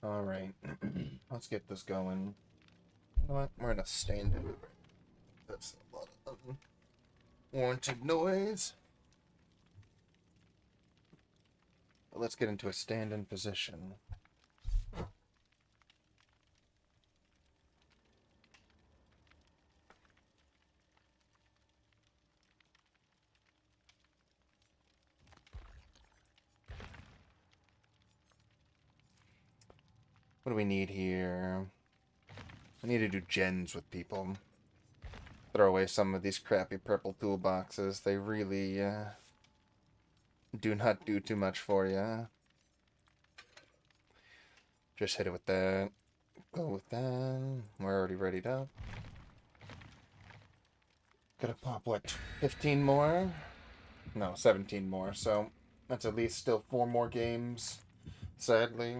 Alright, let's get this going. You know what? We're gonna stand in it. That's a lot of unwarranted noise. But let's get into a stand-in position. What do we need here? I need to do gens with people. Throw away some of these crappy purple toolboxes. They really do not do too much for you. Just hit it with that. Go with that. We're already readied up. Gotta pop, what, 15 more? No, 17 more. So that's at least still 4 more games, sadly.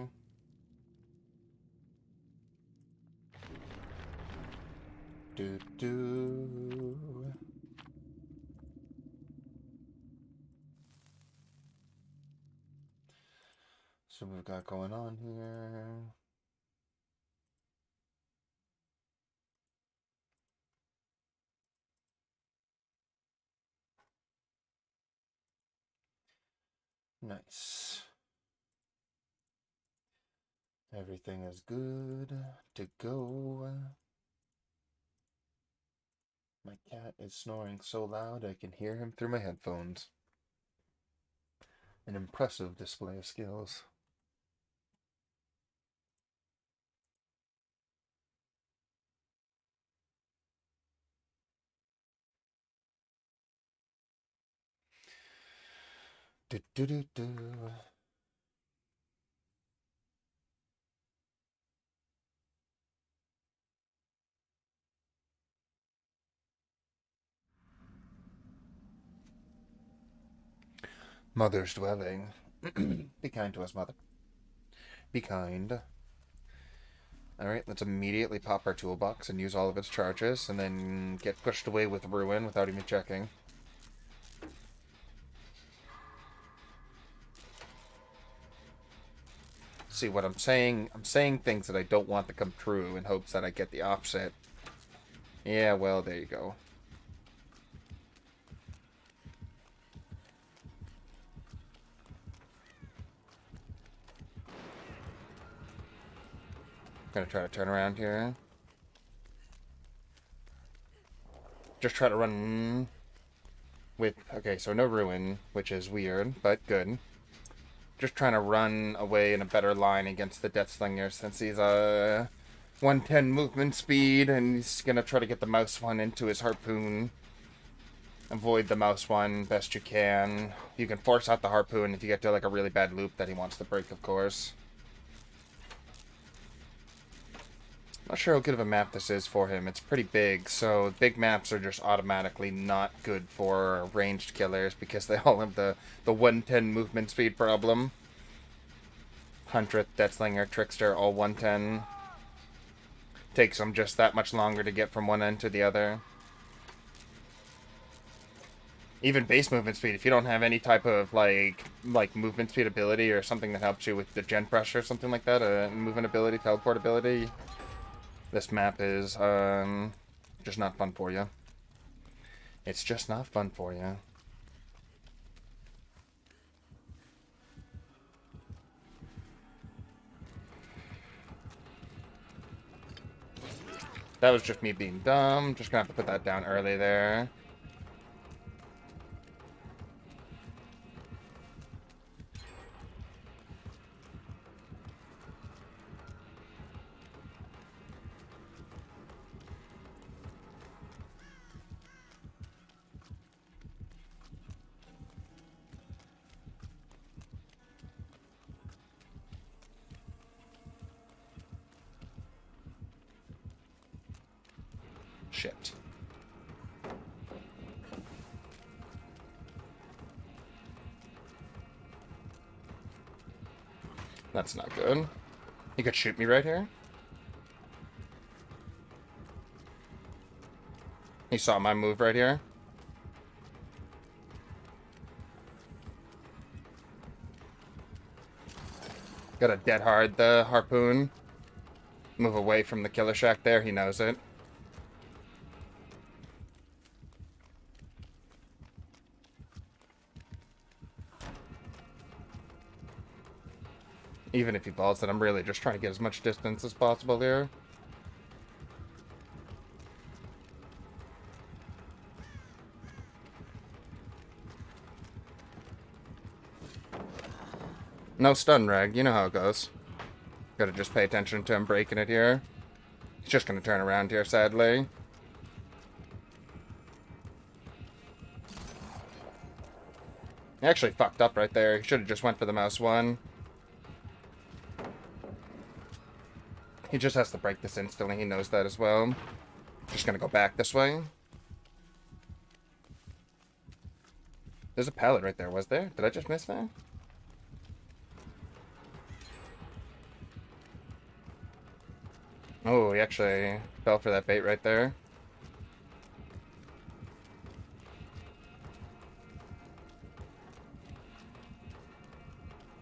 Do. So we've got going on here. Nice. Everything is good to go. My cat is snoring so loud I can hear him through my headphones. An impressive display of skills. Do. Mother's dwelling. Be kind to us, mother. Be kind. Alright, let's immediately pop our toolbox and use all of its charges, and then get pushed away with Ruin without even checking. See what I'm saying? I'm saying things that I don't want to come true in hopes that I get the opposite. Yeah, well, there you go. Gonna try to turn around here. Just try to run with... Okay, so no Ruin, which is weird, but good. Just trying to run away in a better line against the Deathslinger since he's 110 movement speed, and he's gonna try to get the mouse one into his harpoon. Avoid the mouse one best you can. You can force out the harpoon if you get to like a really bad loop that he wants to break, of course. Not sure how good of a map this is for him. It's pretty big, so big maps are just automatically not good for ranged killers because they all have the 110 movement speed problem. Huntress, Deathslinger, Trickster, all 110. Takes them just that much longer to get from one end to the other. Even base movement speed, if you don't have any type of like movement speed ability or something that helps you with the gen pressure or something like that, movement ability, teleport ability, this map is just not fun for you. It's just not fun for you. That was just me being dumb. Just gonna have to put that down early there. Shit. That's not good. He could shoot me right here. He saw my move right here. Gotta dead hard the harpoon. Move away from the killer shack there, he knows it. Even if he balls it, I'm really just trying to get as much distance as possible here. No stun reg, you know how it goes. Gotta just pay attention to him breaking it here. He's just gonna turn around here, sadly. He actually fucked up right there. He should have just went for the mouse one. He just has to break this instantly. He knows that as well. Just gonna go back this way. There's a pallet right there, was there? Did I just miss that? Oh, he actually fell for that bait right there.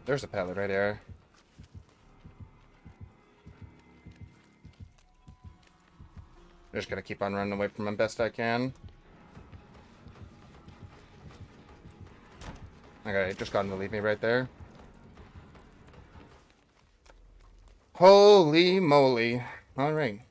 There's a pallet right there. I'm just gonna keep on running away from him best I can. Okay, just got him to leave me right there. Holy moly. Alright.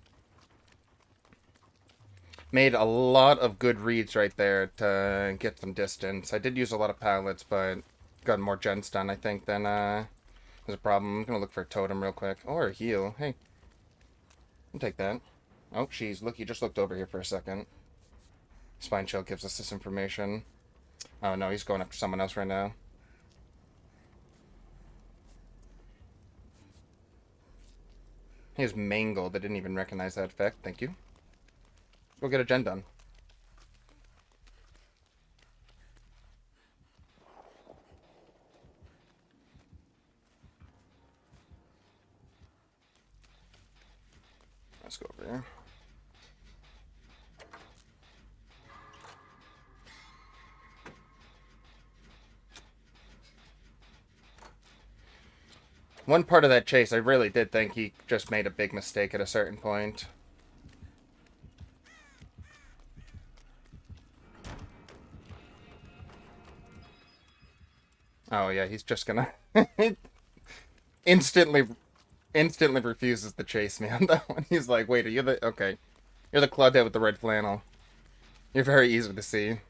Made a lot of good reads right there to get some distance. I did use a lot of pallets, but got more gens done, I think, than there's a problem. I'm gonna look for a totem real quick. Or a heal. Hey. I'll take that. Oh, jeez. Look, he just looked over here for a second. Spine Chill gives us this information. Oh, no, he's going after someone else right now. He is mangled. I didn't even recognize that effect. Thank you. Let's go get a gen done. Let's go over here. One part of that chase, I really did think he just made a big mistake at a certain point. Oh yeah, he's just gonna instantly refuses to chase me on that one. He's like, wait, are you the... Okay. You're the Claudette with the red flannel. You're very easy to see.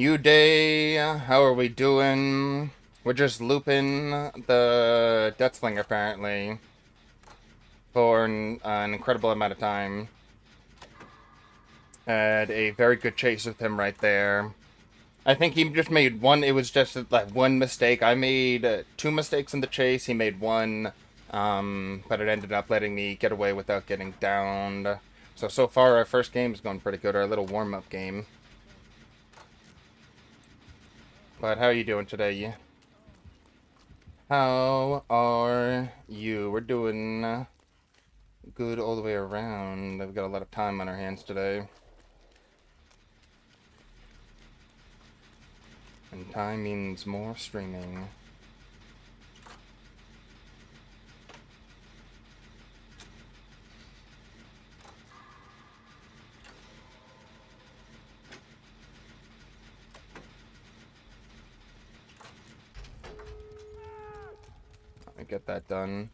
You day, how are we doing? We're just looping the Deathslinger, apparently, for an incredible amount of time. Had a very good chase with him right there. I think he just made one, it was just like one mistake. I made 2 mistakes in the chase, he made 1, but it ended up letting me get away without getting downed. So far our first game is going pretty good, our little warm-up game. But how are you doing today? How are you? We're doing good all the way around. We've got a lot of time on our hands today. And time means more streaming. Get that done.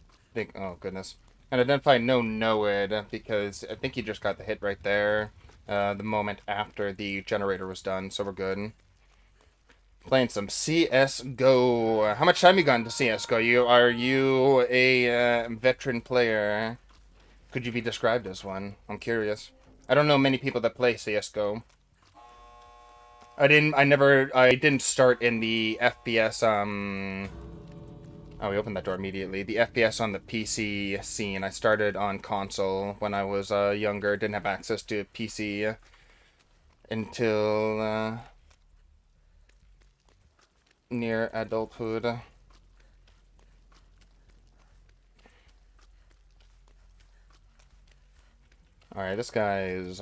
Oh goodness. And identify no Noed because I think he just got the hit right there the moment after the generator was done, so we're good. Playing some CSGO. How much time you got into CSGO? Are you a veteran player? Could you be described as one? I'm curious. I don't know many people that play CSGO. I didn't start in the FPS Oh, we opened that door immediately. The FPS on the PC scene. I started on console when I was younger. Didn't have access to PC until near adulthood. Alright, this guy is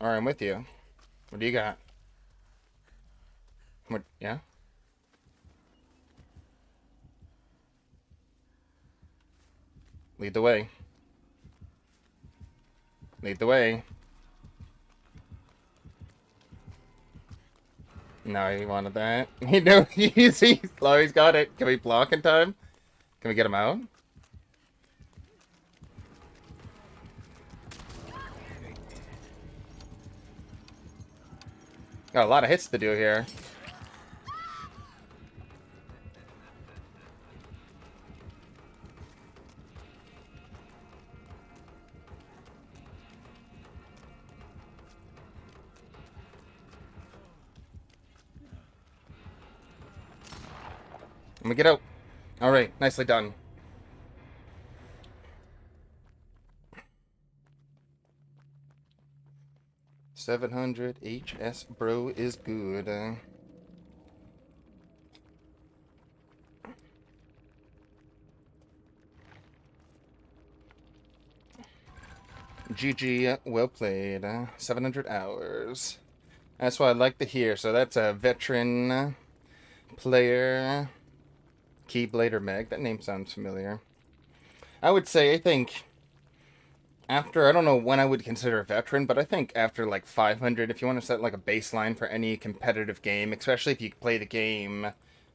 Alright, I'm with you. What do you got? What, yeah? Lead the way. Lead the way. No, he wanted that. He knows he's got it. Can we block in time? Can we get him out? Got a lot of hits to do here. Let me get out. Alright, nicely done. $700 HS bro is good. GG, well played. 700 hours. That's what I'd like to hear. So that's a veteran player. Keyblader Meg. That name sounds familiar. I would say, I think, after, I don't know when I would consider a veteran, but I think after like 500, if you want to set like a baseline for any competitive game, especially if you play the game,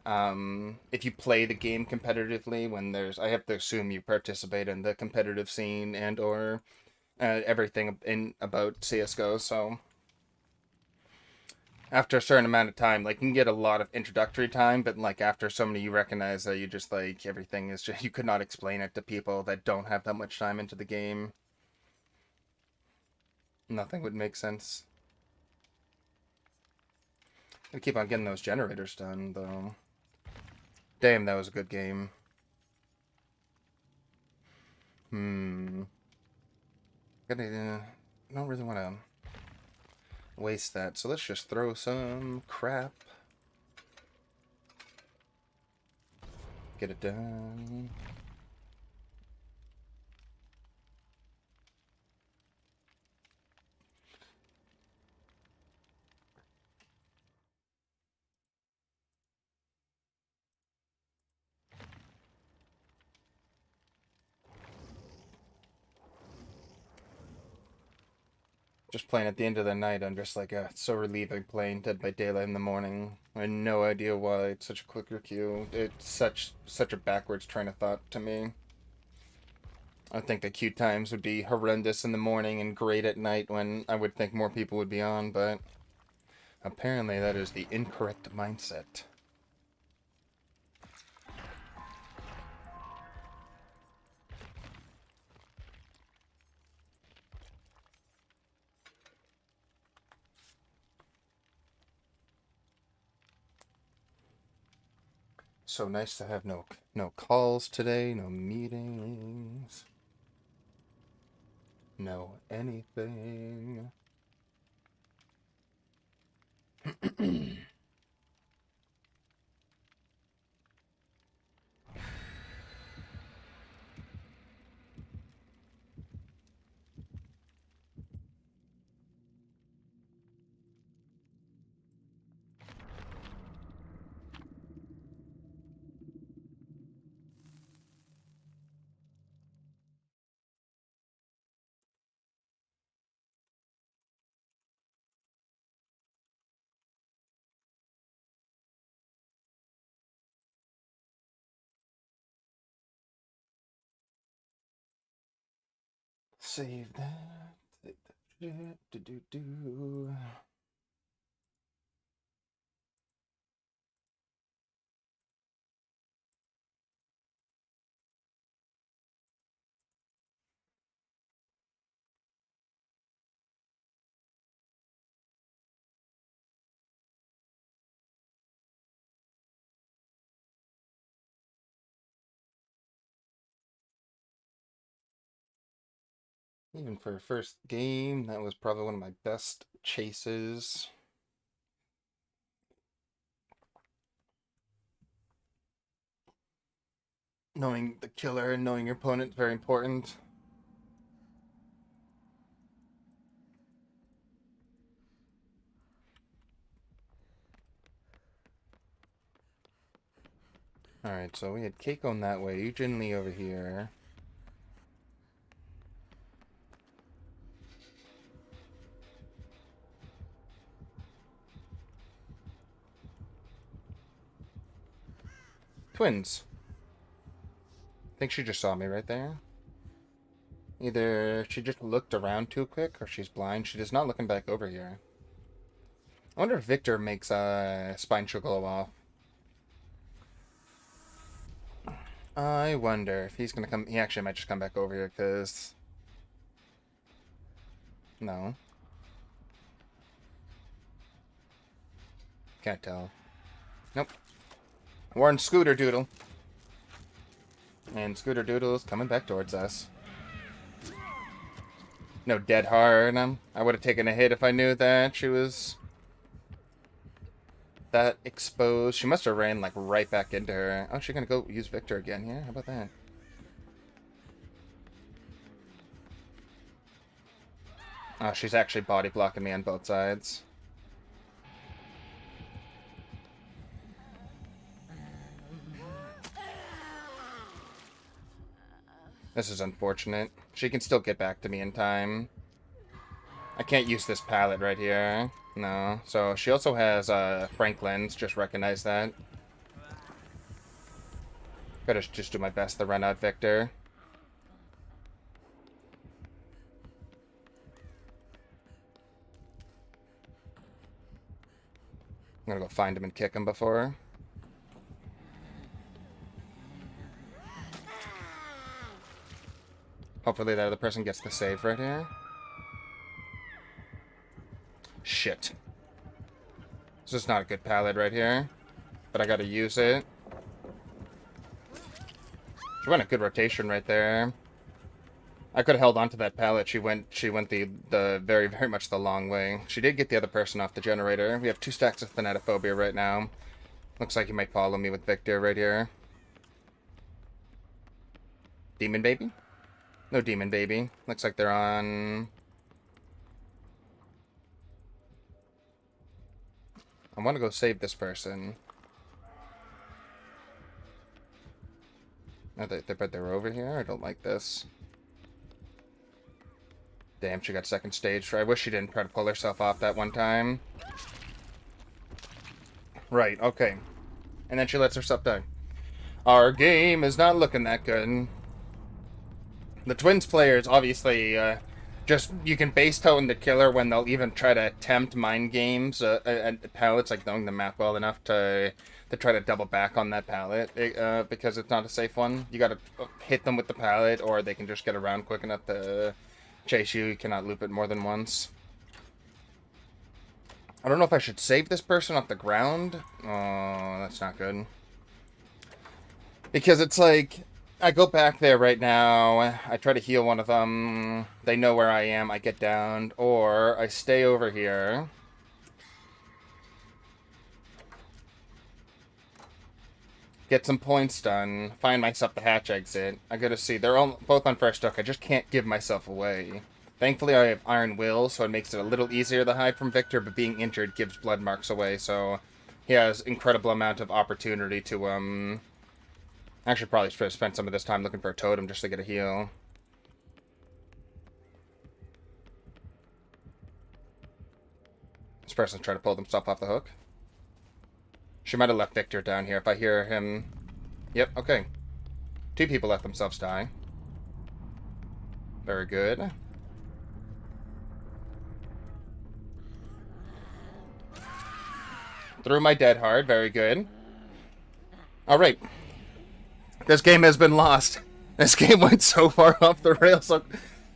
if you play the game competitively, when there's, I have to assume you participate in the competitive scene and or everything in about CSGO, so after a certain amount of time, like, you can get a lot of introductory time, but like after so many, you recognize that you just like everything is just, you could not explain it to people that don't have that much time into the game. Nothing would make sense. Gotta keep on getting those generators done, though. Damn, that was a good game. I don't really want to waste that, so let's just throw some crap. Get it done. Just playing at the end of the night, I'm just like, it's so relieving playing Dead by Daylight in the morning. I had no idea why it's such a quicker queue. It's such a backwards train of thought to me. I think the queue times would be horrendous in the morning and great at night when I would think more people would be on, but apparently that is the incorrect mindset. So nice to have no calls today, no meetings, no anything. Save that. Save that shit. Do. Even for a first game, that was probably one of my best chases. Knowing the killer and knowing your opponent is very important. Alright, so we had Cake on that way, Eugen Lee over here. Twins. I think she just saw me right there. Either she just looked around too quick, or she's blind. She is not looking back over here. I wonder if Victor makes Spine Chill go off. I wonder if he's gonna come. He actually might just come back over here, because... No. Can't tell. Nope. Warren Scooter Doodle. And Scooter Doodle is coming back towards us. No dead hard. I would have taken a hit if I knew that she was that exposed. She must have ran like right back into her. Oh, she's gonna go use Victor again here. How about that? Oh, she's actually body blocking me on both sides. This is unfortunate. She can still get back to me in time. I can't use this pallet right here. No. So she also has Franklin's. Just recognize that. Gotta just do my best to run out Victor. I'm gonna go find him and kick him before. Hopefully that other person gets the save right here. Shit. This is not a good pallet right here. But I gotta use it. She went a good rotation right there. I could have held on to that pallet. She went the very, very much the long way. She did get the other person off the generator. We have 2 stacks of Thanatophobia right now. Looks like he might follow me with Victor right here. Demon Baby? No Demon Baby. Looks like they're on... I want to go save this person. Oh, but they're over here? I don't like this. Damn, she got second stage. I wish she didn't try to pull herself off that one time. Right, okay. And then she lets herself die. Our game is not looking that good. The Twins players, obviously, just, you can base tone the killer when they'll even try to attempt mind games at pallets, like knowing the map well enough to try to double back on that pallet, because it's not a safe one. You gotta hit them with the pallet, or they can just get around quick enough to chase you. You cannot loop it more than once. I don't know if I should save this person off the ground. Oh, that's not good. Because it's like... I go back there right now, I try to heal one of them, they know where I am, I get downed, or I stay over here. Get some points done, find myself the hatch exit. I gotta see, they're all, both on fresh stock, I just can't give myself away. Thankfully I have Iron Will, so it makes it a little easier to hide from Victor, but being injured gives blood marks away, so he has incredible amount of opportunity to, actually, probably should have spent some of this time looking for a totem just to get a heal. This person's trying to pull themselves off the hook. She might have left Victor down here if I hear him. Yep, okay. 2 people let themselves die. Very good. Threw my dead hard. Very good. Alright. This game has been lost. This game went so far off the rails. So,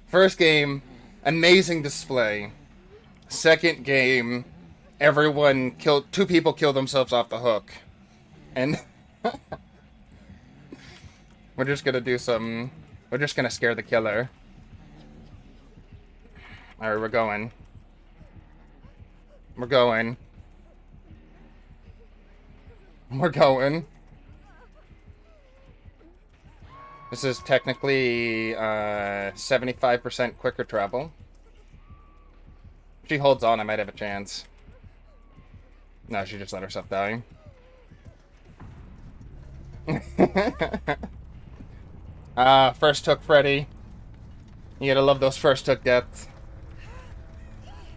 first game, amazing display. Second game, everyone killed... 2 people killed themselves off the hook. And... we're just gonna do some... We're just gonna scare the killer. Alright, we're going. We're going. We're going. This is technically 75% quicker travel. If she holds on, I might have a chance. No, she just let herself die. First hook Freddy. You gotta love those first hook deaths.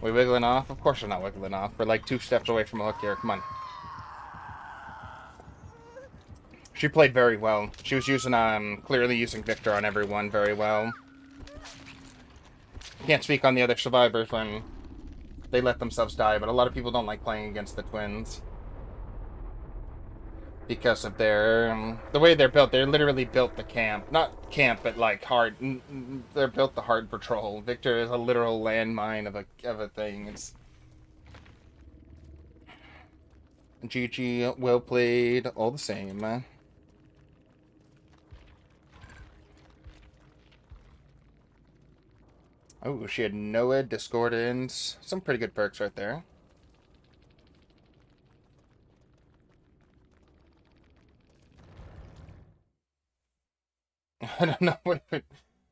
We wiggling off? Of course we're not wiggling off. We're like 2 steps away from a hook here. Come on. She played very well. She was using, clearly using Victor on everyone very well. Can't speak on the other survivors when they let themselves die, but a lot of people don't like playing against the twins. Because of their, the way they're built. They're literally built the camp. Not camp, but like hard. They're built the hard patrol. Victor is a literal landmine of a thing. It's GG, well played, all the same, man. Oh, she had Noah, Discordance. Some pretty good perks right there. I don't know.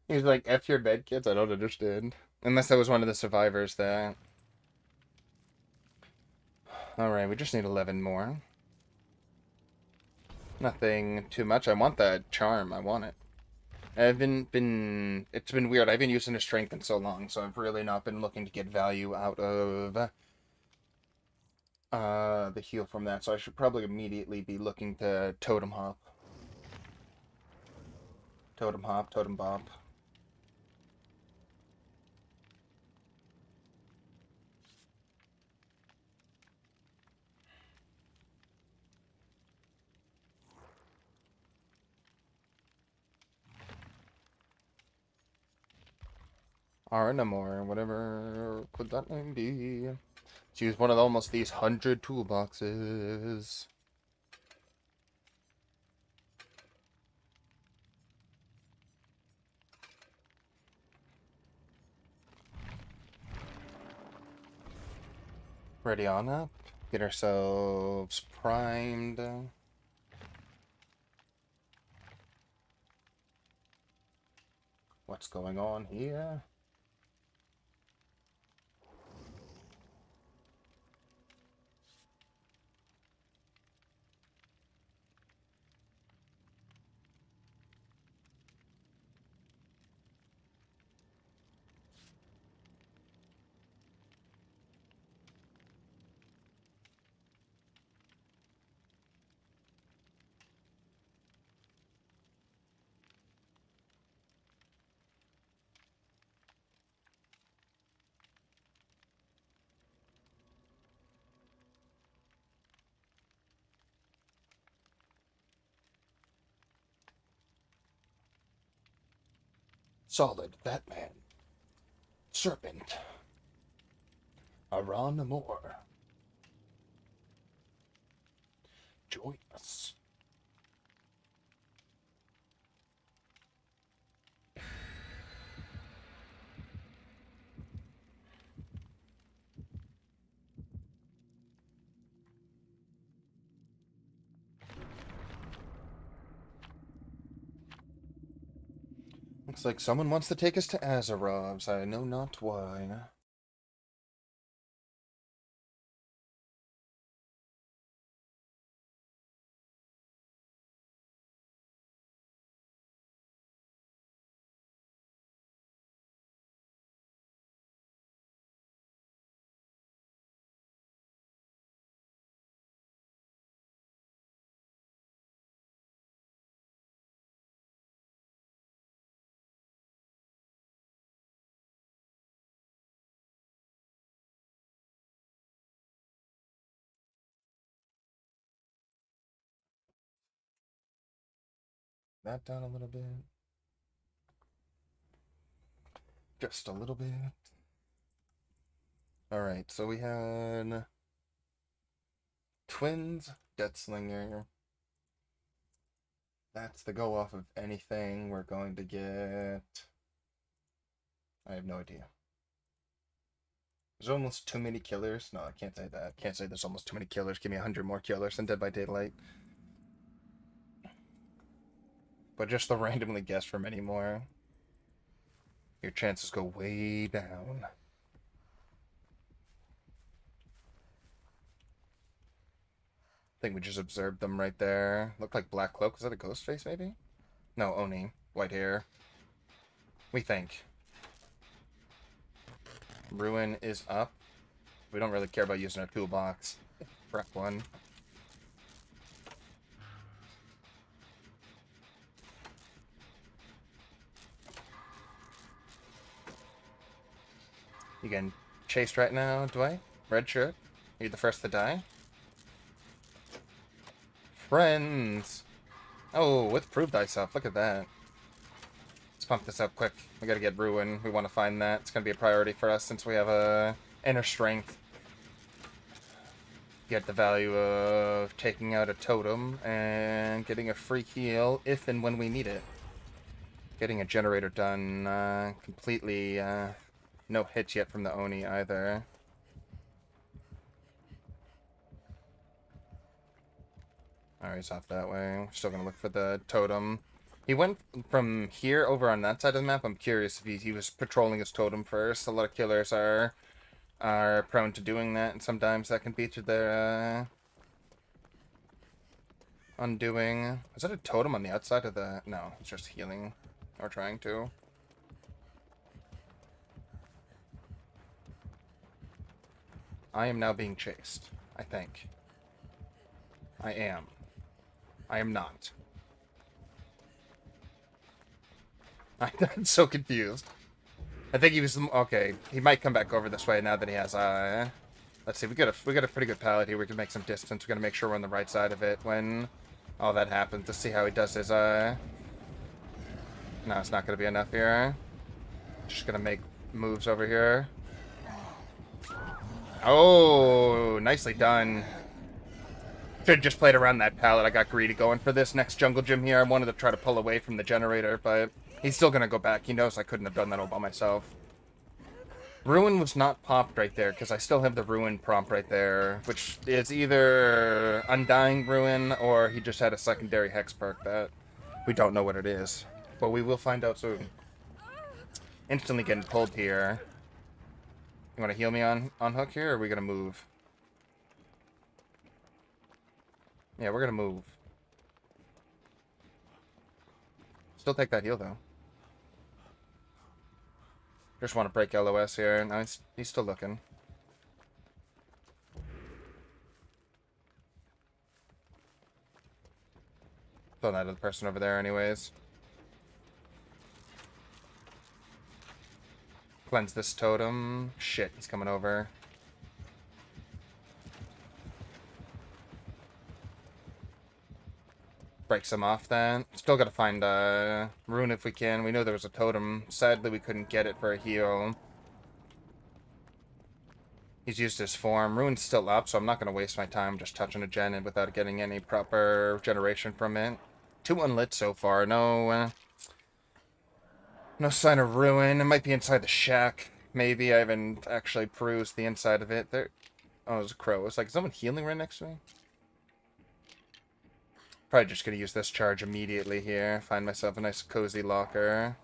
He's like, F your bed, kids? I don't understand. Unless that was one of the survivors that... Alright, we just need 11 more. Nothing too much. I want that charm. I want it. I haven't been... It's been weird. I've been using his strength in so long, so I've really not been looking to get value out of the heal from that. So I should probably immediately be looking to Totem Hop. Totem Hop, Totem Bop. Arnamore, whatever could that name be? Let's use one of almost these 100 toolboxes. Ready on up. Get ourselves primed. What's going on here? Solid Batman. Serpent. Aranamore. Join us. Looks like someone wants to take us to Azerov's. I know not why. That down a little bit. Just a little bit. Alright, so we had Twins, Deathslinger. That's the go off of anything we're going to get. I have no idea. There's almost too many killers. No, I can't say that. Can't say there's almost too many killers. Give me 100 more killers than Dead by Daylight. But just to randomly guess from any more, your chances go way down. think we just observed them right there. Looked like Black Cloak. Is that a ghost face, maybe? No, Oni. White hair. We think. Ruin is up. We don't really care about using our toolbox. Prep one. You getting chased right now, Dwight? Red shirt? Are you the first to die? Friends! Oh, with prove thyself. Look at that. Let's pump this up quick. We gotta get Ruin. We want to find that. It's gonna be a priority for us since we have a inner strength. Get the value of taking out a totem and getting a free heal if and when we need it. Getting a generator done. Completely no hits yet from the Oni either. Alright, he's off that way. We're still gonna look for the totem. He went from here over on that side of the map. I'm curious if he was patrolling his totem first. A lot of killers are prone to doing that, and sometimes that can be to their undoing. Is that a totem on the outside of the... No, it's just healing. Or trying to. I am now being chased, I think. I am. I am not. I'm so confused. I think he was... Okay, he might come back over this way now that he has... let's see, we got a pretty good pallet here. We can make some distance. We're gonna make sure we're on the right side of it when all that happens. Let's see how he does his... No, it's not gonna be enough here. Just gonna make moves over here. Oh, nicely done. Should have just played around that pallet. I got greedy going for this next jungle gym here. I wanted to try to pull away from the generator, but he's still gonna go back. He knows I couldn't have done that all by myself. Ruin was not popped right there, because I still have the Ruin prompt right there, which is either Undying Ruin, or he just had a secondary Hex perk that we don't know what it is. But we will find out soon. Instantly getting pulled here. You want to heal me on hook here, or are we going to move? Yeah, we're going to move. Still take that heal, though. Just want to break LOS here. No, he's still looking. Throw that to the person over there anyways. Cleanse this totem. Shit, he's coming over. Breaks him off then. Still gotta find Rune if we can. We know there was a totem. Sadly, we couldn't get it for a heal. He's used his form. Rune's still up, so I'm not gonna waste my time just touching a gen without getting any proper generation from it. 2 unlit so far. No sign of Ruin. It might be inside the shack. Maybe. I haven't actually perused the inside of it. There. Oh, there's a crow. It's like, is someone healing right next to me? Probably just gonna use this charge immediately here. Find myself a nice cozy locker.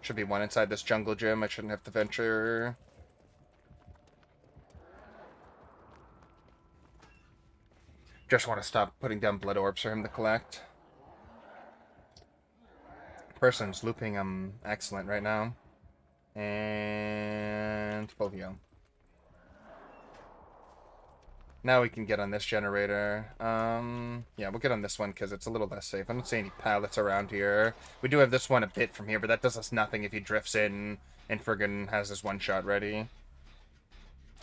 Should be one inside this jungle gym. I shouldn't have to venture. Just want to stop putting down blood orbs for him to collect. Person's looping excellent right now. And full heal. Now we can get on this generator. Yeah, we'll get on this one because it's a little less safe. I don't see any pallets around here. We do have this one a bit from here, but that does us nothing if he drifts in and friggin' has his one-shot ready.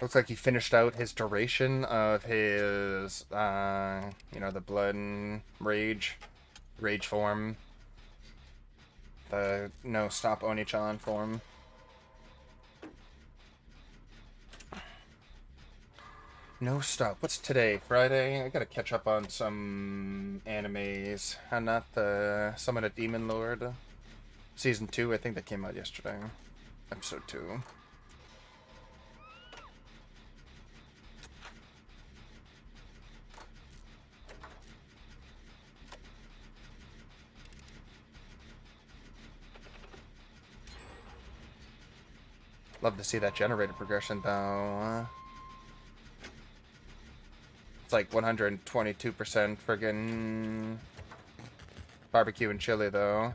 Looks like he finished out his duration of his, you know, the blood and rage form. The no stop Oni-chan form. No stop. What's today? Friday? I gotta catch up on some animes. I'm not the Summon a Demon Lord. Season 2, I think that came out yesterday. Episode 2. Love to see that generator progression, though. It's like 122% friggin' barbecue and chili, though.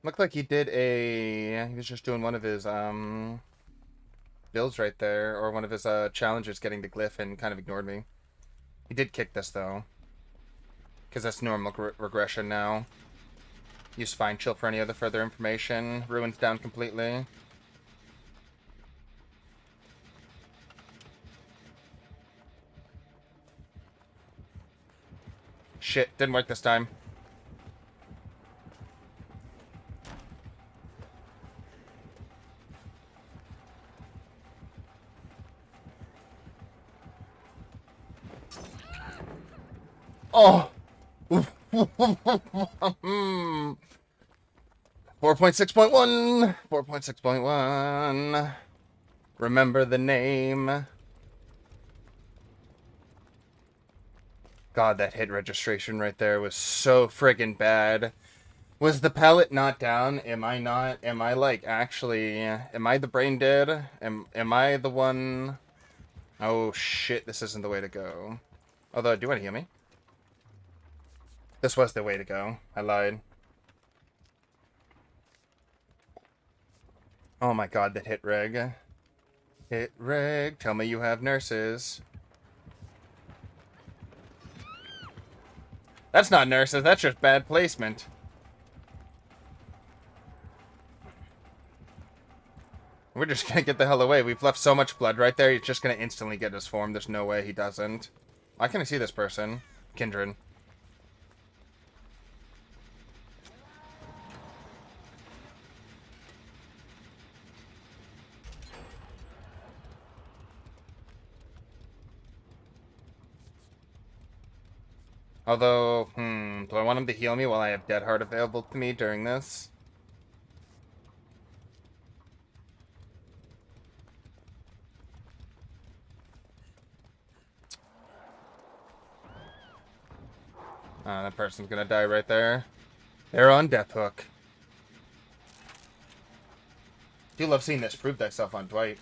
Looked like he did he was just doing one of his, builds right there, or one of his, challenges getting the glyph and kind of ignored me. He did kick this, though. Because that's normal regression now. Use Fine Chill for any other further information. Ruin's down completely. Shit, didn't work this time. Oh! 4.6.1! 4.6.1. Remember the name. God, that hit registration right there was so friggin' bad. Was the pallet not down? Am I not? Am I, like, actually... Am I the brain dead? Am I the one... Oh, shit, this isn't the way to go. Although, do you want to heal me? This was the way to go. I lied. Oh my god, that hit reg. Hit reg. Tell me you have nurses. That's not nurses, that's just bad placement. We're just gonna get the hell away. We've left so much blood right there, he's just gonna instantly get his form. There's no way he doesn't. Why can't I see this person? Kindred. Although, do I want him to heal me while I have Dead Heart available to me during this? That person's gonna die right there. They're on Death Hook. Do love seeing this prove thyself on Dwight.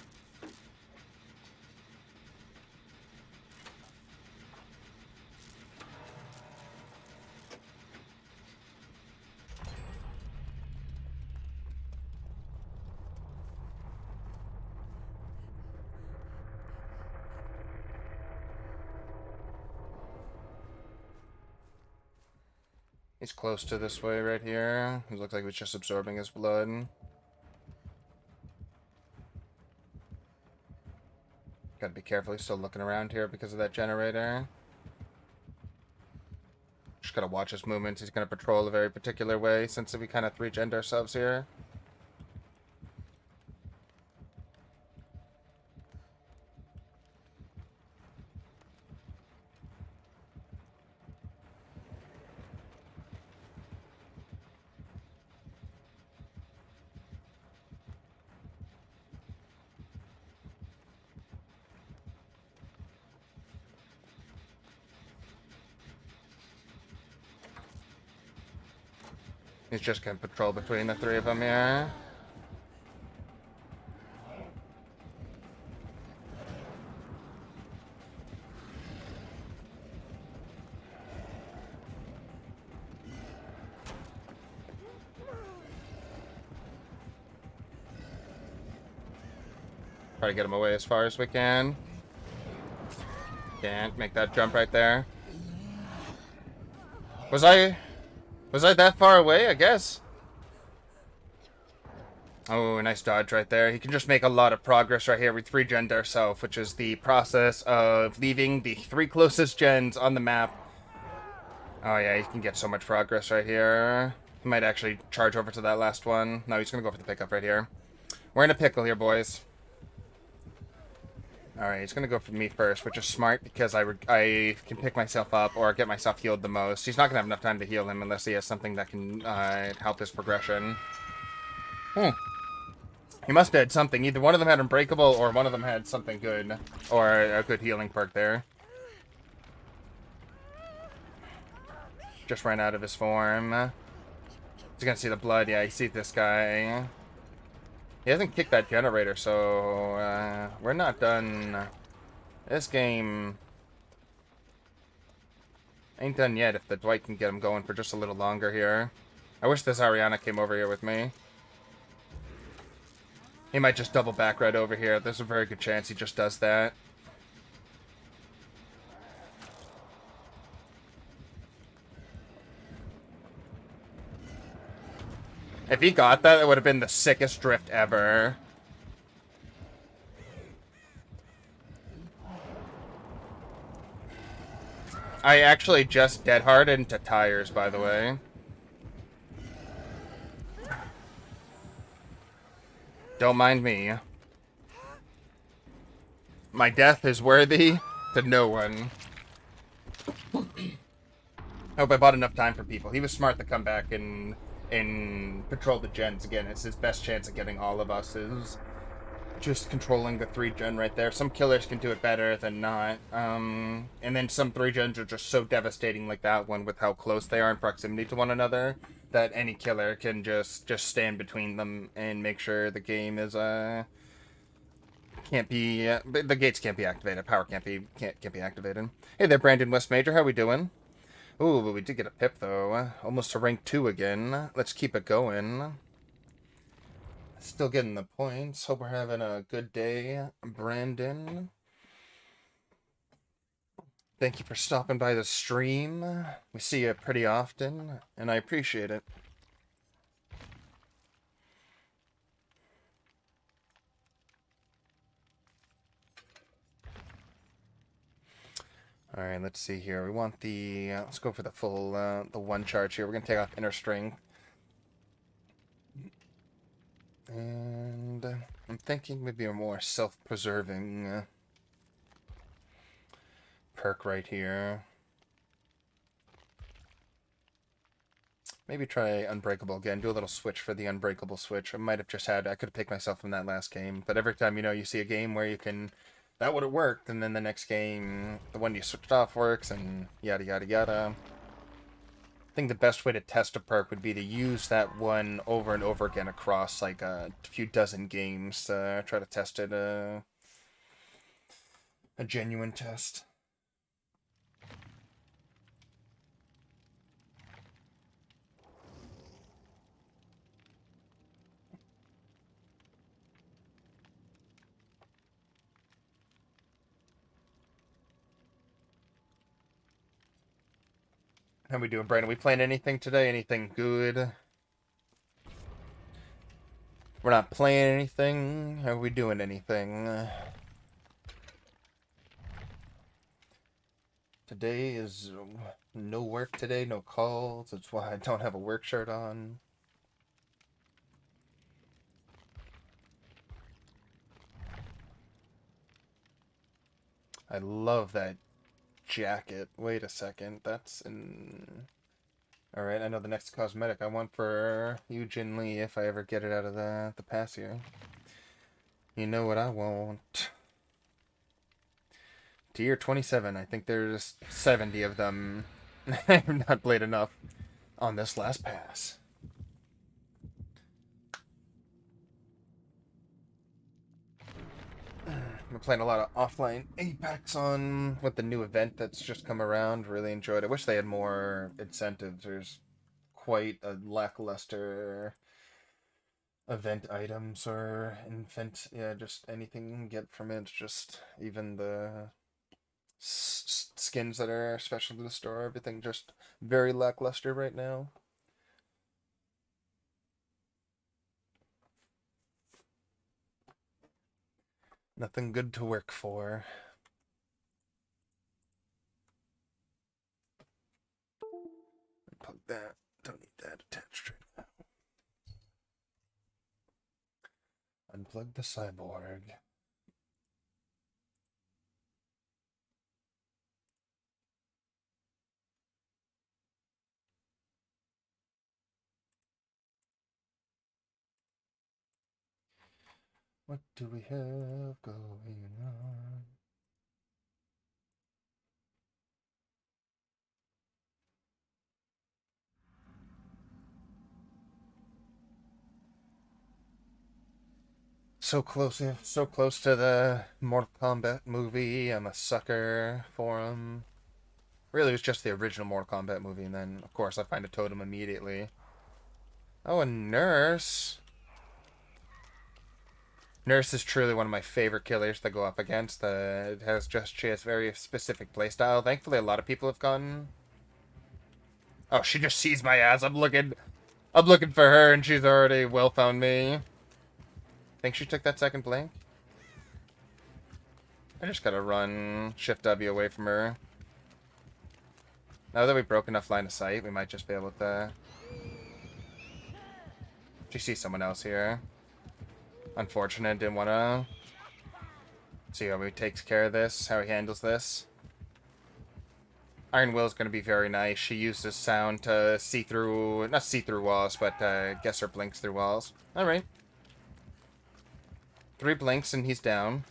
He's close to this way right here. It looks like he's just absorbing his blood. Gotta be careful, he's still looking around here because of that generator. Just gotta watch his movements. He's gonna patrol a very particular way since we kind of 3-gen ourselves here. He's just gonna patrol between the three of them here. Try to get him away as far as we can. Can't make that jump right there. Was I that far away? I guess. Oh, nice dodge right there. He can just make a lot of progress right here. We 3-gened ourselves, which is the process of leaving the 3 closest gens on the map. Oh yeah, he can get so much progress right here. He might actually charge over to that last one. No, he's gonna go for the pickup right here. We're in a pickle here, boys. Alright, he's gonna go for me first, which is smart because I can pick myself up or get myself healed the most. He's not gonna have enough time to heal him unless he has something that can help his progression. He must have had something. Either one of them had Unbreakable, or one of them had something good. Or a good healing perk there. Just ran out of his form. He's gonna see the blood. Yeah, you see this guy. He hasn't kicked that generator, so we're not done. This game ain't done yet if the Dwight can get him going for just a little longer here. I wish this Ariana came over here with me. He might just double back right over here. There's a very good chance he just does that. If he got that, it would have been the sickest drift ever. I actually just dead hardened to tires, by the way. Don't mind me. My death is worthy to no one. I hope I bought enough time for people. He was smart to come back and patrol the gens again. It's his best chance of getting all of us is just controlling the 3-gen right there. Some killers can do it better than not. And then some 3-gens are just so devastating like that one with how close they are in proximity to one another that any killer can just stand between them and make sure the game is can't be the gates can't be activated. Power can't be activated. Hey there, Brandon West Major. How we doing? Ooh, but we did get a pip though. Almost to rank 2 again. Let's keep it going. Still getting the points. Hope we're having a good day, Brandon. Thank you for stopping by the stream. We see you pretty often, and I appreciate it. Alright, let's see here. We want the... let's go for the full, the 1 charge here. We're going to take off Inner Strength. And I'm thinking maybe a more self-preserving perk right here. Maybe try Unbreakable again. Do a little switch for the Unbreakable switch. I might have just had... I could have picked myself from that last game. But every time, you see a game where you can... That would have worked, and then the next game, the one you switched off works, and yada yada yada. I think the best way to test a perk would be to use that one over and over again across like a few dozen games to try to test it, a genuine test. How we doing, Brandon? We playing anything today? Anything good? We're not playing anything? Are we doing anything? Today is no work today, no calls. That's why I don't have a work shirt on. I love that jacket. Wait a second. That's in... Alright, I know the next cosmetic I want for you, Jin Lee, if I ever get it out of the pass here. You know what I want. Tier 27. I think there's 70 of them. I've not played enough on this last pass. I'm playing a lot of offline Apex on with the new event that's just come around. Really enjoyed it. I wish they had more incentives. There's quite a lackluster event items or event, yeah, just anything you can get from it. Just even the skins that are special to the store, everything just very lackluster right now. Nothing good to work for. Unplug that. Don't need that attached right now. Unplug the cyborg. What do we have going on? So close to the Mortal Kombat movie. I'm a sucker for them. Really, it was just the original Mortal Kombat movie, and then, of course, I find a totem immediately. Oh, a nurse. Nurse is truly one of my favorite killers to go up against. She has very specific playstyle. Thankfully, a lot of people have gone. Oh, she just sees my ass. I'm looking for her, and she's already well found me. Think she took that second blink? I just gotta run Shift W away from her. Now that we've broke enough line of sight, we might just be able to. She sees someone else here. Unfortunate, didn't want to see how he takes care of this, how he handles this. Iron Will's going to be very nice. She uses sound to see through, not see through walls, but guess her blinks through walls. Alright. 3 blinks and he's down.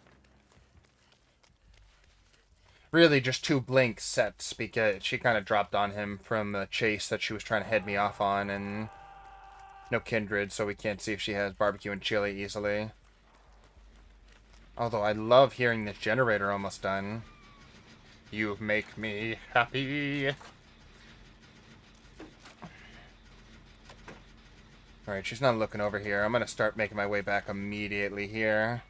Really just 2 blink sets because she kind of dropped on him from the chase that she was trying to head me off on, and no kindred, so we can't see if she has barbecue and chili easily. Although I love hearing this generator almost done. You make me happy. Alright, she's not looking over here. I'm going to start making my way back immediately here.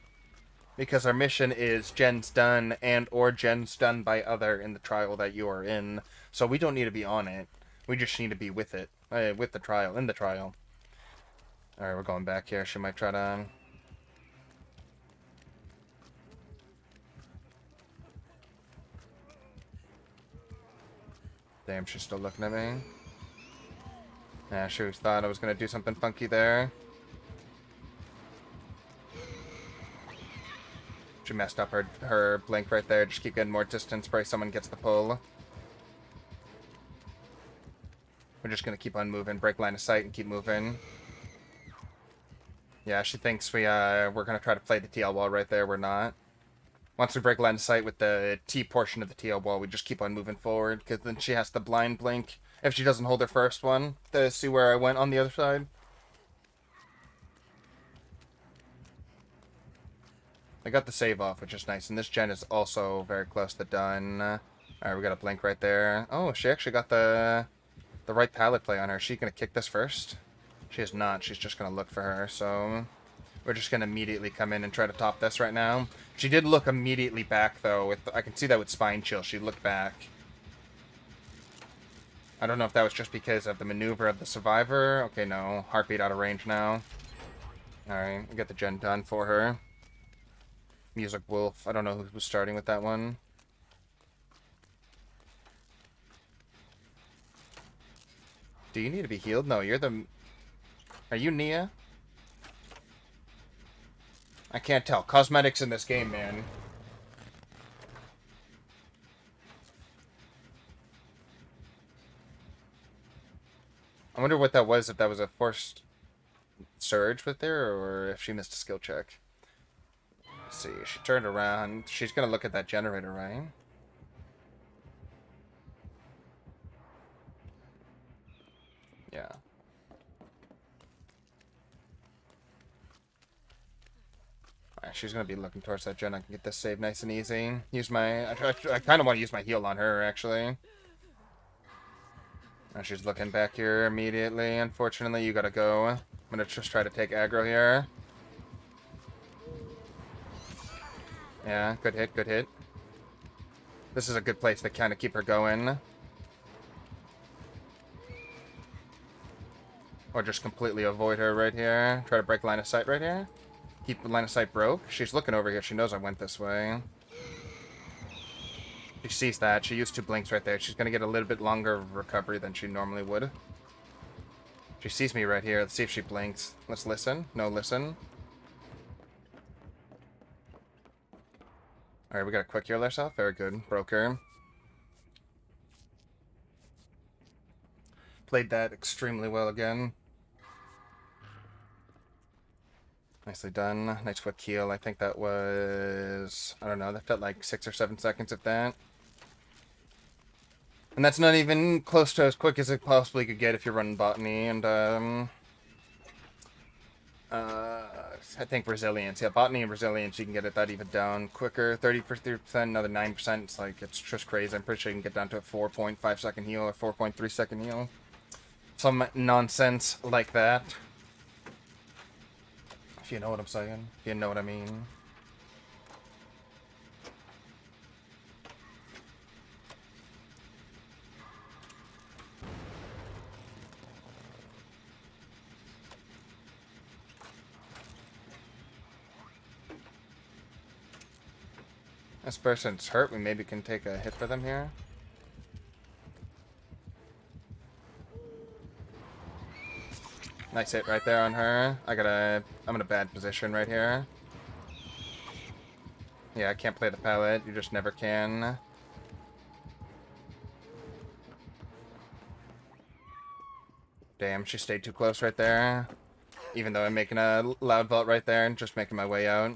Because our mission is gens done and or gens done by other in the trial that you are in. So we don't need to be on it. We just need to be with it. With the trial, in the trial. Alright, we're going back here. She might try to... Damn, she's still looking at me. Yeah, she thought I was going to do something funky there. She messed up her blink right there. Just keep getting more distance. Pray someone gets the pull. We're just going to keep on moving. Break line of sight and keep moving. Yeah, she thinks we're going to try to play the TL wall right there. We're not. Once we break line of sight with the T portion of the TL wall, we just keep on moving forward. Because then she has to blind blink if she doesn't hold her first one to see where I went on the other side. I got the save off, which is nice. And this gen is also very close to done. Alright, we got a blink right there. Oh, she actually got the right pallet play on her. Is she going to kick this first? She is not. She's just going to look for her. So we're just going to immediately come in and try to top this right now. She did look immediately back, though. I can see that with Spine Chill. She looked back. I don't know if that was just because of the maneuver of the survivor. Okay, no. Heartbeat out of range now. Alright, we got the gen done for her. Music Wolf. I don't know who was starting with that one. Do you need to be healed? No, you're the... Are you Nia? I can't tell. Cosmetics in this game, man. I wonder what that was, if that was a forced surge with her, or if she missed a skill check. Let's see, she turned around. She's gonna look at that generator, right? Yeah. Alright, she's gonna be looking towards that gen. I can get this save nice and easy. Use my... I kind of want to use my heal on her, actually. Oh, she's looking back here immediately. Unfortunately, you gotta go. I'm gonna just try to take aggro here. Yeah, good hit, good hit. This is a good place to kind of keep her going. Or just completely avoid her right here. Try to break line of sight right here. Keep the line of sight broke. She's looking over here. She knows I went this way. She sees that. She used 2 blinks right there. She's going to get a little bit longer recovery than she normally would. She sees me right here. Let's see if she blinks. Let's listen. No, listen. Alright, we got a quick heal ourselves. Very good. Broke her. Played that extremely well again. Nicely done. Nice quick heal. I think that was... I don't know. That felt like 6 or 7 seconds of that. And that's not even close to as quick as it possibly could get if you're running botany. And, I think resilience. Yeah, botany and resilience, you can get it that even down quicker. 30%, another 9%. It's like, it's just crazy. I'm pretty sure you can get down to a 4.5 second heal or 4.3 second heal. Some nonsense like that. If you know what I'm saying. If you know what I mean. This person's hurt. We maybe can take a hit for them here. Nice hit right there on her. I'm in a bad position right here. Yeah, I can't play the pallet. You just never can. Damn, she stayed too close right there. Even though I'm making a loud vault right there and just making my way out.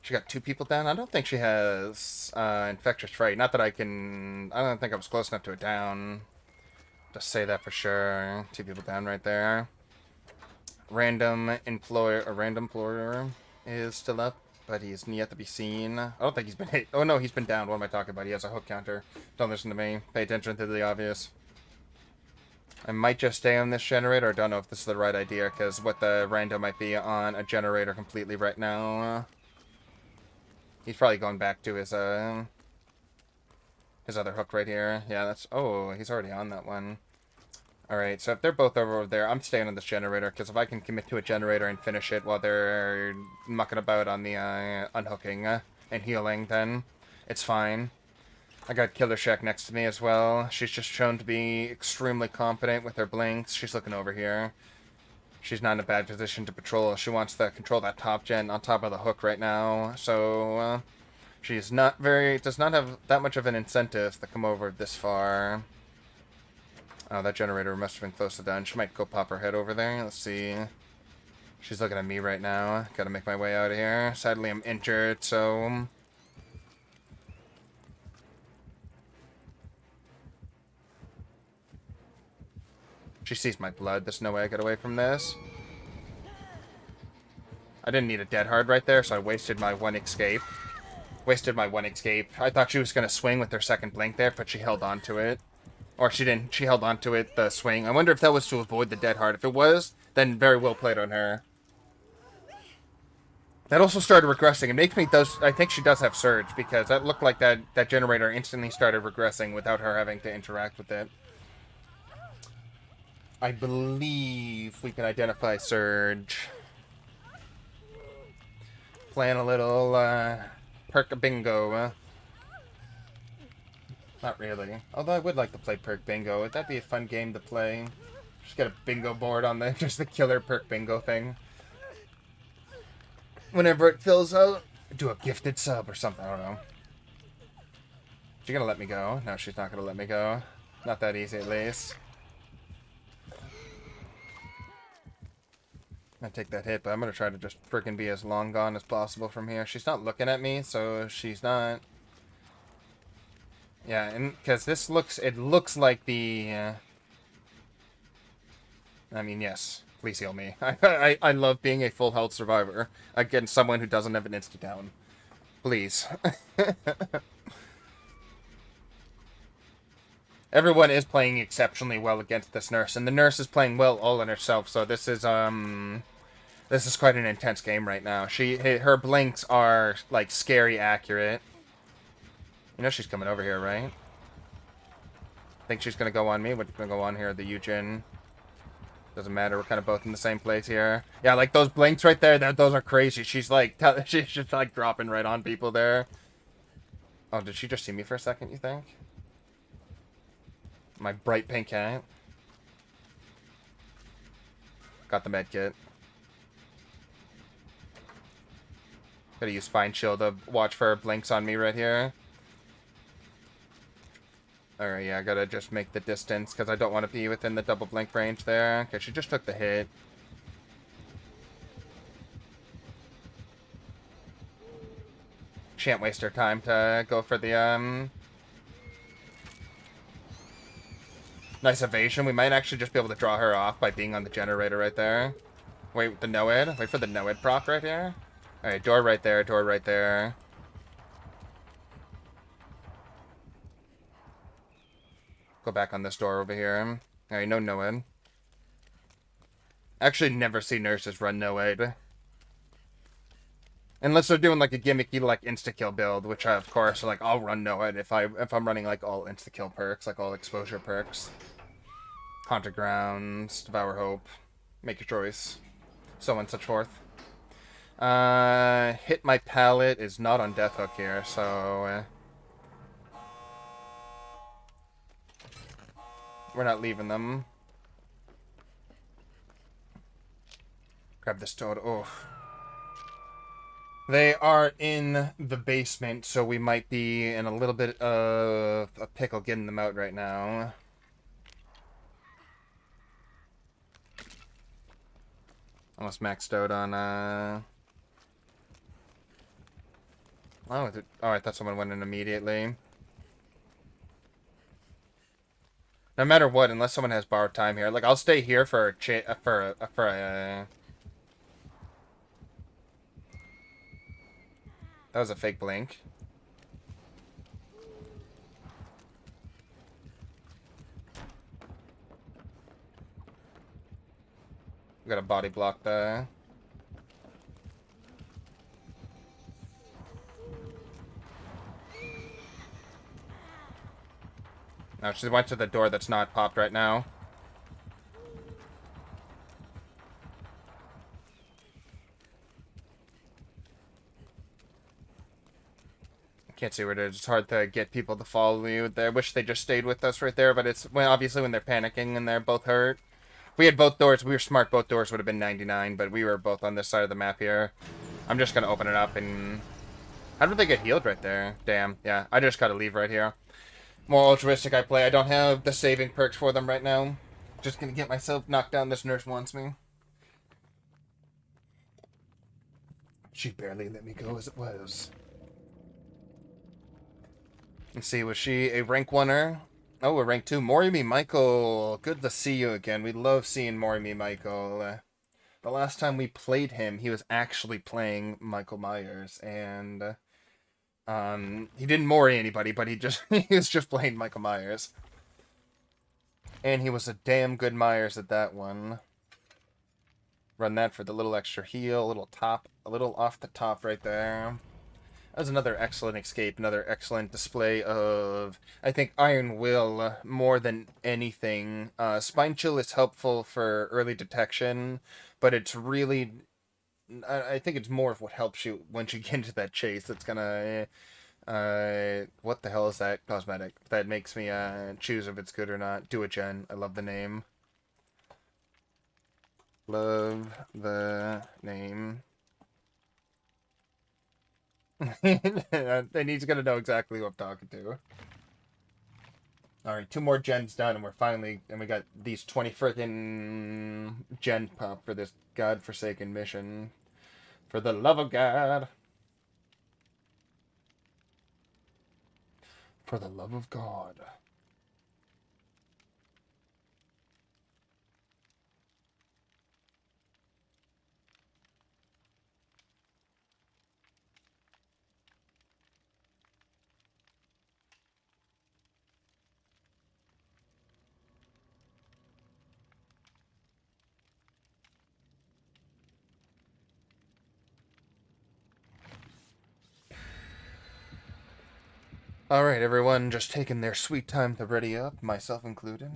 She got 2 people down. I don't think she has infectious fright. Not that I can... I don't think I was close enough to a down. Just say that for sure. 2 people down right there. Random employer is still up, but he's yet to be seen. I don't think he's been hit. Oh no, he's been down. What am I talking about? He has a hook counter. Don't listen to me. Pay attention to the obvious. I might just stay on this generator. I don't know if this is the right idea, because what the rando might be on a generator completely right now. He's probably going back to his other hook right here. Yeah, that's... Oh, he's already on that one. Alright, so if they're both over there, I'm staying on this generator, because if I can commit to a generator and finish it while they're mucking about on the unhooking and healing, then it's fine. I got Killer Shack next to me as well. She's just shown to be extremely competent with her blinks. She's looking over here. She's not in a bad position to patrol. She wants to control that top gen on top of the hook right now, so she's does not have that much of an incentive to come over this far. Oh, that generator must have been close to done. She might go pop her head over there. Let's see. She's looking at me right now. Gotta make my way out of here. Sadly, I'm injured, so... She sees my blood. There's no way I get away from this. I didn't need a dead hard right there, so I wasted my one escape. I thought she was going to swing with her second blink there, but she held on to it. Or she didn't. She held on to it, the swing. I wonder if that was to avoid the dead hard. If it was, then very well played on her. That also started regressing. It makes me... I think she does have surge, because that looked like that generator instantly started regressing without her having to interact with it. I believe we can identify surge. Playing a little perk bingo. Not really. Although I would like to play perk bingo. Would that be a fun game to play? Just get a bingo board on just the killer perk bingo thing. Whenever it fills out, do a gifted sub or something. I don't know. Is she gonna let me go? No, she's not gonna let me go. Not that easy, at least. I take that hit, but I'm gonna try to just freaking be as long gone as possible from here. She's not looking at me, so she's not. Yeah, and because it looks like the. I mean, yes. Please heal me. I love being a full health survivor against someone who doesn't have an insta down. Please. Everyone is playing exceptionally well against this nurse, and the nurse is playing well all in herself. So this is quite an intense game right now. Her blinks are like scary accurate. You know she's coming over here, right? Think she's gonna go on me? What's gonna go on here? The Eugen. Doesn't matter. We're kind of both in the same place here. Yeah, like those blinks right there. Those are crazy. She's like, she's just like dropping right on people there. Oh, did she just see me for a second? You think? My bright pink cat. Got the med kit. Gotta use Spine Shield to watch for blinks on me right here. Alright, yeah, I gotta just make the distance, because I don't want to be within the double blink range there. Okay, she just took the hit. Shan't waste our time to go for the, nice evasion. We might actually just be able to draw her off by being on the generator right there. Wait, the Noed? Wait for the Noed proc right here. Alright, door right there, door right there. Go back on this door over here. Alright, no Noed. Actually never see nurses run Noed. Unless they're doing like a gimmicky like insta-kill build, which of course like I'll run Noed if I'm running like all insta-kill perks, like all exposure perks. Haunted Grounds, Devour Hope, make your choice, so on and such forth. Hit my pallet is not on Death Hook here, so we're not leaving them. Grab this toad. Oh. They are in the basement, so we might be in a little bit of a pickle getting them out right now. Almost maxed out on, Oh, I thought someone went in immediately. No matter what, unless someone has borrowed time here, like I'll stay here for a that was a fake blink. We got a body block there. No, she went to the door that's not popped right now. Can't see where it is. It's hard to get people to follow you there. I wish they just stayed with us right there, but it's obviously when they're panicking and they're both hurt. If we had both doors, we were smart, both doors would have been 99, but we were both on this side of the map here. I'm just gonna open it up and... How did they get healed right there? Damn, yeah, I just gotta leave right here. More altruistic I play. I don't have the saving perks for them right now. Just gonna get myself knocked down. This nurse wants me. She barely let me go as it was. Let's see, was she a rank 1er? Oh, a rank 2. Morimi Michael. Good to see you again. We love seeing Morimi Michael. The last time we played him, he was actually playing Michael Myers, and he didn't mori anybody, but he was just playing Michael Myers. And he was a damn good Myers at that one. Run that for the little extra heal, a little off the top right there. That was another excellent escape, another excellent display of, I think, Iron Will more than anything. Spine Chill is helpful for early detection, but it's really... I think it's more of what helps you once you get into that chase. That's gonna... what the hell is that cosmetic? That makes me choose if it's good or not. Do it, Jen. I love the name. Love the name. And he's gonna know exactly who I'm talking to. Alright, 2 more gens done, and we got these 20 frickin' gen pop for this godforsaken mission. For the love of God. For the love of God. Alright, everyone, just taking their sweet time to ready up, myself included.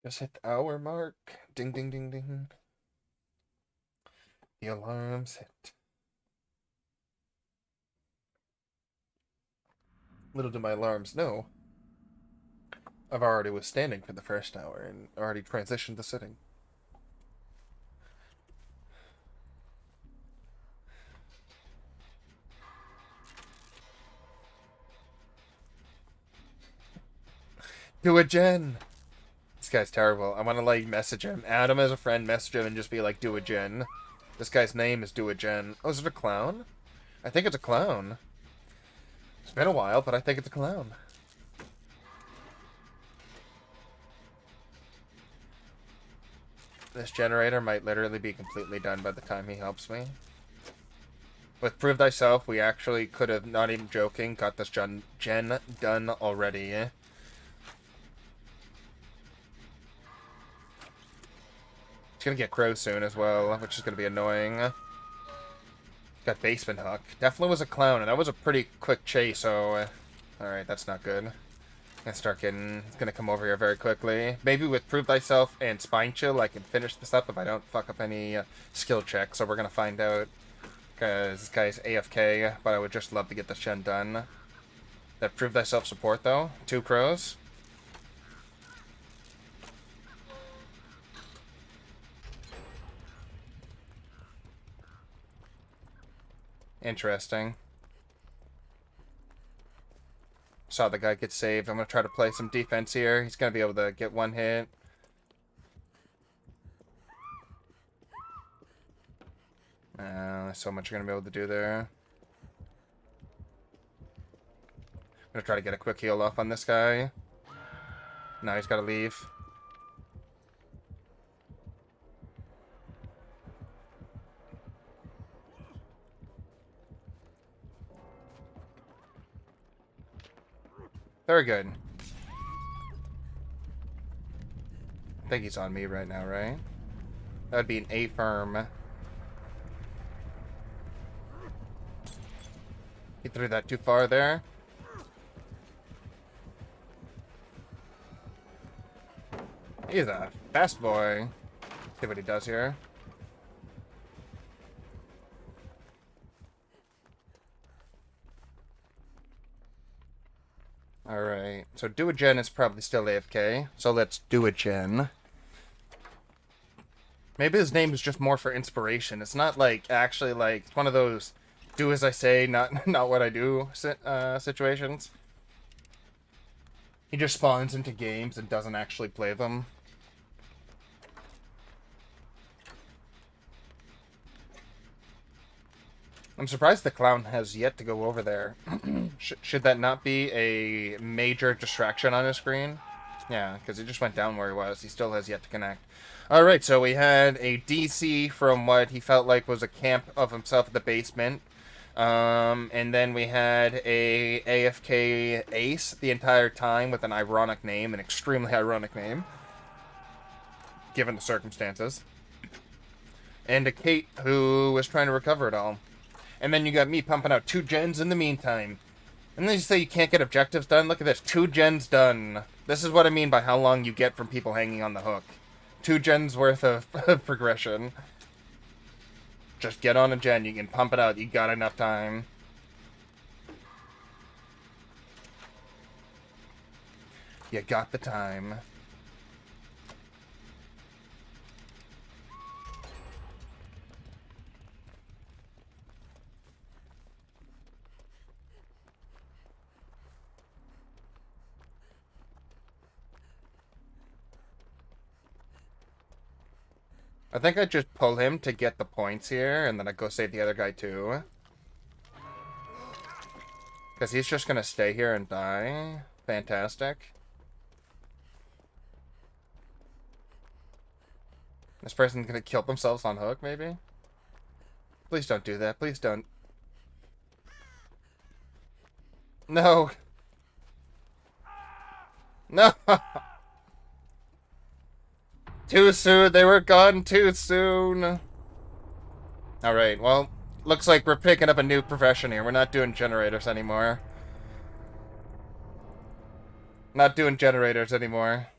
Just hit the hour mark. Ding, ding, ding, ding. The alarms hit. Little do my alarms know, I've already was standing for the first hour and already transitioned to sitting. Do it, Jen! This guy's terrible. I want to, like, message him. Add him as a friend, message him, and just be like, do it, Jen. This guy's name is Do It, Jen. Oh, is it a clown? I think it's a clown. It's been a while, but I think it's a clown. This generator might literally be completely done by the time he helps me. With Prove Thyself, we actually could have, not even joking, got this gen done already. It's gonna get Crow soon as well, which is gonna be annoying. Got Basement Hook. Definitely was a clown, and that was a pretty quick chase, so... Alright, that's not good. Gonna start getting... It's gonna come over here very quickly. Maybe with Prove Thyself and Spine Chill, I can finish this up if I don't fuck up any skill checks, so we're gonna find out. Because this guy's AFK, but I would just love to get this gen done. That Prove Thyself support, though. 2 crows. Interesting. Saw the guy get saved. I'm going to try to play some defense here. He's going to be able to get 1 hit. There's so much you're going to be able to do there. I'm going to try to get a quick heal off on this guy. Now he's got to leave. Very good. I think he's on me right now, right? That would be an A firm. He threw that too far there. He's a fast boy. See what he does here. Alright, so Do It Gen is probably still AFK, so let's Do It Gen. Maybe his name is just more for inspiration. It's not like, actually like, it's one of those do as I say, not what I do situations. He just spawns into games and doesn't actually play them. I'm surprised the clown has yet to go over there. Should that not be a major distraction on his screen? Yeah, because he just went down where he was. He still has yet to connect. Alright, so we had a DC from what he felt like was a camp of himself at the basement. And then we had a AFK ace the entire time with an ironic name, an extremely ironic name, given the circumstances. And a Kate who was trying to recover it all. And then you got me pumping out 2 gens in the meantime. And then you say you can't get objectives done? Look at this, 2 gens done. This is what I mean by how long you get from people hanging on the hook. 2 gens worth of progression. Just get on a gen, you can pump it out, you got enough time. You got the time. I think I just pull him to get the points here, and then I go save the other guy too. Because he's just going to stay here and die. Fantastic. This person's going to kill themselves on hook, maybe? Please don't do that. Please don't. No. No. Too soon. They were gone too soon. Alright, well, looks like we're picking up a new profession here. We're not doing generators anymore. Not doing generators anymore.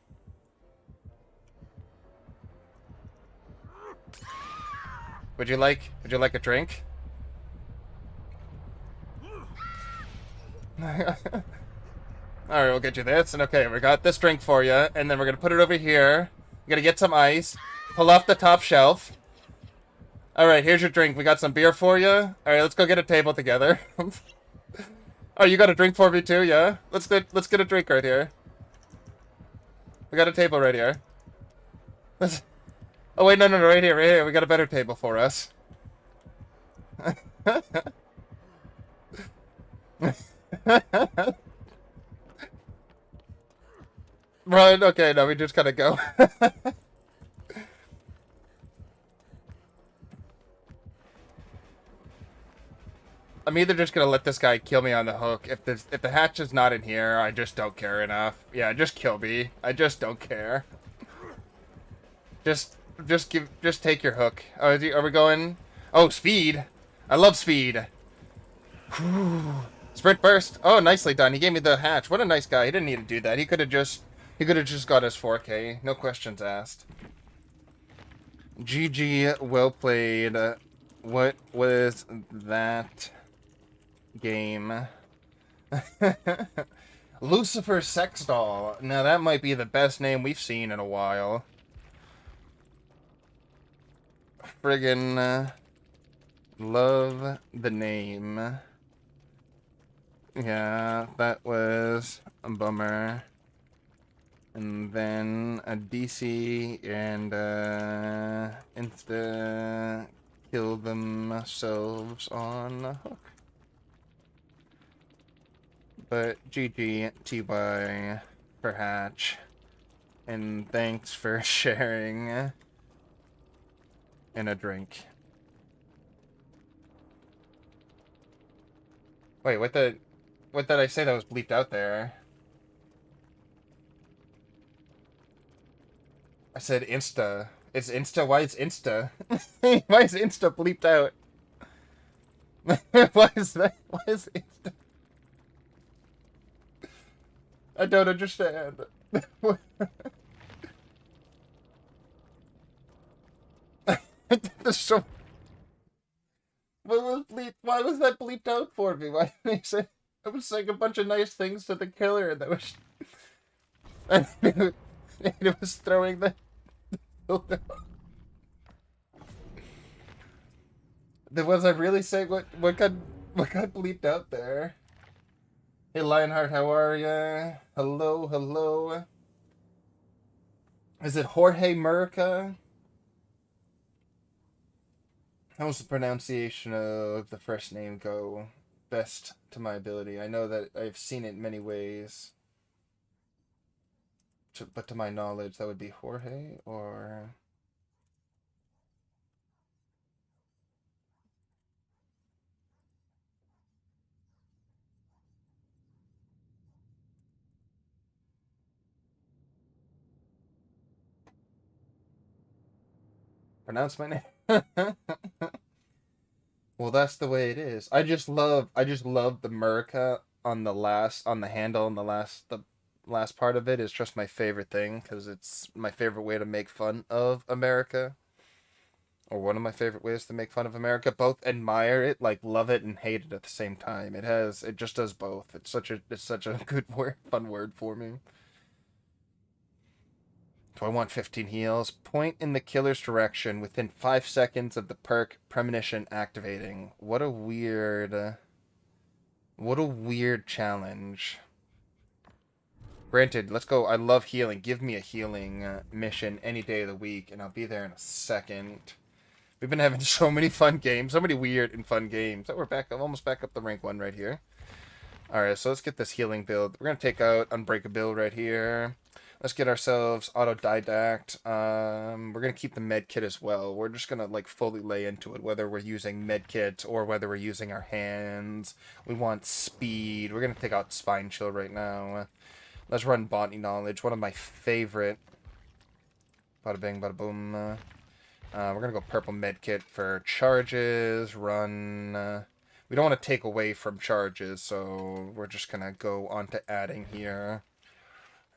Would you like a drink? Alright, we'll get you this. And okay, we got this drink for you. And then we're going to put it over here. We're going to get some ice. Pull off the top shelf. Alright, here's your drink. We got some beer for you. Alright, let's go get a table together. Oh, you got a drink for me too, yeah? Let's get a drink right here. We got a table right here. Oh wait, no, right here, right here. We got a better table for us. Right, okay, no, we just gotta go. I'm either just gonna let this guy kill me on the hook. If the hatch is not in here, I just don't care enough. Yeah, just kill me. I just don't care. Just take your hook. Oh, are we going? Oh, speed. I love speed. Sprint burst. Oh, nicely done. He gave me the hatch. What a nice guy. He didn't need to do that. He could have just got his 4K. No questions asked. GG, well played. What was that game? Lucifer Sex Doll. Now that might be the best name we've seen in a while. Friggin' love the name. Yeah, that was a bummer. And then a DC and insta kill themselves on a hook. But GG TY for Hatch. And thanks for sharing in a drink. Wait, what did I say that was bleeped out there? I said Insta. It's Insta? Why is Insta? Why is Insta bleeped out? Why is that? Why is Insta? I don't understand. So, why was that bleeped out for me? Why did he say I was saying a bunch of nice things to the killer and that was and it was throwing the was I really saying what got bleeped out there? Hey Lionheart, how are ya? Hello, hello. Is it Jorge Murica? How's the pronunciation of the first name go? Best to my ability. I know that I've seen it many ways. But to my knowledge, that would be Jorge or... Pronounce my name. Well, that's the way it is. I just love the Murica on the handle and the last part of it is just my favorite thing because it's my favorite way to make fun of America. Or one of my favorite ways to make fun of America. Both admire it, like love it and hate it at the same time. It just does both. It's such a good word, fun word for me. Do I want 15 heals? Point in the killer's direction within 5 seconds of the perk premonition activating. What a weird challenge. Granted, let's go. I love healing. Give me a healing mission any day of the week, and I'll be there in a second. We've been having so many fun games, so many weird and fun games. Oh, I'm almost back up the rank 1 right here. Alright, so let's get this healing build. We're going to take out Unbreakable right here. Let's get ourselves Autodidact. We're going to keep the med kit as well. We're just going to like fully lay into it, whether we're using med kit or whether we're using our hands. We want speed. We're going to take out Spine Chill right now. Let's run Botany Knowledge, one of my favorite. Bada bing, bada boom. We're going to go Purple med kit for charges. Run... we don't want to take away from charges, so we're just going to go on to adding here.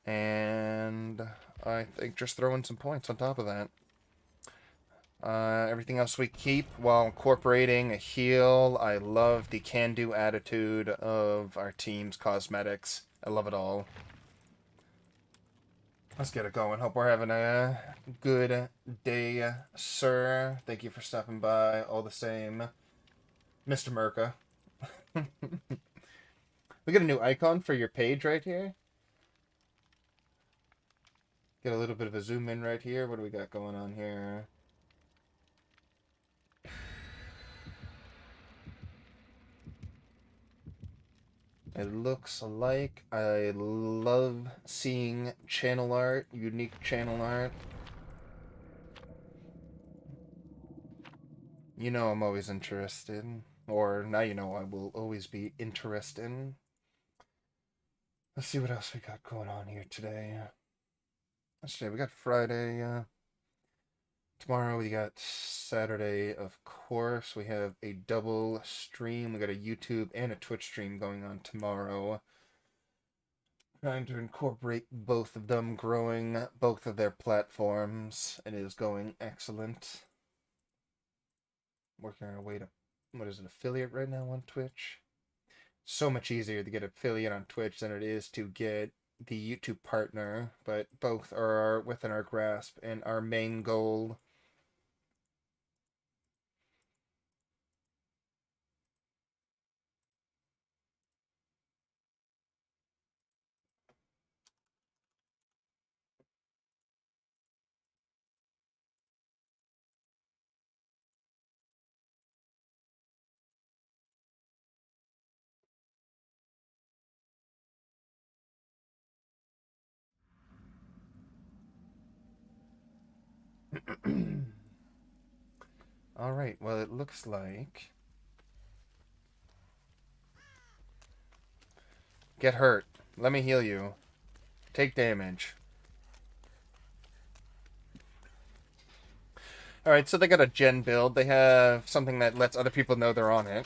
And I think just throw in some points on top of that. Everything else we keep while incorporating a heal. I love the can-do attitude of our team's cosmetics. I love it all. Let's get it going. Hope we're having a good day, sir. Thank you for stopping by all the same, Mr. Merca. We get a new icon for your page right here. Get a little bit of a zoom in right here. What do we got going on here? It looks like I love seeing channel art, unique channel art. You know I'm always interested. Or now you know I will always be interested. Let's see what else we got going on here today. Let's see, we got Friday. Tomorrow we got Saturday, of course. We have a double stream. We got a YouTube and a Twitch stream going on tomorrow. Trying to incorporate both of them, growing both of their platforms. It is going excellent. Working our way to, what is it, affiliate right now on Twitch? So much easier to get affiliate on Twitch than it is to get the YouTube partner, but both are within our grasp, and our main goal Alright, well, it looks like... Get hurt. Let me heal you. Take damage. Alright, so they got a gen build. They have something that lets other people know they're on it.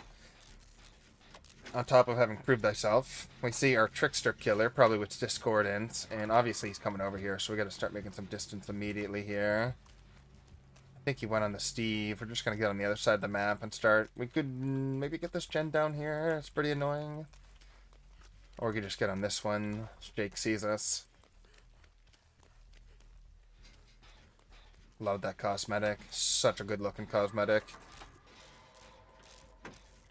On top of having proved thyself. We see our Trickster Killer, probably with Discordance, and obviously he's coming over here, so we gotta start making some distance immediately here. I think he went on the Steve. We're just gonna get on the other side of the map and start. We could maybe get this gen down here. It's pretty annoying. Or we could just get on this one. Jake sees us. Love that cosmetic. Such a good looking cosmetic.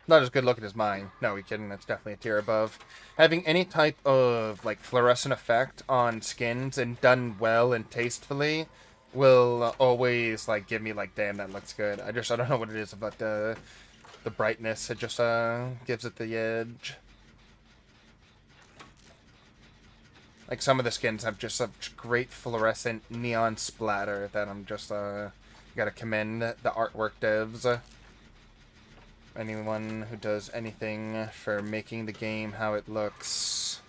Not as good looking as mine. No, we kidding. That's definitely a tier above. Having any type of like fluorescent effect on skins and done well and tastefully will always like give me like, damn, that looks good. I don't know what it is about the brightness. It just gives it the edge. Like some of the skins have just such great fluorescent neon splatter that I'm just gotta commend the artwork devs. Anyone who does anything for making the game how it looks.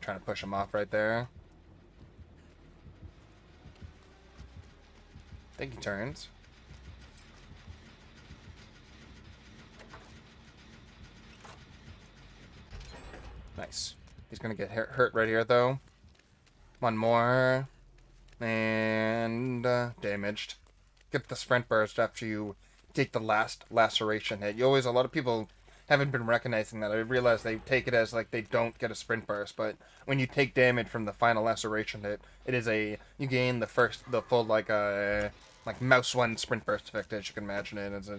Trying to push him off right there. I think he turns. Nice. He's gonna get hurt right here, though. One more. And damaged. Get the sprint burst after you take the last laceration hit. A lot of people haven't been recognizing that. I realize they take it as like they don't get a sprint burst, but when you take damage from the final laceration hit, it is you gain the full like mouse one sprint burst effect, as you can imagine it. It's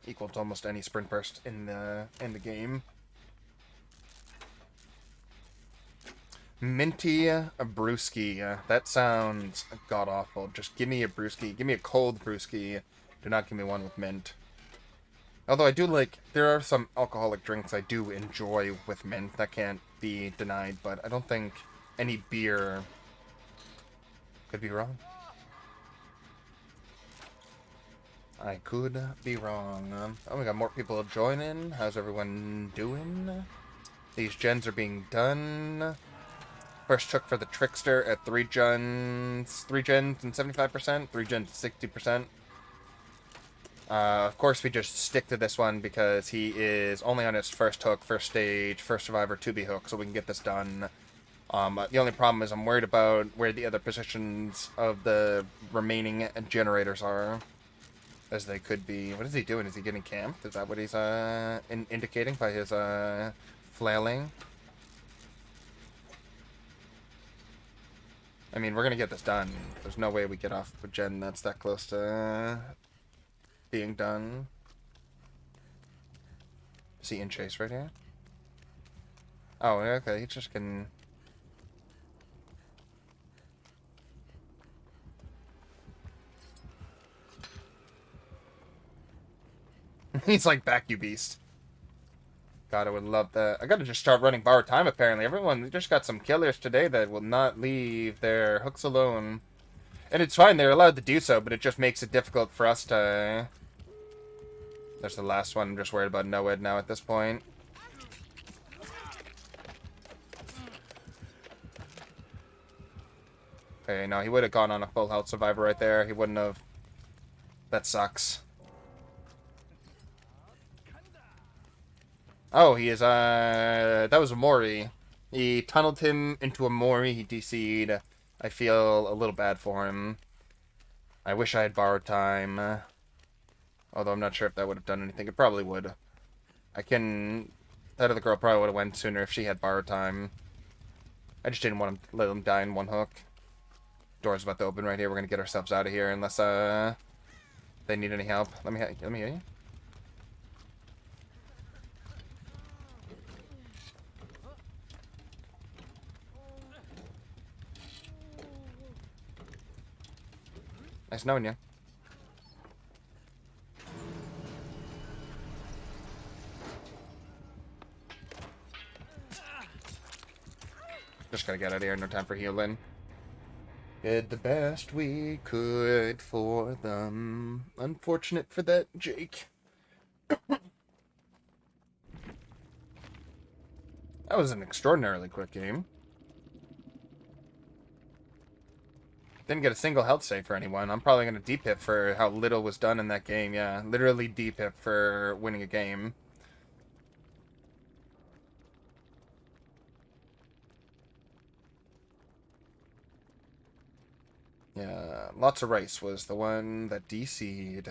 equal to almost any sprint burst in the game. Minty brewski. That sounds god-awful. Just give me a brewski. Give me a cold brewski. Do not give me one with mint. Although I do like... There are some alcoholic drinks I do enjoy with mint. That can't be denied. But I don't think any beer... Could be wrong. I could be wrong. Oh, we got more people joining. How's everyone doing? These gens are being done. First took for the Trickster at 3 gens and 75%, 3 gens and 60%. Of course, we just stick to this one because he is only on his first hook, first stage, first survivor to be hook, so we can get this done The only problem is I'm worried about where the other positions of the remaining generators are, as they could be. What is he doing? Is he getting camped? Is that what he's indicating by his flailing? I mean, we're gonna get this done. There's no way we get off a gen that's that close to being done. Is he in chase right here? Oh, okay. He just can. He's like, back, you beast. God, I would love that. I gotta just start running borrowed time, apparently. Everyone, we just got some killers today that will not leave their hooks alone. And it's fine, they're allowed to do so, but it just makes it difficult for us to... There's the last one. I'm just worried about NOED now at this point. Okay, no, he would have gone on a full health survivor right there. He wouldn't have. That sucks. Oh, he is, that was a Mori. He tunneled him into a Mori. He DC'd. I feel a little bad for him. I wish I had borrowed time. Although I'm not sure if that would have done anything. It probably would. That other girl probably would have went sooner if she had borrowed time. I just didn't want to let him die in one hook. Door's about to open right here. We're gonna get ourselves out of here unless they need any help. Let me hear you. Nice knowing you. Just gotta get out of here. No time for healing. Did the best we could for them. Unfortunate for that, Jake. That was an extraordinarily quick game. Didn't get a single health save for anyone. I'm probably going to deep-hit for how little was done in that game. Yeah, literally deep-hit for winning a game. Yeah, Lots of Rice was the one that DC'd.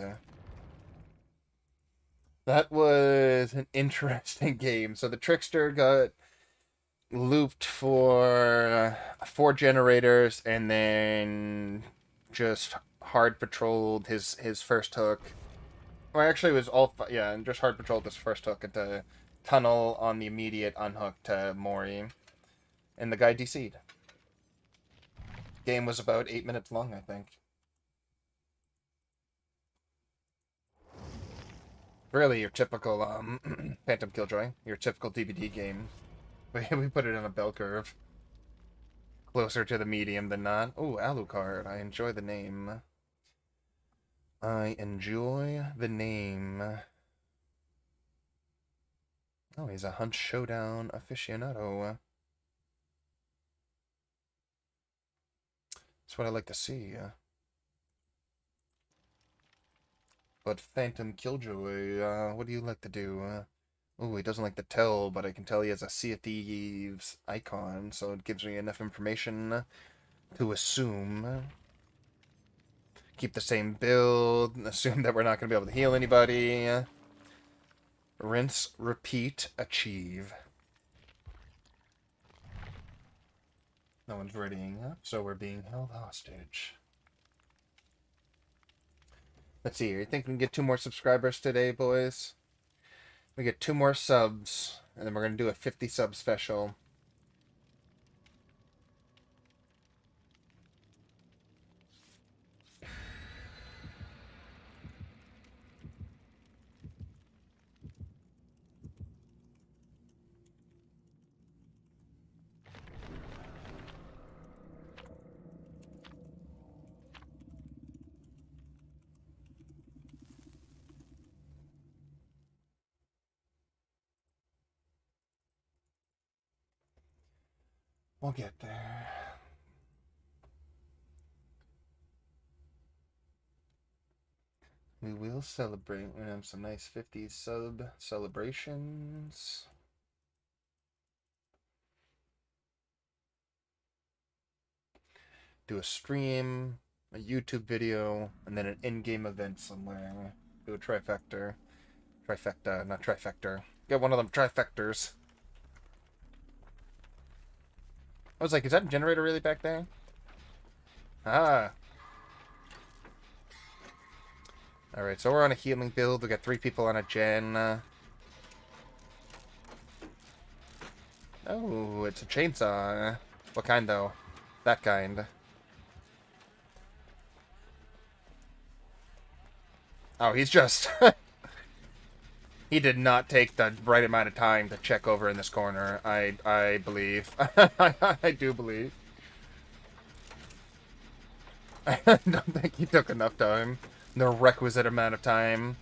That was an interesting game. So the Trickster got looped for 4 generators and then just hard patrolled his first hook. Or actually, it was all yeah, and just hard patrolled his first hook at the tunnel on the immediate unhook to Mori, and the guy DC'd. Game was about 8 minutes long, I think. Really, your typical Phantom Killjoy, your typical DVD game. We put it in a bell curve. Closer to the medium than not. Oh, Alucard. I enjoy the name. I enjoy the name. Oh, he's a Hunt Showdown aficionado. That's what I like to see. But Phantom Killjoy, what do you like to do? Oh, he doesn't like to tell, but I can tell he has a Sea of Thieves icon, so it gives me enough information to assume. Keep the same build, assume that we're not going to be able to heal anybody. Rinse, repeat, achieve. No one's readying up, so we're being held hostage. Let's see here. You think we can get 2 more subscribers today, boys? We get 2 more subs, and then we're going to do a 50 sub special. We'll get there. We will celebrate. We have some nice 50 sub celebrations. do a stream, a YouTube video, and then an in-game event somewhere. Do a trifecta. Trifecta, not trifecta. Get one of them trifectors. I was like, is that a generator really back there? Ah. Alright, so we're on a healing build. We got 3 people on a gen. Oh, it's a chainsaw. What kind, though? That kind. Oh, he's just... He did not take the right amount of time to check over in this corner. I believe. I do believe. I don't think he took enough time. The requisite amount of time.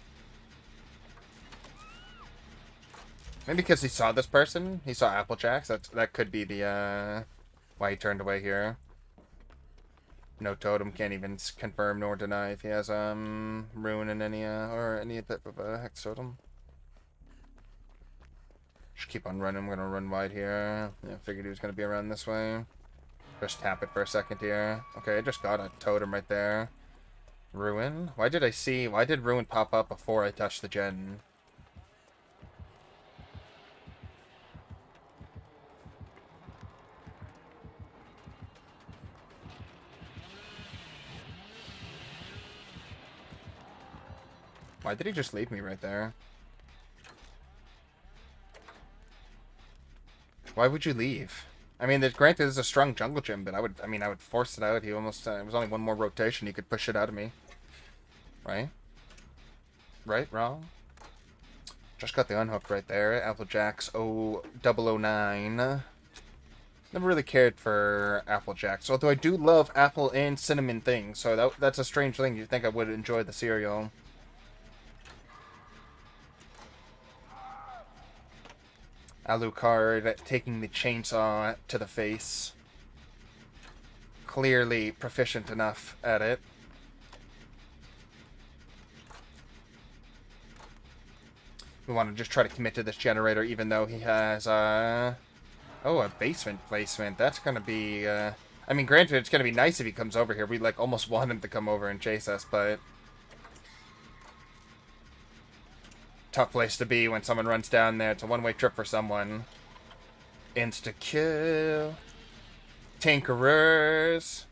Maybe because he saw this person. He saw Applejacks. That could be the why he turned away here. No totem, can't even confirm nor deny if he has ruin in any or any type of hex totem. Just keep on running. I'm gonna run wide here. Yeah, figured he was gonna be around this way. Just tap it for a second here. Okay, I just got a totem right there. Ruin? Why did Ruin pop up before I touched the gen? Why did he just leave me right there? Why would you leave? I mean, granted, it's a strong jungle gym, but I would force it out. He almost, it was only one more rotation. He could push it out of me. Right? Right? Wrong? Just got the unhook right there. Applejacks 009. Never really cared for Applejacks, although I do love apple and cinnamon things, so that's a strange thing. You'd think I would enjoy the cereal. Alucard taking the chainsaw to the face. Clearly proficient enough at it. We want to just try to commit to this generator, even though he has, oh, a basement placement. That's going to be, I mean, granted, it's going to be nice if he comes over here. We, like, almost want him to come over and chase us, but... Tough place to be when someone runs down there. It's a one-way trip for someone. Insta-kill. Tinkerers.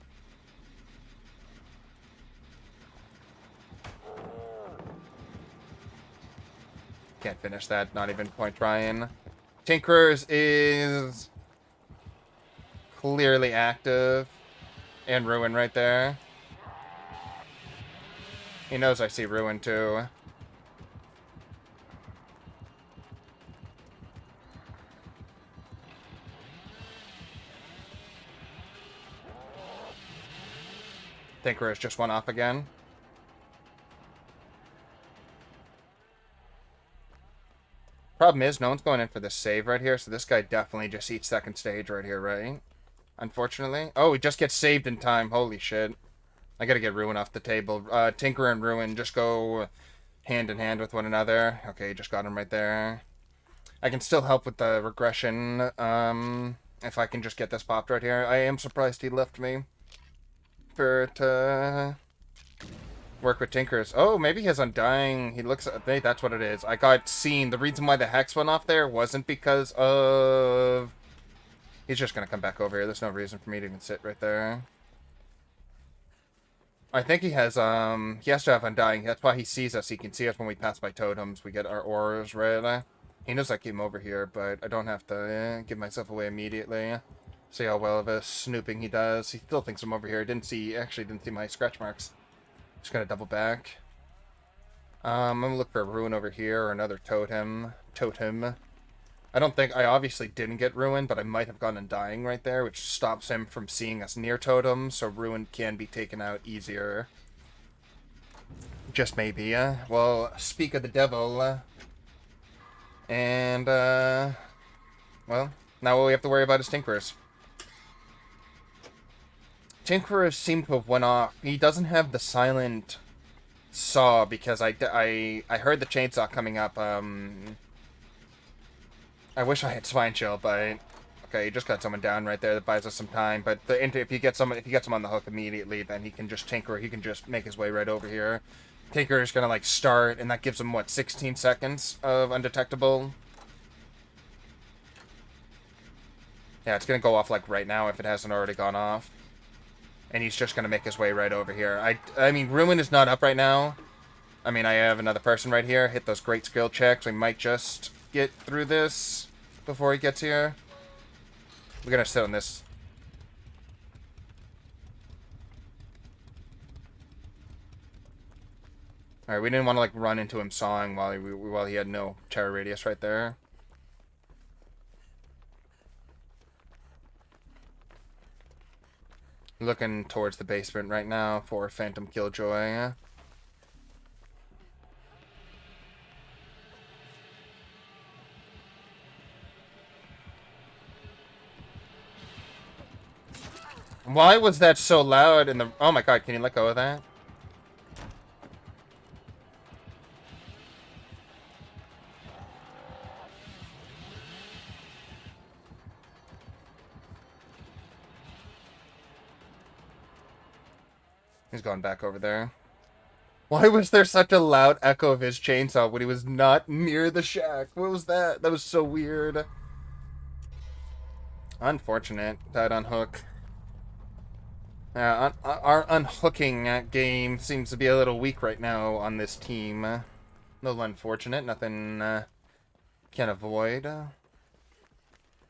Can't finish that. Not even point trying. Tinkerers is clearly active. And Ruin right there. He knows I see Ruin too. Tinkerers just went off again. Problem is, no one's going in for this save right here, so this guy definitely just eats second stage right here, right? Unfortunately. Oh, he just gets saved in time. Holy shit. I gotta get Ruin off the table. Tinker and Ruin just go hand in hand with one another. Okay, just got him right there. I can still help with the regression, if I can just get this popped right here. I am surprised he left me for it to work with Tinkers. Oh, maybe he has Undying. He looks at... Hey, that's what it is. I got seen. The reason why the Hex went off there wasn't because of... He's just gonna come back over here. There's no reason for me to even sit right there. I think he has to have Undying. That's why he sees us. He can see us when we pass by totems. We get our auras, right? He knows I came over here, but I don't have to give myself away immediately. See how well of a snooping he does. He still thinks I'm over here. Actually didn't see my scratch marks. Just gonna double back. I'm gonna look for a Ruin over here or another totem. I obviously didn't get Ruin, but I might have gone Undying right there, which stops him from seeing us near totem, so Ruin can be taken out easier. Just maybe, well, speak of the devil. And, well, now all we have to worry about is Tinkerers. Tinkerers seem to have went off. He doesn't have the silent saw because I heard the chainsaw coming up. I wish I had Swine Chill, but... Okay, he just got someone down right there. That buys us some time. But if he gets someone, if he gets him on the hook immediately, then he can just tinker. He can just make his way right over here. Tinker is gonna like start, and that gives him what, 16 seconds of undetectable. Yeah, it's gonna go off like right now if it hasn't already gone off. And he's just gonna make his way right over here. I mean, Ruin is not up right now. I mean, I have another person right here. Hit those great skill checks. We might just get through this before he gets here. We're gonna sit on this. All right, we didn't want to like run into him sawing while he had no terror radius right there. Looking towards the basement right now for Phantom Killjoy. Why was that so loud in the... Oh my god, can you let go of that? He's going back over there. Why was there such a loud echo of his chainsaw when he was not near the shack? What was that? That was so weird. Unfortunate. Died on hook. Our unhooking game seems to be a little weak right now on this team. A little unfortunate. Nothing can avoid.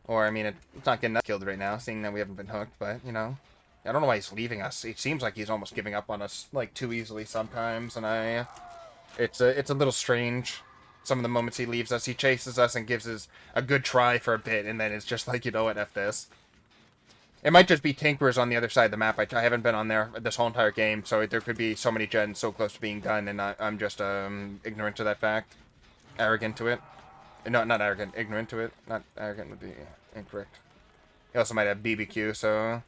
Or, I mean, it's not getting us killed right now, seeing that we haven't been hooked, but, you know. I don't know why he's leaving us. It seems like he's almost giving up on us, like, too easily sometimes, and it's a little strange. Some of the moments he leaves us, he chases us and gives us a good try for a bit, and then it's just like, you know what, F this. It might just be Tinkerers on the other side of the map. I haven't been on there this whole entire game, so there could be so many gens so close to being done, and I'm just ignorant to that fact. Arrogant to it. No, not arrogant. Ignorant to it. Not arrogant would be incorrect. He also might have BBQ, so...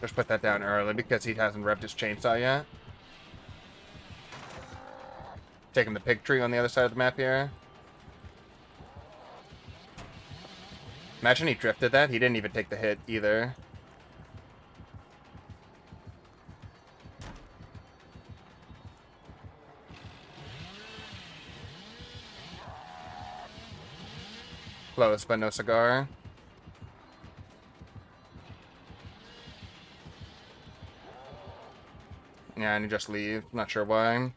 Just put that down early because he hasn't revved his chainsaw yet. Taking the pig tree on the other side of the map here. Imagine he drifted that. He didn't even take the hit either. Close, but no cigar. Yeah, and he just leave. Not sure why.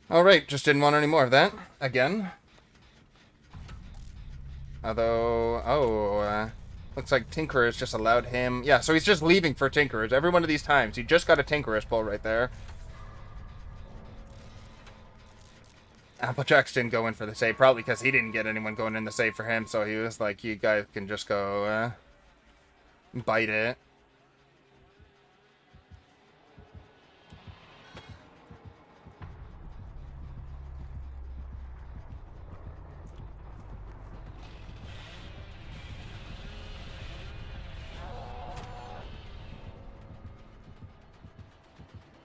Alright, just didn't want any more of that. Again. Although, looks like Tinkerers just allowed him... Yeah, so he's just leaving for Tinkerers. Every one of these times. He just got a Tinkerers pull right there. Applejack's didn't go in for the save, probably because he didn't get anyone going in the save for him, so he was like, you guys can just go, bite it.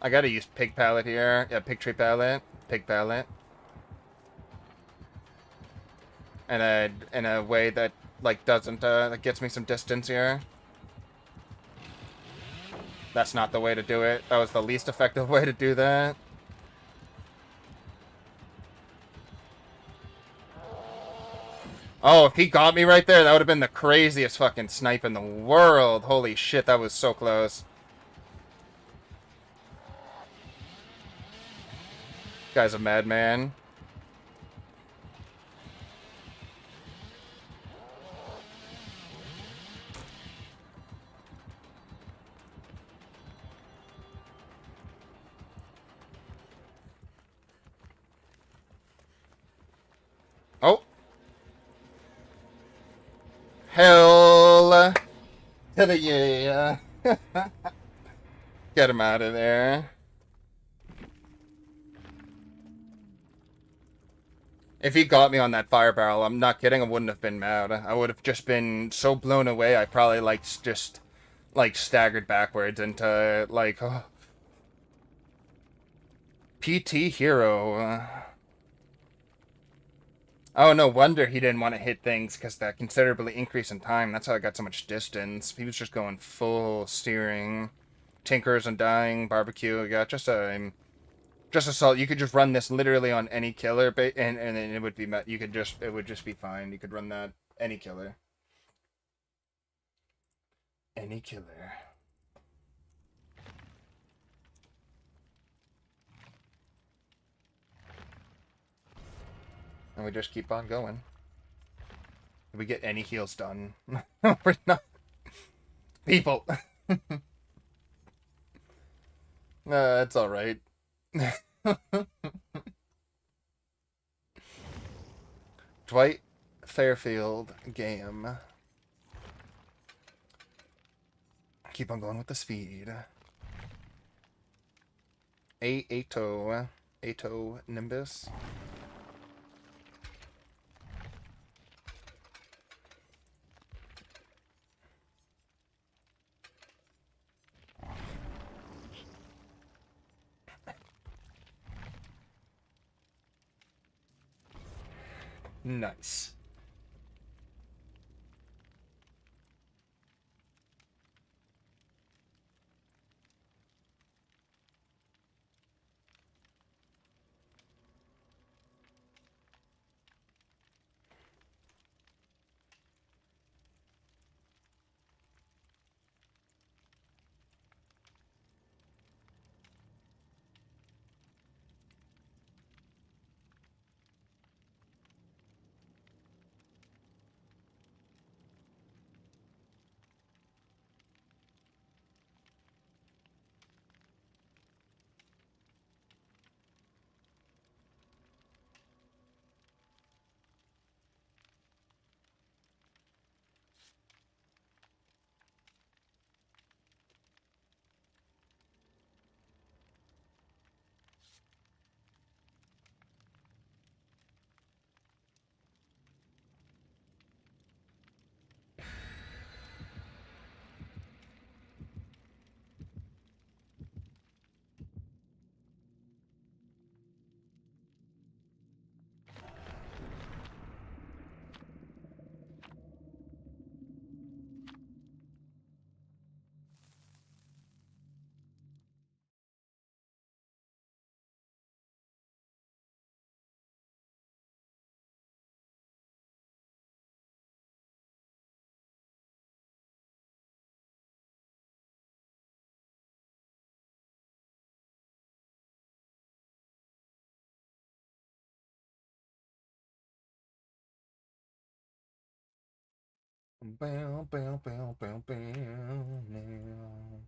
I gotta use pig pallet here. Yeah, pig tree pallet. Pig pallet. In a way that, like, doesn't, that gets me some distance here. That's not the way to do it. That was the least effective way to do that. Oh, if he got me right there, that would have been the craziest fucking snipe in the world. Holy shit, that was so close. Guy's a madman. Oh. Hell to the yeah. Get him out of there. If he got me on that fire barrel, I'm not kidding, I wouldn't have been mad. I would have just been so blown away, I probably, like, just, like, staggered backwards into, like, oh, PT Hero. Oh, no wonder he didn't want to hit things, because that considerably increase in time. That's how I got so much distance. He was just going full steering. Tinkers and dying, barbecue. Yeah, just assault. You could just run this literally on any killer, and it would be you could just it would just be fine. You could run that any killer, any killer. And we just keep on going. Did we get any heals done? We're not people. It's all right. Dwight Fairfield game. Keep on going with the speed. Ato Nimbus. Nice. Bow, bow, bow, bow, bow, now.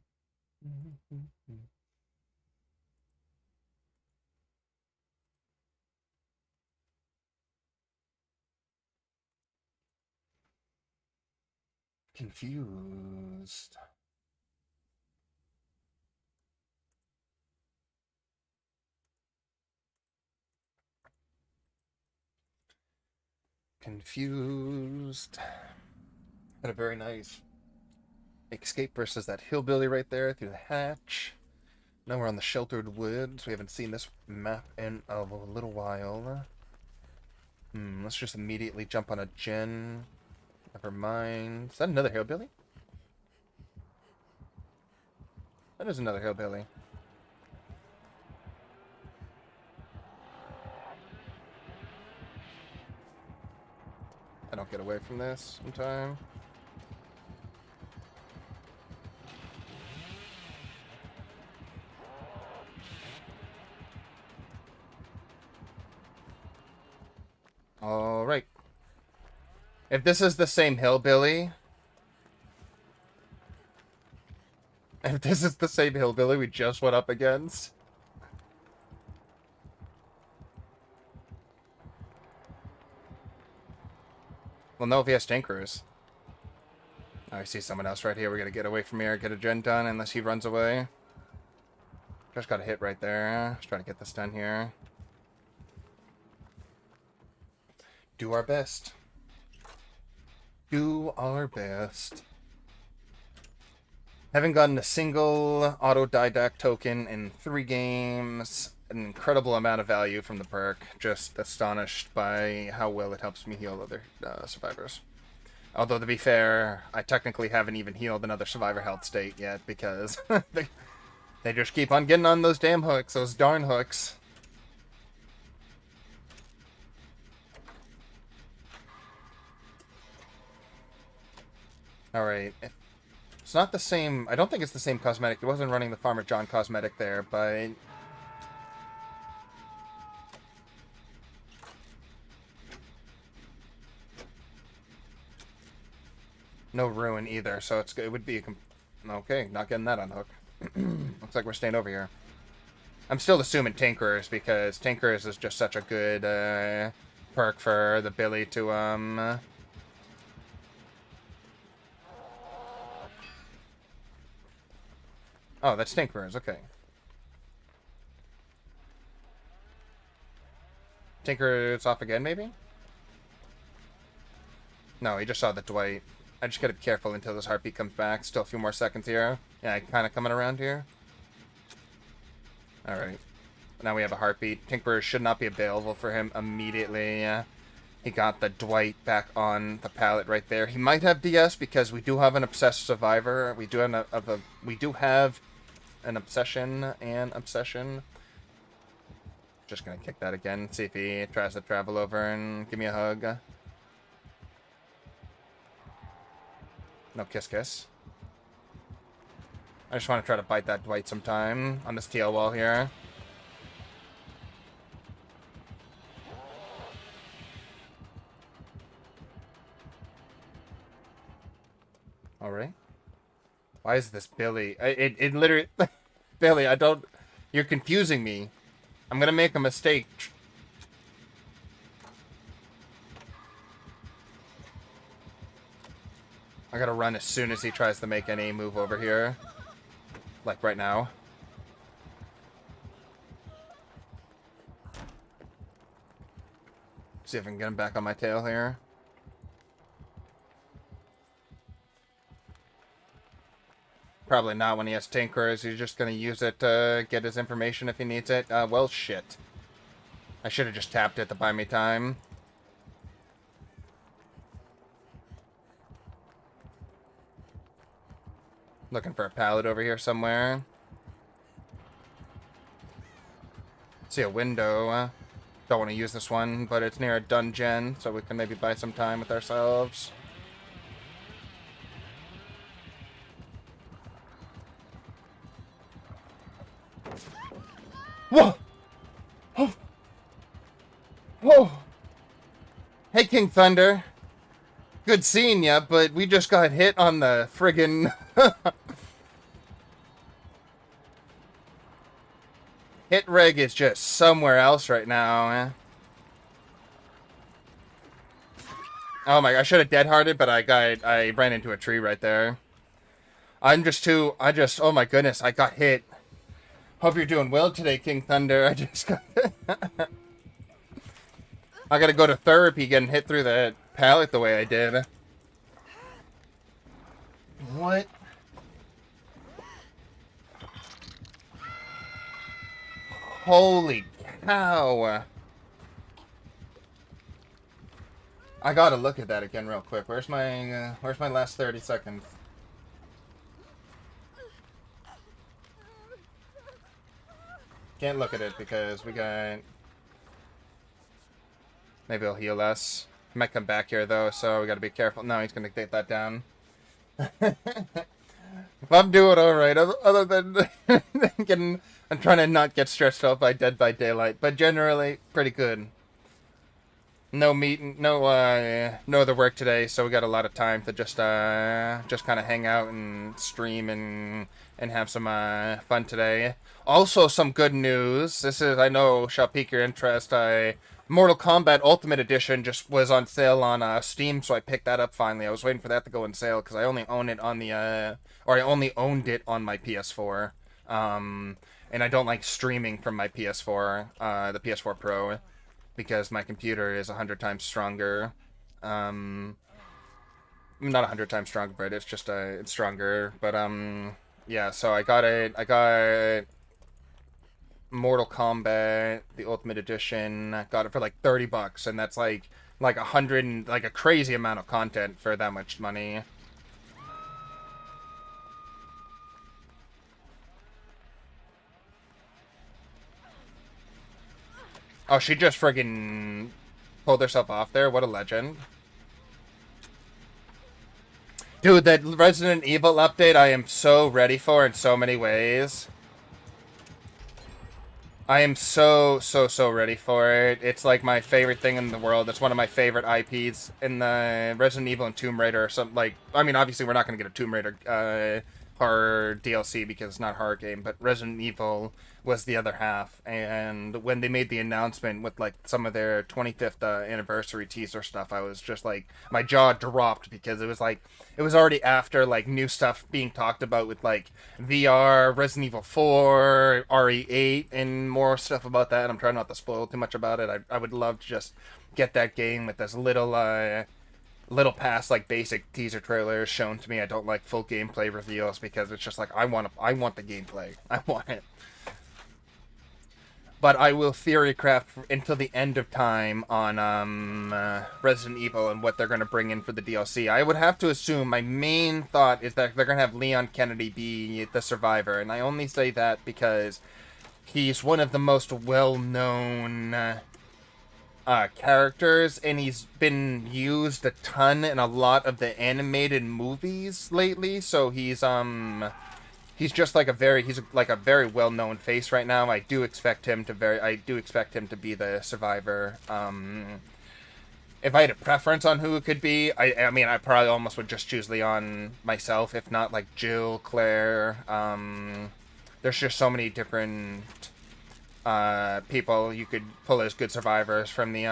Confused. Confused. Had a very nice escape versus that hillbilly right there through the hatch. Now we're on the sheltered woods. We haven't seen this map in a little while. Let's just immediately jump on a gen. Never mind. Is that another hillbilly? That is another hillbilly. I don't get away from this in time. Alright. If this is the same hillbilly... If this is the same hillbilly we just went up against... Well, no, if he has stinkers. Oh, I see someone else right here. We gotta get away from here, get a gen done, unless he runs away. Just got a hit right there. Just trying to get this done here. Do our best. Do our best. Haven't gotten a single autodidact token in 3 games. An incredible amount of value from the perk. Just astonished by how well it helps me heal other survivors. Although, to be fair, I technically haven't even healed another survivor health state yet because they just keep on getting on those damn hooks, those darn hooks. Alright. It's not the same... I don't think it's the same cosmetic. It wasn't running the Farmer John cosmetic there, but... No ruin either, so it would be... Okay, not getting that on hook. Looks like we're staying over here. I'm still assuming Tinkerers, because Tinkerers is just such a good perk for the Billy to... Oh, that's Tinkerers, okay. Tinkerers off again, maybe? No, he just saw the Dwight. I just gotta be careful until this heartbeat comes back. Still a few more seconds here. Yeah, kind of coming around here. Alright. Now we have a heartbeat. Tinkerers should not be available for him immediately. He got the Dwight back on the pallet right there. He might have DS because we do have an obsessed survivor. We do have an obsession and obsession. Just gonna kick that again. See if he tries to travel over and give me a hug. No kiss kiss. I just want to try to bite that Dwight sometime on this TL wall here. Alright. Why is this Billy? It literally... Billy, I don't... You're confusing me. I'm gonna make a mistake. I gotta run as soon as he tries to make any move over here. Like right now. See if I can get him back on my tail here. Probably not when he has Tinkerers. He's just gonna use it to get his information if he needs it. Well, shit. I should have just tapped it to buy me time. Looking for a pallet over here somewhere. See a window. Don't want to use this one, but it's near a dungeon, so we can maybe buy some time with ourselves. Whoa! Oh! Whoa! Hey, King Thunder. Good seeing ya, but we just got hit on the friggin... Hit Reg is just somewhere else right now, man. Oh my, I should have dead-hearted, but I ran into a tree right there. Oh my goodness, I got hit. Hope you're doing well today, King Thunder. I just got... I gotta go to therapy getting hit through the pallet the way I did. What? Holy cow. I gotta look at that again real quick. Where's my last 30 seconds? Can't look at it because we got... Maybe he'll heal us. He might come back here though, so we gotta be careful. No, he's gonna take that down. I'm doing alright, other than getting... I'm trying to not get stressed out by Dead by Daylight, but generally, pretty good. No other work today, so we got a lot of time to just kind of hang out and stream and have some fun today. Also, some good news. This is, I know, shall pique your interest. Mortal Kombat Ultimate Edition just was on sale on Steam, so I picked that up finally. I was waiting for that to go on sale because I only own it on the I only owned it on my PS4. And I don't like streaming from my PS4, the PS4 Pro. because my computer is 100 times stronger. Not 100 times stronger, but it's just it's stronger. But yeah. So I got it. I got Mortal Kombat, the Ultimate Edition. I got it for like $30, and that's like 100, like a crazy amount of content for that much money. Oh, she just friggin' pulled herself off there. What a legend. Dude, that Resident Evil update I am so ready for in so many ways. I am so ready for it. It's like my favorite thing in the world. It's one of my favorite IPs in the Resident Evil and Tomb Raider or something. Like, I mean, obviously we're not going to get a Tomb Raider horror DLC because it's not a horror game, but Resident Evil was the other half. And when they made the announcement with like some of their 25th anniversary teaser stuff, I was just like, my jaw dropped because it was like, it was already after like new stuff being talked about with like VR, Resident Evil 4, RE8, and more stuff about that. I'm trying not to spoil too much about it. I would love to just get that game with as little past like basic teaser trailers shown to me. I don't like full gameplay reveals because it's just like I want the gameplay. I want it. But I will theorycraft until the end of time on Resident Evil and what they're going to bring in for the DLC. I would have to assume my main thought is that they're going to have Leon Kennedy be the survivor, and I only say that because he's one of the most well-known characters, and he's been used a ton in a lot of the animated movies lately. So he's just like he's like a very well-known face right now. I do expect him to be the survivor. If I had a preference on who it could be, I mean, I probably almost would just choose Leon myself, if not like Jill, Claire. There's just so many different people you could pull as good survivors from the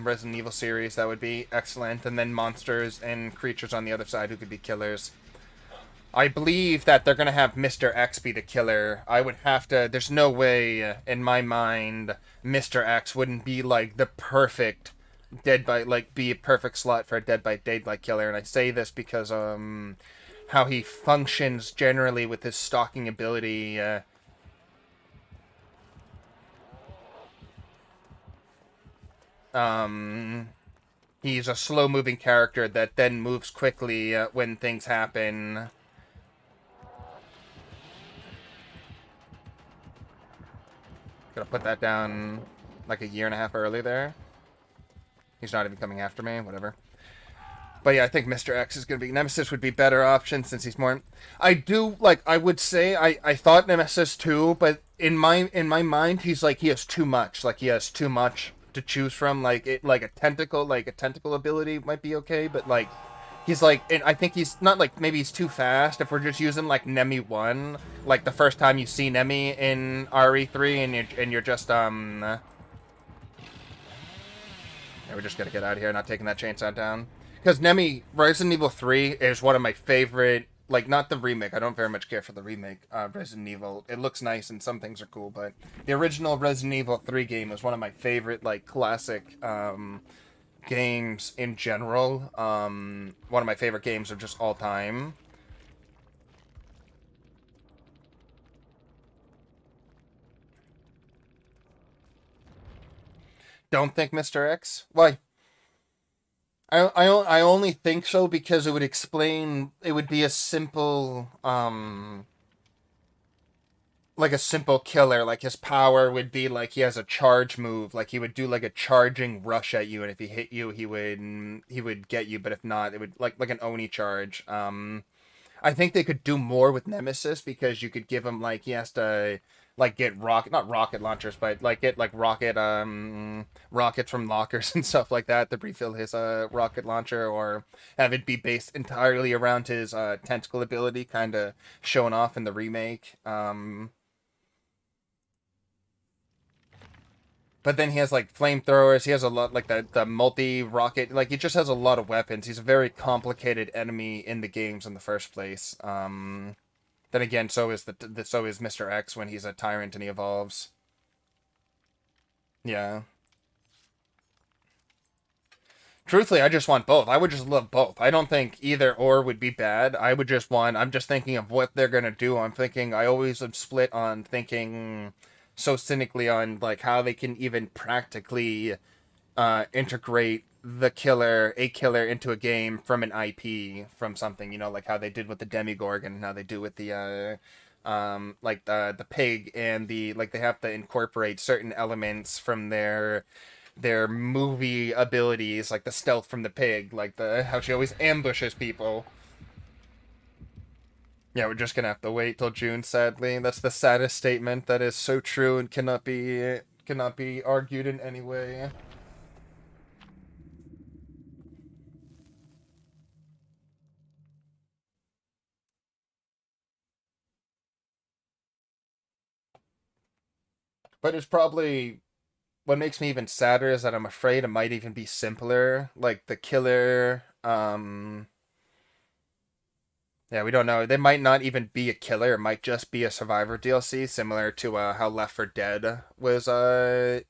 Resident Evil series. That would be excellent. And then monsters and creatures on the other side who could be killers. I believe that they're going to have Mr. X be the killer. I would have to... There's no way, in my mind, Mr. X wouldn't be, like, the perfect be a perfect slot for a Dead by Daylight killer. And I say this because, how he functions generally with his stalking ability, he's a slow-moving character that then moves quickly when things happen. Gotta put that down like a year and a half early there. He's not even coming after me, whatever. But yeah, I think Mr. X is gonna be... Nemesis would be better option since he's more... I do, like, I would say, I thought Nemesis too, but in my mind, he's like, he has too much. Like, he has too much to choose from. Like a tentacle ability might be okay, but like he's like, and I think he's not like, maybe he's too fast if we're just using like Nemi 1, like the first time you see Nemi in RE3 and you're just yeah, we're just gonna get out of here, not taking that chainsaw down, because Nemi Resident Evil 3 is one of my favorite. Like, not the remake. I don't very much care for the remake, Resident Evil. It looks nice and some things are cool, but the original Resident Evil 3 game is one of my favorite, like, classic games in general. One of my favorite games of just all time. Don't think Mr. X? Why? I only think so because it would explain, it would be a simple, like a simple killer. Like his power would be like he has a charge move, like he would do like a charging rush at you, and if he hit you, he would get you, but if not, it would like an Oni charge. I think they could do more with Nemesis because you could give him like, he has to like get not rocket launchers, but like get like rockets from lockers and stuff like that to refill his rocket launcher, or have it be based entirely around his tentacle ability, kind of shown off in the remake. But then he has like flamethrowers. He has a lot like the multi rocket. Like he just has a lot of weapons. He's a very complicated enemy in the games in the first place. Then again, so is so is Mr. X when he's a tyrant and he evolves. Yeah. Truthfully, I just want both. I would just love both. I don't think either or would be bad. I would just want. I'm just thinking of what they're gonna do. I'm thinking. I always am split on thinking so cynically on like how they can even practically integrate a killer into a game from an IP from something. You know, like how they did with the Demigorgon and how they do with the like the pig and the like. They have to incorporate certain elements from their movie abilities, like the stealth from the pig, like the how she always ambushes people. Yeah, we're just gonna have to wait till June, sadly. That's the saddest statement that is so true and cannot be argued in any way. But it's probably what makes me even sadder is that I'm afraid it might even be simpler. Like the killer, yeah, we don't know. They might not even be a killer. It might just be a survivor DLC, similar to how Left 4 Dead was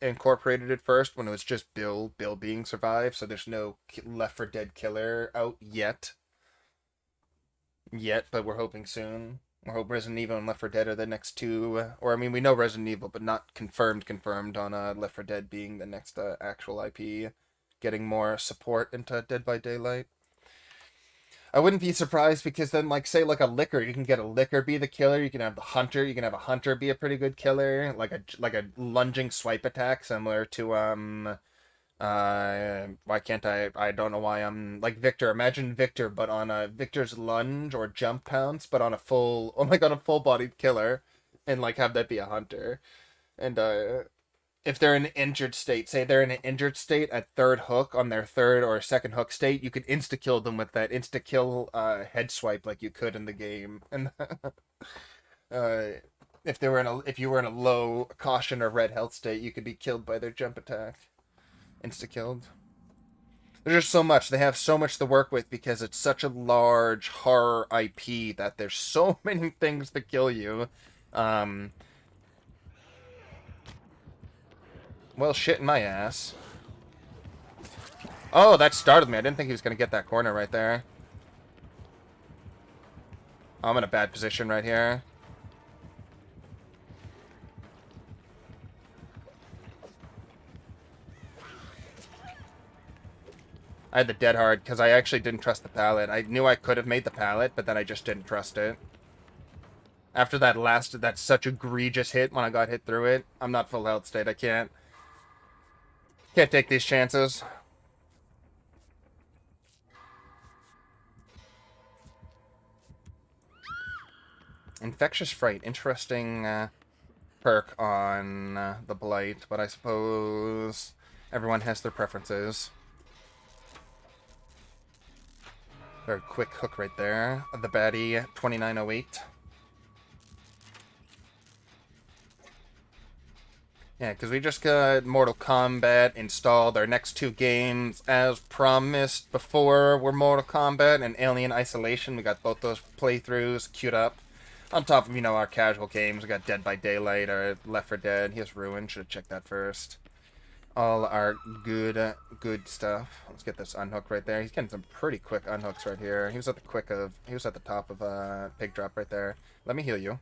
incorporated at first when it was just Bill being survived. So there's no Left 4 Dead killer out yet, but we're hoping soon. We're hoping Resident Evil and Left 4 Dead are the next two, or I mean, we know Resident Evil, but not confirmed on Left 4 Dead being the next actual IP, getting more support into Dead by Daylight. I wouldn't be surprised because then, like, say, like a licker, you can get a licker be the killer. You can have the hunter. You can have a hunter be a pretty good killer, like a lunging swipe attack, similar to why can't I don't know why I'm like Victor. Imagine Victor, but on a Victor's lunge or jump pounce, but on a full, oh my god, a full bodied killer, and like have that be a hunter, and if they're in an injured state, say they're in an injured state at third hook on their third or second hook state, you could insta kill them with that insta kill head swipe like you could in the game. And uh, if you were in a low caution or red health state, you could be killed by their jump attack. Insta killed. There's just so much. They have so much to work with because it's such a large horror IP that there's so many things to kill you. Um, well, shit in my ass. Oh, that startled me. I didn't think he was going to get that corner right there. I'm in a bad position right here. I had the dead hard because I actually didn't trust the pallet. I knew I could have made the pallet, but then I just didn't trust it. After that such egregious hit when I got hit through it, I'm not full health state. I can't take these chances. Infectious Fright, interesting perk on the Blight, but I suppose everyone has their preferences. Very quick hook right there. The baddie, 2908. Yeah, because we just got Mortal Kombat installed. Our next two games, as promised before, were Mortal Kombat and Alien Isolation. We got both those playthroughs queued up. On top of, our casual games, we got Dead by Daylight, or Left 4 Dead. He has Ruin. Should have checked that first. All our good stuff. Let's get this unhook right there. He's getting some pretty quick unhooks right here. He was at the top of Pig Drop right there. Let me heal you.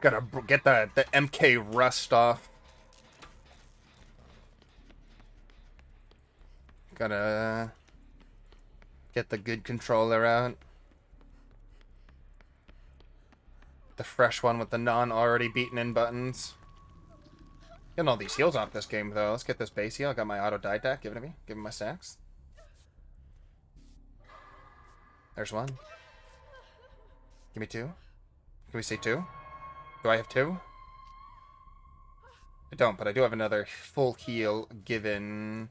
Gotta get the MK rust off. Gotta get the good controller out. The fresh one with the non-already beaten in buttons. Getting all these heals off this game, though. Let's get this base heal. I got my auto didac. Give it to me. Give me my stacks. There's one. Give me two. Can we say two? Do I have two? I don't, but I do have another full heal given.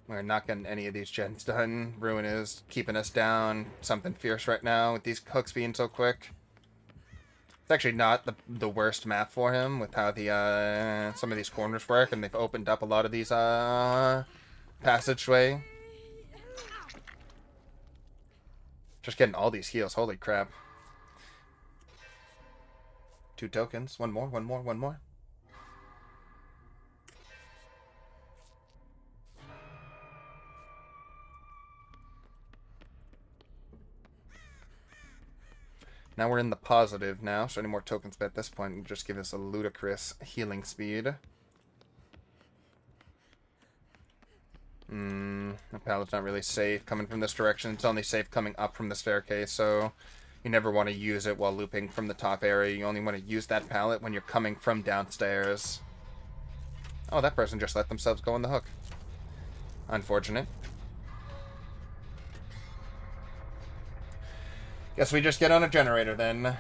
We're not getting any of these gens done. Ruin is keeping us down. Something fierce right now with these hooks being so quick. It's actually not the worst map for him with how the some of these corners work, and they've opened up a lot of these passageway. Just getting all these heals. Holy crap. 2 tokens. One more, one more, one more. Now we're in the positive now, so any more tokens at this point will just give us a ludicrous healing speed. The pallet's not really safe coming from this direction. It's only safe coming up from the staircase, so you never want to use it while looping from the top area. You only want to use that pallet when you're coming from downstairs. Oh, that person just let themselves go on the hook. Unfortunate. Guess we just get on a generator then.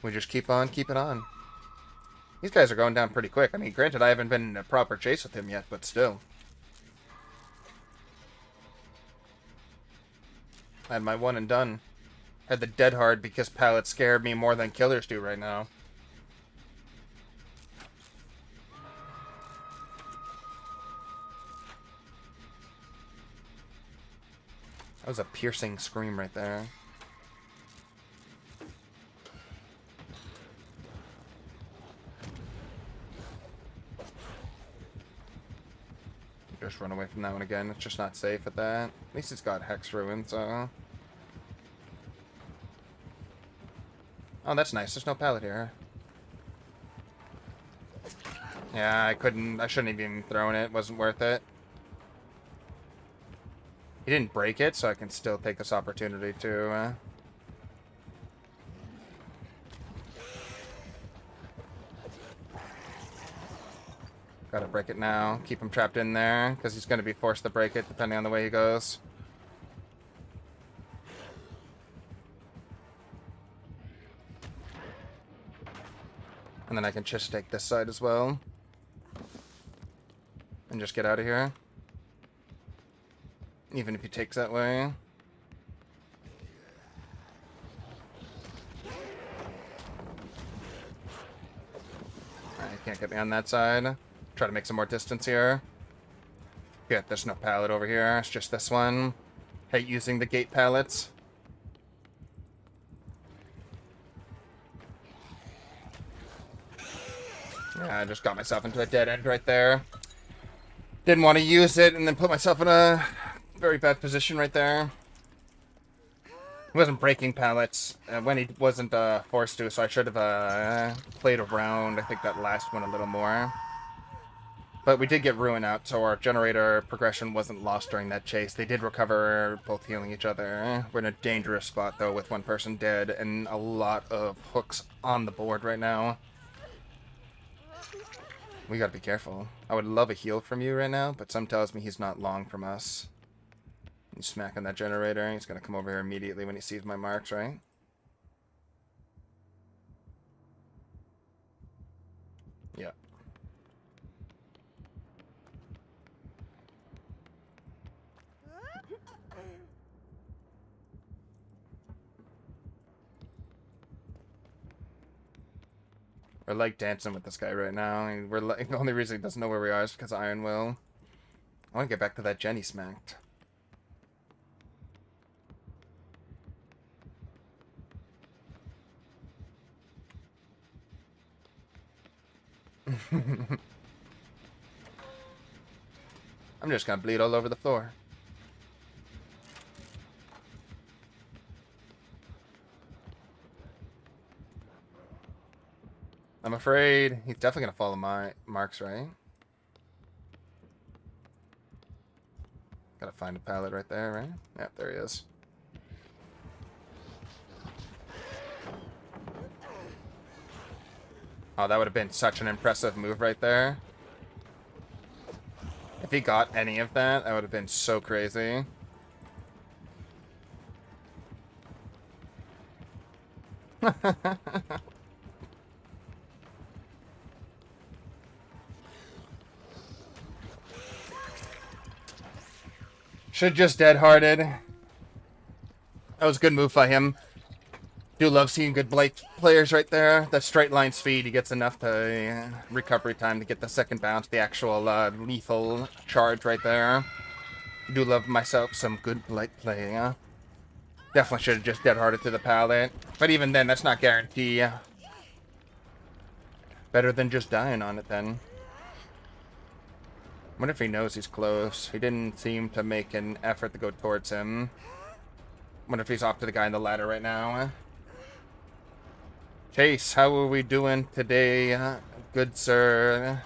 We just keep on keeping on. These guys are going down pretty quick. I mean, granted, I haven't been in a proper chase with him yet, but still. I had my one and done. Had the dead hard because pallets scared me more than killers do right now. That was a piercing scream right there. Just run away from that one again. It's just not safe at that. At least it's got Hex Ruin, so... Oh, that's nice. There's no pallet here. Yeah, I shouldn't have even thrown it. It wasn't worth it. He didn't break it, so I can still take this opportunity to... Gotta break it now. Keep him trapped in there, because he's going to be forced to break it, depending on the way he goes. And then I can just take this side as well. And just get out of here. Even if he takes that way. Alright, can't get me on that side. Try to make some more distance here. Good, there's no pallet over here. It's just this one. Hate using the gate pallets. Yeah, I just got myself into a dead end right there. Didn't want to use it and then put myself in a very bad position right there. He wasn't breaking pallets when he wasn't forced to, so I should have played around, I think, that last one a little more. But we did get Ruin out, so our generator progression wasn't lost during that chase. They did recover, both healing each other. We're in a dangerous spot, though, with one person dead and a lot of hooks on the board right now. We gotta be careful. I would love a heal from you right now, but some tells me he's not long from us. He's smacking that generator. He's gonna come over here immediately when he sees my marks, right? Yeah. We're like dancing with this guy right now. We're like, the only reason he doesn't know where we are is because of Iron Will. I want to get back to that Jenny smacked. I'm just gonna bleed all over the floor. I'm afraid he's definitely gonna follow my marks, right? Gotta find a pallet right there, right? Yeah, there he is. Oh, that would have been such an impressive move right there. If he got any of that, that would have been so crazy. Should just dead-hearted. That was a good move by him. Do love seeing good Blake players right there. That straight line speed, he gets enough to recovery time to get the second bounce, the actual lethal charge right there. Do love myself some good Blake play. Definitely should have just dead-hearted to the pallet. But even then, that's not guarantee. Better than just dying on it then. Wonder if he knows he's close. He didn't seem to make an effort to go towards him. Wonder if he's off to the guy in the ladder right now. Chase, how are we doing today, good sir?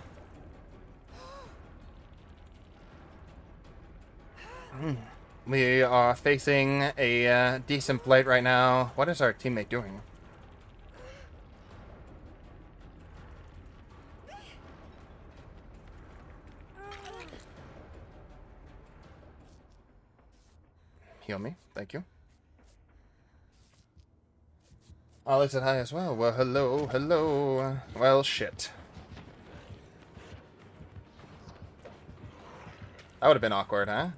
We are facing a decent plate right now. What is our teammate doing? Heal me, thank you. Alex said hi as well. Well, hello, hello. Well, shit. That would have been awkward, huh?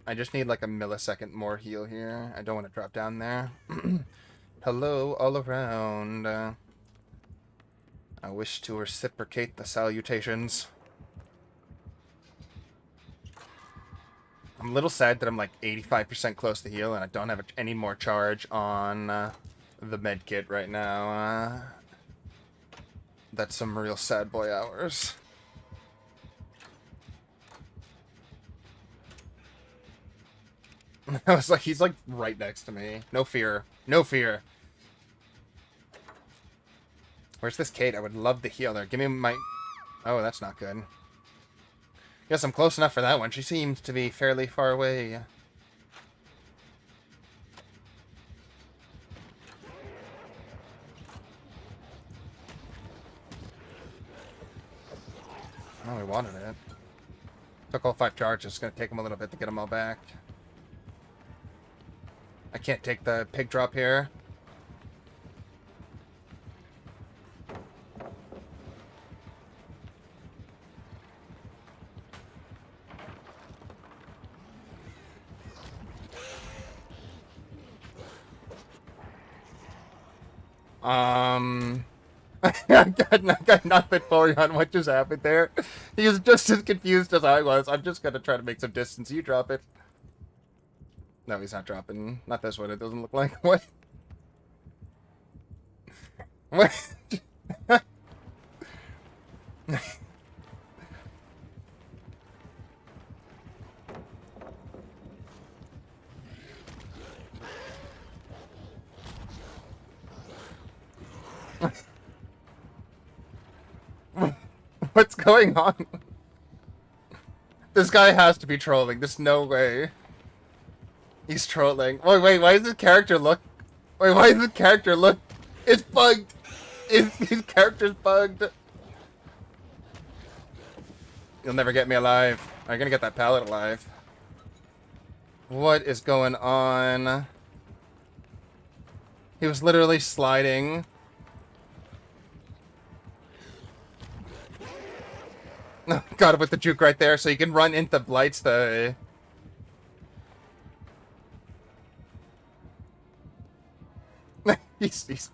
I just need like a millisecond more heal here. I don't want to drop down there. Hello, all around. I wish to reciprocate the salutations. I'm a little sad that I'm like 85% close to heal and I don't have any more charge on the med kit right now. That's some real sad boy hours. I was like, he's like right next to me. No fear. No fear. Where's this Kate? I would love to heal her. Give me my... Oh, that's not good. Guess I'm close enough for that one. She seems to be fairly far away. Oh, we wanted it. Took all 5 charges. It's going to take him a little bit to get them all back. I can't take the pig drop here. I got nothing for you on what just happened there. He was just as confused as I was. I'm just gonna try to make some distance. You drop it. No, he's not dropping. Not this one. It doesn't look like. What? What? What's going on? This guy has to be trolling. There's no way. He's trolling. Wait, why does the character look... Wait, why does the character look... It's bugged! His character's bugged! You'll never get me alive. I'm gonna get that pallet alive. What is going on? He was literally sliding. Got him with the juke right there, so you can run into blights the... he's...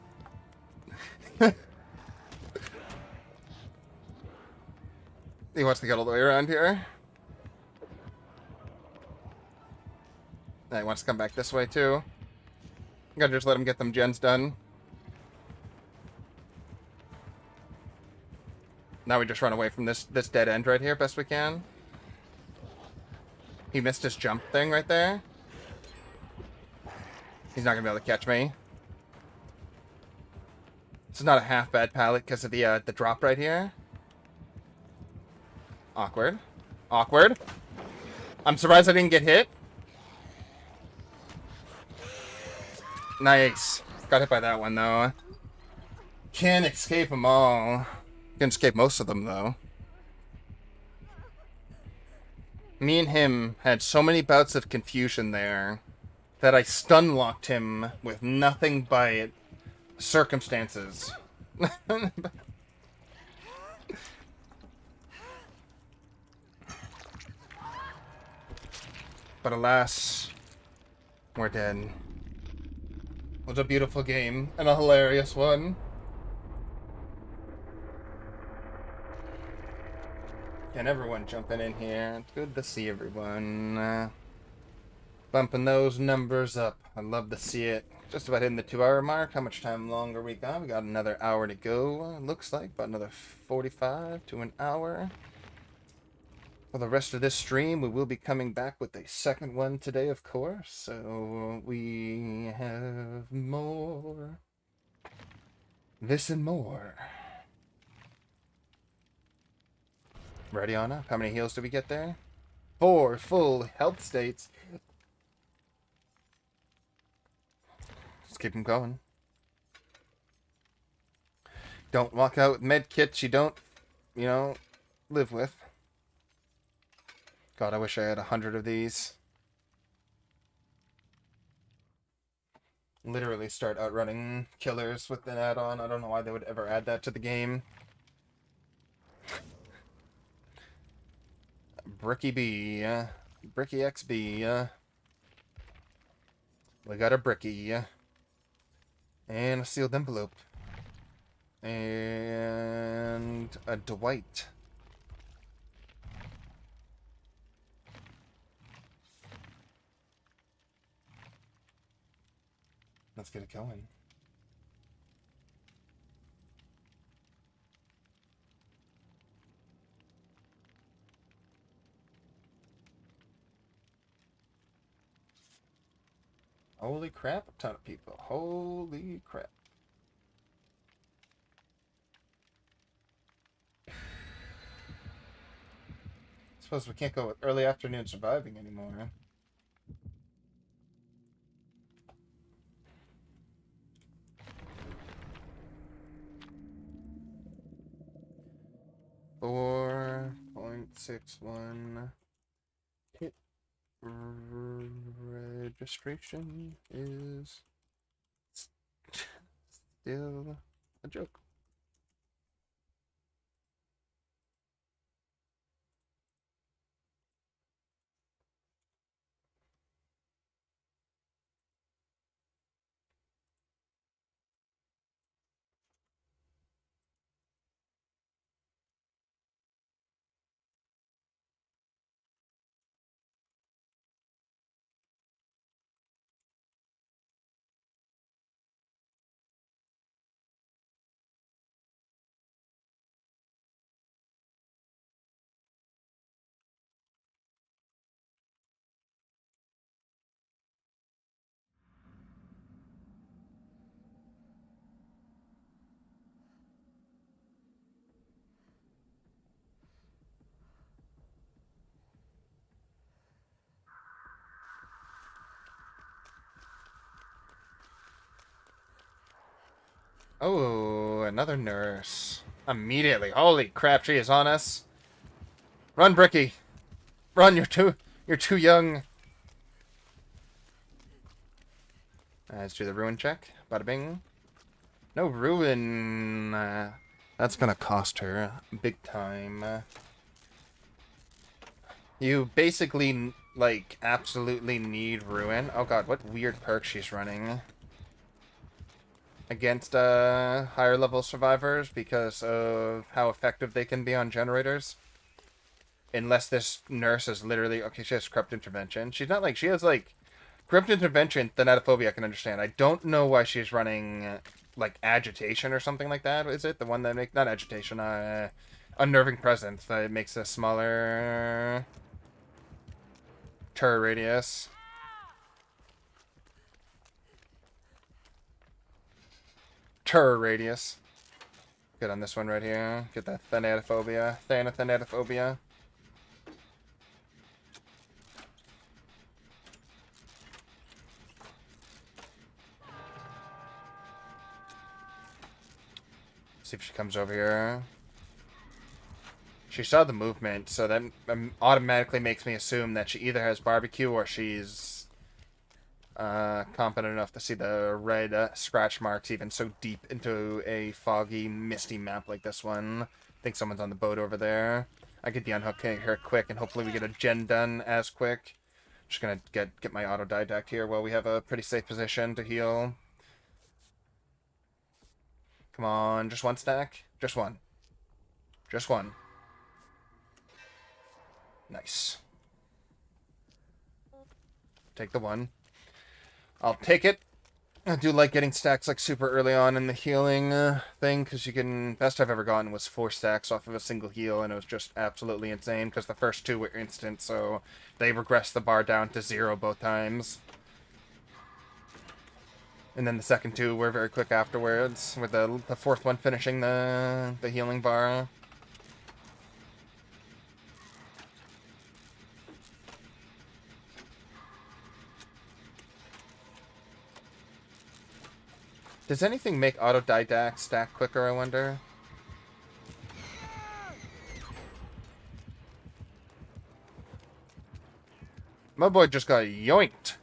He wants to get all the way around here. He wants to come back this way too. Gotta just let him get them gens done. Now we just run away from this dead end right here best we can. He missed his jump thing right there. He's not gonna be able to catch me. This is not a half bad pallet because of the drop right here. Awkward. Awkward. I'm surprised I didn't get hit. Nice. Got hit by that one though. Can't escape them all. Can escape most of them though. Me and him had so many bouts of confusion there that I stun locked him with nothing but circumstances. But alas, we're dead. It was a beautiful game and a hilarious one. And everyone jumping in here. It's good to see everyone. Bumping those numbers up. I'd love to see it. Just about hitting the 2-hour mark. How much time longer we got? We got another hour to go. Looks like about another 45 to an hour. For the rest of this stream, we will be coming back with a second one today, of course. So we have more. This and more. Ready on up. How many heals did we get there? 4 full health states. Let's keep them going. Don't walk out with med kits you don't, live with. God, I wish I had 100 of these. Literally start outrunning killers with an add-on. I don't know why they would ever add that to the game. Bricky B. Bricky XB. We got a Bricky. And a sealed envelope. And a Dwight. Let's get it going. Holy crap, a ton of people. Holy crap. Suppose we can't go with early afternoon surviving anymore. .61 Hit registration is still a joke. Oh, another nurse. Immediately. Holy crap, she is on us. Run, Bricky. Run, you're too young. Let's do the ruin check. Bada bing. No ruin. That's gonna cost her big time. You basically, like, absolutely need ruin. Oh god, what weird perk she's running. Against higher level survivors because of how effective they can be on generators. Unless this nurse is literally... Okay, she has corrupt intervention. She's not like... She has like... Corrupt intervention, thanatophobia I can understand. I don't know why she's running like agitation or something like that. Is it? The one that makes... Not agitation, unnerving presence. That makes a smaller... terror radius. Terror radius. Get on this one right here. Get that thanatophobia. Thanatophobia. See if she comes over here. She saw the movement, so that automatically makes me assume that she either has barbecue or she's competent enough to see the red scratch marks even so deep into a foggy, misty map like this one. I think someone's on the boat over there. I could de-unhook her quick, and hopefully we get a gen done as quick. Just gonna get my autodidact here while we have a pretty safe position to heal. Come on, just one stack? Just one. Just one. Nice. Take the one. I'll take it. I do like getting stacks like super early on in the healing thing, because you can... Best I've ever gotten was 4 stacks off of a single heal, and it was just absolutely insane, because the first 2 were instant, so they regressed the bar down to 0 both times. And then the second 2 were very quick afterwards, with the 4th one finishing the healing bar. Does anything make autodidact stack quicker, I wonder? My boy just got yoinked.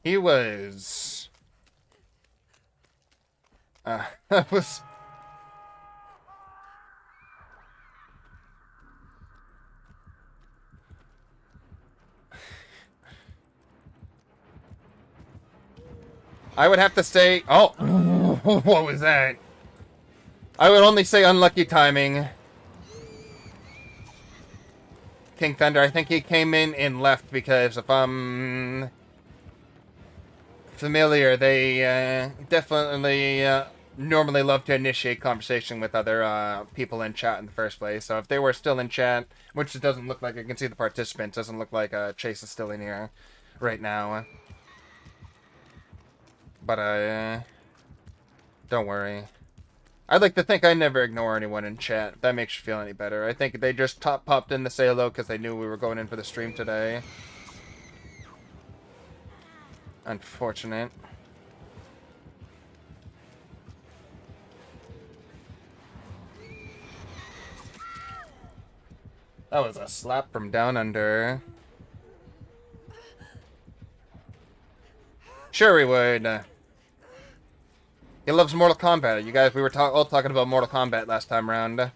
He was... that was... I would have to say... Oh! What was that? I would only say unlucky timing. King Thunder, I think he came in and left because if I'm familiar, they definitely normally love to initiate conversation with other people in chat in the first place. So if they were still in chat, which it doesn't look like, I can see the participants, doesn't look like Chase is still in here right now. But don't worry. I'd like to think I never ignore anyone in chat, if that makes you feel any better. I think they just popped in to say hello because they knew we were going in for the stream today. Unfortunate. That was a slap from down under. Sure he would. He loves Mortal Kombat. You guys, we were all talking about Mortal Kombat last time around. And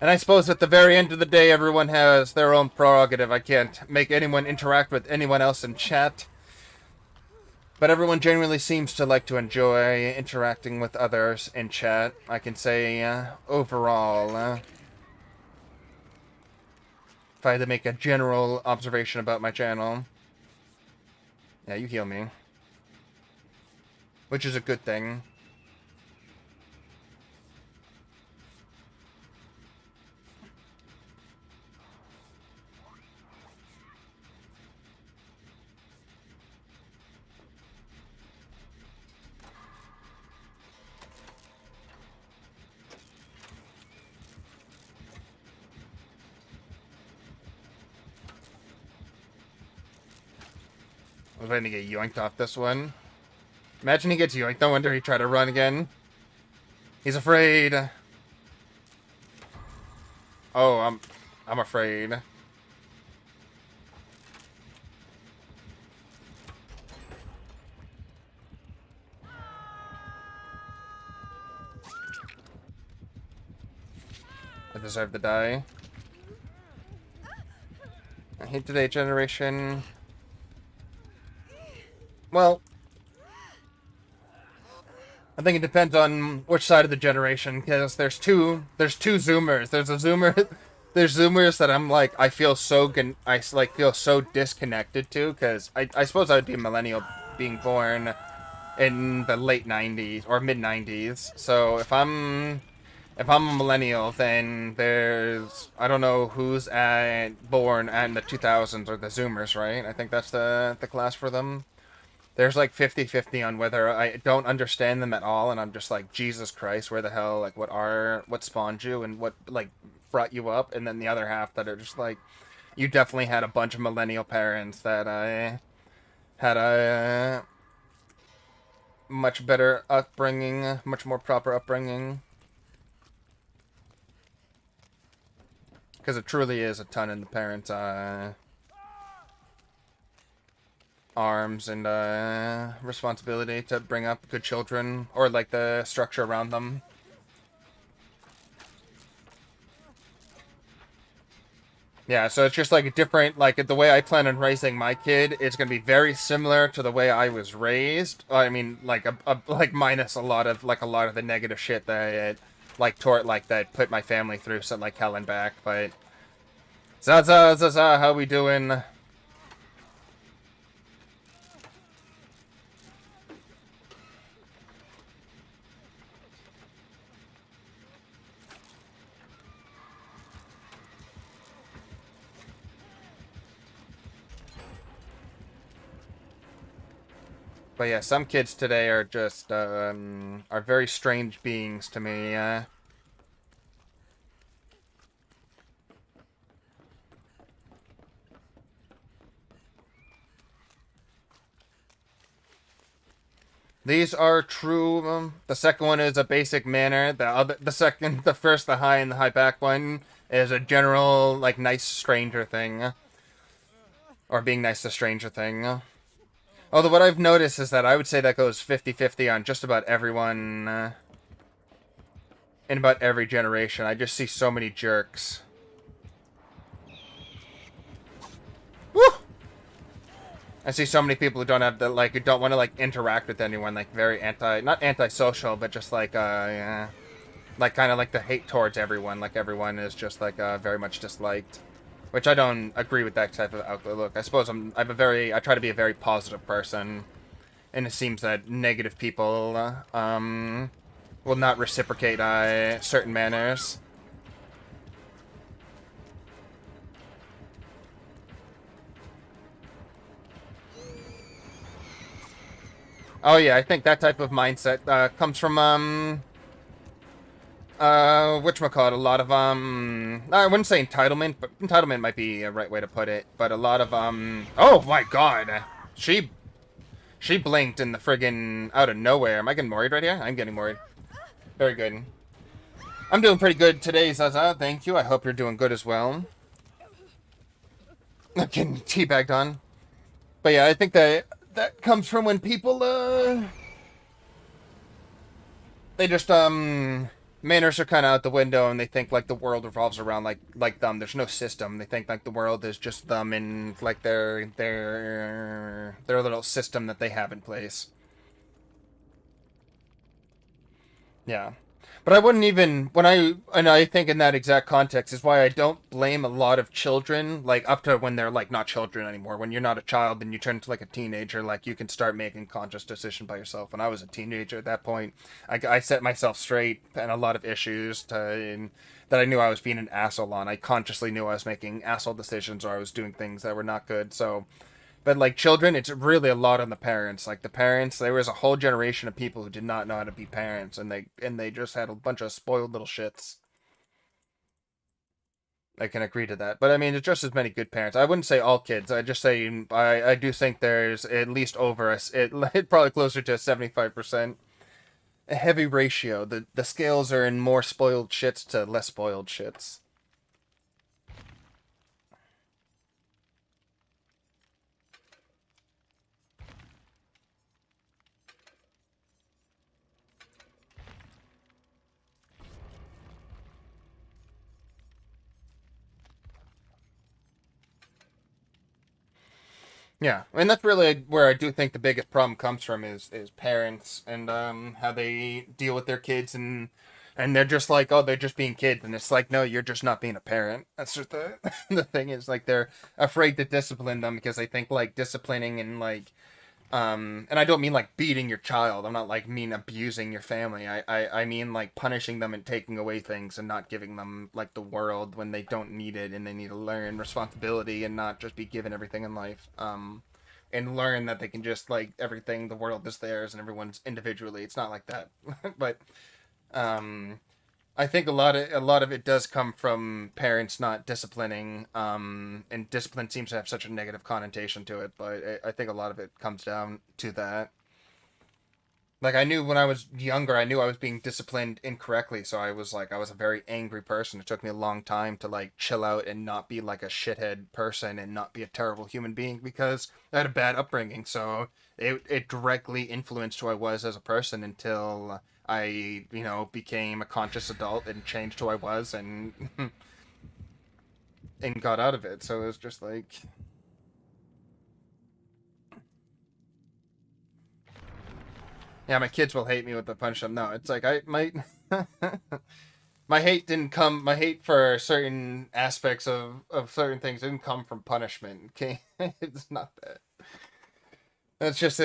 I suppose at the very end of the day, everyone has their own prerogative. I can't make anyone interact with anyone else in chat. But everyone genuinely seems to like to enjoy interacting with others in chat. I can say, overall... if I had to make a general observation about my channel. Yeah, you heal me. Which is a good thing. I was waiting to get yoinked off this one. Imagine he gets yoinked. No wonder he tried to run again. He's afraid. Oh, I'm afraid. I deserve to die. I hate today generation. Well, I think it depends on which side of the generation, because there's two Zoomers. There's Zoomers that I'm like, I feel so disconnected to, because I suppose I would be a millennial being born in the late 90s or mid 90s. So if I'm a millennial, then I don't know who's born in the 2000s or the Zoomers, right? I think that's the class for them. There's like 50-50 on whether I don't understand them at all, and I'm just like, Jesus Christ, where the hell, like, what spawned you, and what, like, brought you up, and then the other half that are just like, you definitely had a bunch of millennial parents that had a much better upbringing, much more proper upbringing. Because it truly is a ton in the parents' arms and responsibility to bring up good children, or like the structure around them. Yeah, so it's just like a different, like the way I plan on raising my kid is going to be very similar to the way I was raised. I mean, like like minus a lot of the negative shit that that put my family through something like hell and back. But Zaza Zaza, how we doing? But yeah, some kids today are just are very strange beings to me. These are true. The second one is a basic manner. The first, the high and the high back one is a general like nice stranger thing, or being nice to stranger thing. Although what I've noticed is that I would say that goes 50-50 on just about everyone in about every generation. I just see so many jerks. Woo! I see so many people who don't have the like who don't want to like interact with anyone, like very not antisocial, but just like yeah, like kind of like the hate towards everyone, like everyone is just like very much disliked, which I don't agree with that type of outlook. I suppose I try to be a very positive person, and it seems that negative people will not reciprocate certain manners. Oh yeah, I think that type of mindset comes from whatchamacallit, a lot of I wouldn't say entitlement, but entitlement might be a right way to put it, but a lot of oh my god, she blinked in the friggin' out of nowhere. Am I getting worried right here? I'm getting worried. Very good. I'm doing pretty good today, Zaza. Thank you. I hope you're doing good as well. I'm getting teabagged on. But yeah, I think that comes from when people, they just, manners are kind of out the window and they think, like, the world revolves around, like them. There's no system. They think, like, the world is just them and, like, their little system that they have in place. Yeah. But I wouldn't even and I think in that exact context is why I don't blame a lot of children, like up to when they're like not children anymore. When you're not a child and you turn into like a teenager, like you can start making conscious decisions by yourself. When I was a teenager at that point, I set myself straight and a lot of issues that I knew I was being an asshole on. I consciously knew I was making asshole decisions or I was doing things that were not good. So but like children, it's really a lot on the parents. Like the parents, there was a whole generation of people who did not know how to be parents, and they just had a bunch of spoiled little shits. I can agree to that. But I mean, it's just as many good parents. I wouldn't say all kids. I just say I do think there's at least over us. It probably closer to 75%. A heavy ratio. The scales are in more spoiled shits to less spoiled shits. Yeah, and that's really where I do think the biggest problem comes from is parents and how they deal with their kids and they're just like, oh, they're just being kids, and it's like, no, you're just not being a parent. That's just the the thing is like they're afraid to discipline them because they think like disciplining and like and I don't mean like beating your child. I'm not like mean abusing your family. I mean like punishing them and taking away things and not giving them like the world when they don't need it and they need to learn responsibility and not just be given everything in life. And learn that they can just like everything, the world is theirs and everyone's individually. It's not like that. But um I think a lot of it does come from parents not disciplining, and discipline seems to have such a negative connotation to it. But I think a lot of it comes down to that. Like, I knew when I was younger, I knew I was being disciplined incorrectly, so I was like, I was a very angry person. It took me a long time to, like, chill out and not be, like, a shithead person and not be a terrible human being because I had a bad upbringing, so it directly influenced who I was as a person until I, became a conscious adult and changed who I was and, and got out of it, so it was just like... Yeah, my kids will hate me with the punch them. No, it's like I might. My hate didn't come. My hate for certain aspects of certain things didn't come from punishment. Okay, it's not that. That's just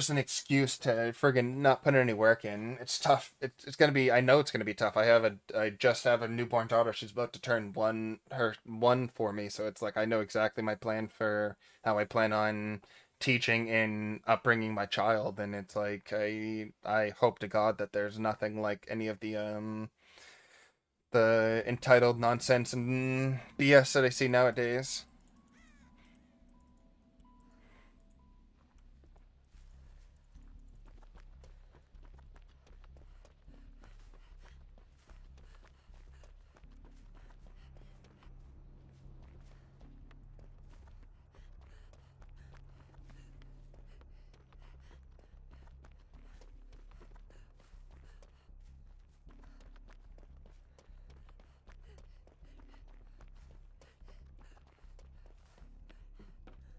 an excuse to friggin' not put any work in. It's tough. It's gonna be. I know it's gonna be tough. I just have a newborn daughter. She's about to turn one for me. So it's like I know exactly my plan for how I plan on teaching and upbringing my child. And it's like I hope to God that there's nothing like any of the entitled nonsense and BS that I see nowadays.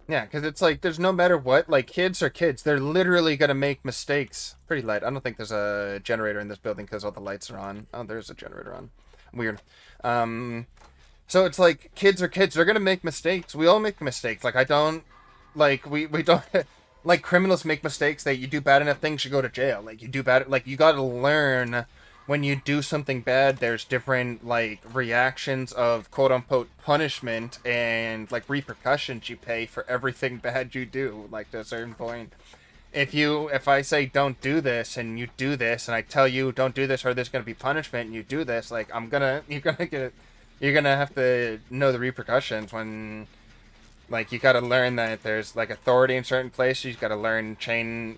Yeah, because it's like there's no matter what, like kids are kids. They're literally gonna make mistakes. Pretty light. I don't think there's a generator in this building because all the lights are on. Oh, there's a generator on. Weird. Um, so it's like kids are kids. They're gonna make mistakes. We all make mistakes. Like I don't, like we don't, like criminals make mistakes. That you do bad enough things, you go to jail. Like you do bad, like you gotta learn when you do something bad, there's different like reactions of quote unquote punishment and like repercussions you pay for everything bad you do, like to a certain point. If I say don't do this and you do this and I tell you don't do this or there's gonna be punishment and you do this, like you're gonna have to know the repercussions when like you got to learn that there's like authority in certain places. You got to learn chain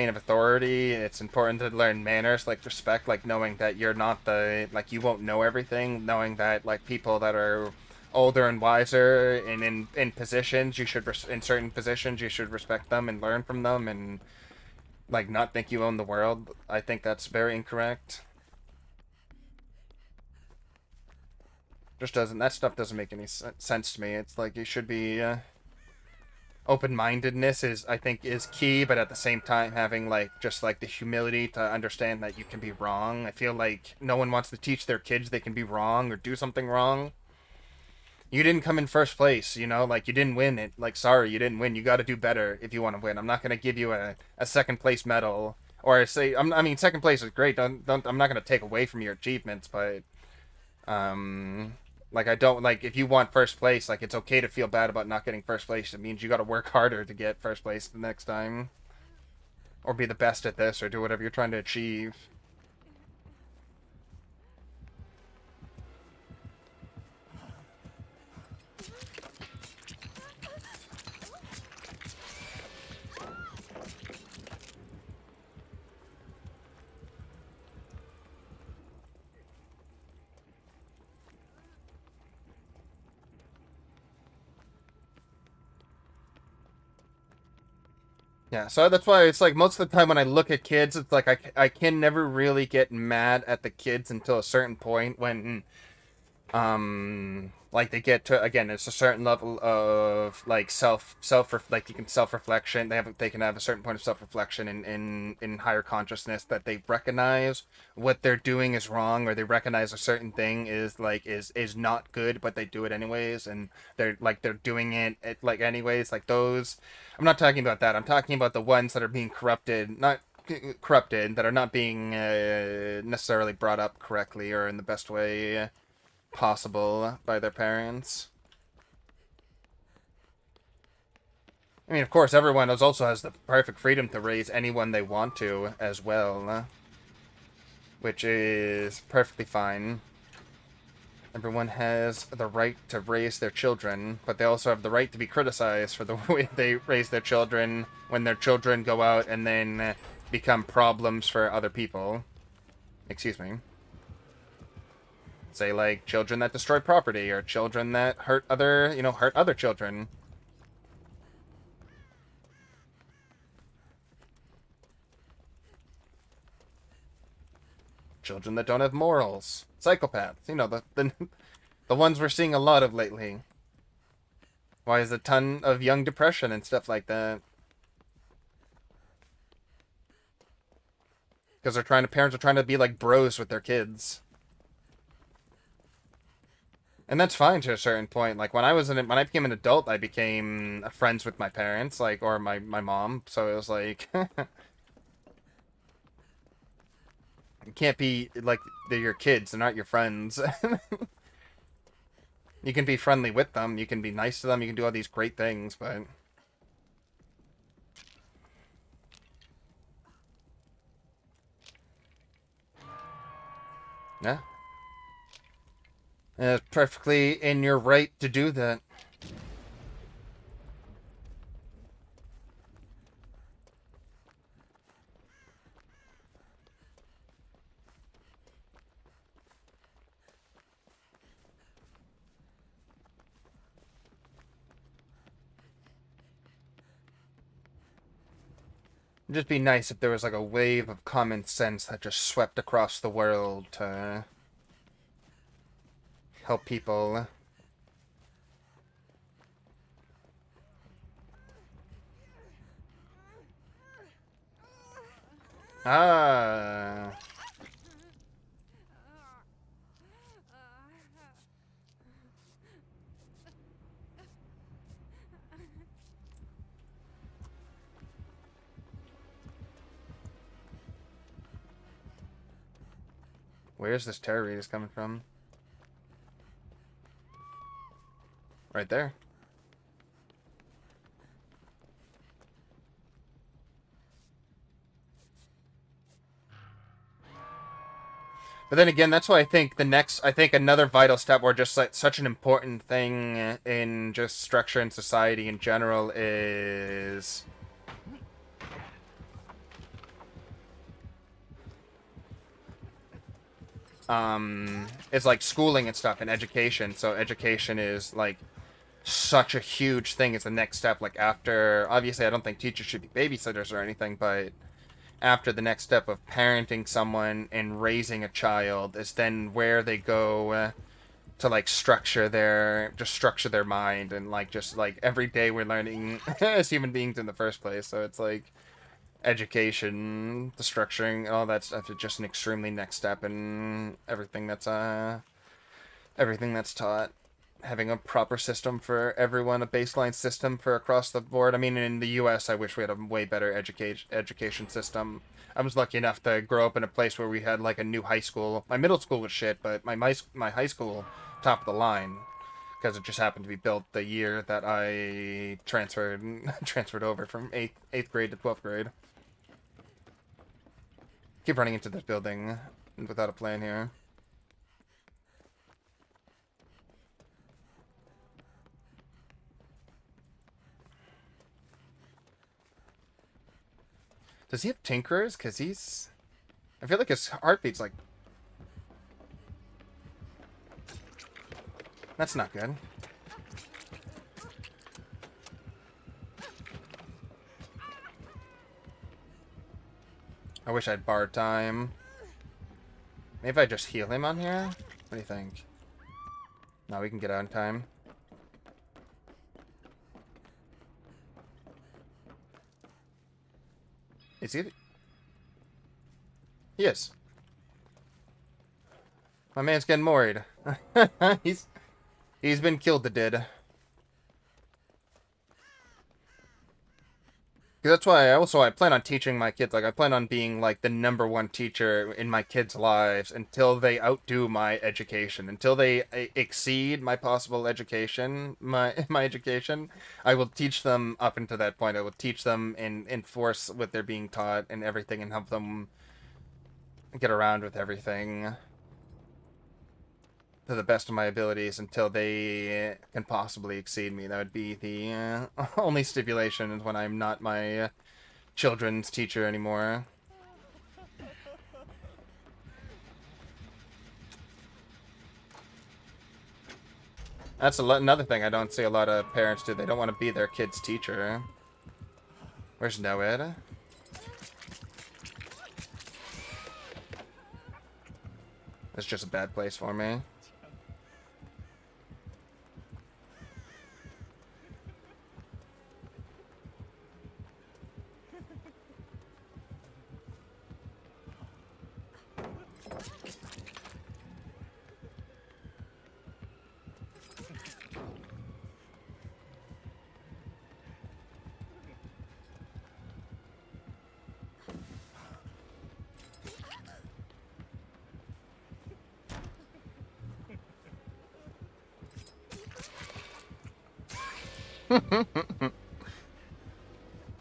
of authority. It's important to learn manners, like respect, like knowing that you're not the like you won't know everything. Knowing that like people that are older and wiser and in positions, in certain positions you should respect them and learn from them and like not think you own the world. I think that's very incorrect. Just doesn't that stuff doesn't make any sense to me. It's like you should be. Open-mindedness is I think is key, but at the same time having like just like the humility to understand that you can be wrong. I feel like no one wants to teach their kids they can be wrong or do something wrong. You didn't come in first place, like you didn't win it. Like sorry, you didn't win. You got to do better if you want to win. I'm not going to give you a second place medal or say I mean second place is great. Don't I'm not going to take away from your achievements, but um like I don't like if you want first place, like it's okay to feel bad about not getting first place. It means you got to work harder to get first place the next time, or be the best at this, or do whatever you're trying to achieve. Yeah, so that's why it's like most of the time when I look at kids, it's like I can never really get mad at the kids until a certain point when like they get to again it's a certain level of like like you can self-reflection they can have a certain point of self-reflection in higher consciousness that they recognize what they're doing is wrong or they recognize a certain thing is not good but they do it anyways and they're doing it like anyways like those. I'm not talking about that. I'm talking about the ones that are being corrupted, not corrupted, that are not being necessarily brought up correctly or in the best way possible by their parents. I mean, of course, everyone also has the perfect freedom to raise anyone they want to as well, which is perfectly fine. Everyone has the right to raise their children, but they also have the right to be criticized for the way they raise their children when their children go out and then become problems for other people. Excuse me. Say, like, children that destroy property, or children that hurt other, hurt other children. Children that don't have morals. Psychopaths. The ones we're seeing a lot of lately. Why is a ton of young depression and stuff like that? Because parents are trying to be like bros with their kids. And that's fine to a certain point. Like when I became an adult, I became friends with my parents, like, or my mom. So it was like, you can't be like, they're your kids, they're not your friends. You can be friendly with them, you can be nice to them, you can do all these great things, but yeah. And it's perfectly in your right to do that. It'd just be nice if there was like a wave of common sense that just swept across the world to help people. Ah. Where's this terror radius coming from? Right there. But then again, that's why I think another vital step, or just like such an important thing in just structure and society in general, is like schooling and stuff and education. So education is like such a huge thing. It's the next step. Like after, obviously, I don't think teachers should be babysitters or anything, but after the next step of parenting someone and raising a child is then where they go to like structure their mind, and like just like every day we're learning as human beings in the first place. So it's like education, the structuring, all that stuff is just an extremely next step in everything that's taught. Having a proper system for everyone, a baseline system for across the board. I mean, in the U.S., I wish we had a way better education system. I was lucky enough to grow up in a place where we had like a new high school. My middle school was shit, but my high school, top of the line, because it just happened to be built the year that I transferred over from eighth grade to 12th grade. Keep running into this building without a plan here. Does he have Tinkerers? Because he's... I feel like his heartbeat's like... That's not good. I wish I had bar time. Maybe if I just heal him on here? What do you think? No, we can get out in time. Is he? He is. My man's getting worried. He's been killed to dead. That's why I plan on teaching my kids. Like, I plan on being like the #1 teacher in my kids' lives until they outdo my education, until they exceed my possible education, my education. I will teach them up until that point. I will teach them and enforce what they're being taught and everything, and help them get around with everything to the best of my abilities until they can possibly exceed me. That would be the only stipulation, is when I'm not my children's teacher anymore. That's another thing I don't see a lot of parents do. They don't want to be their kid's teacher. Where's Noed? It's just a bad place for me.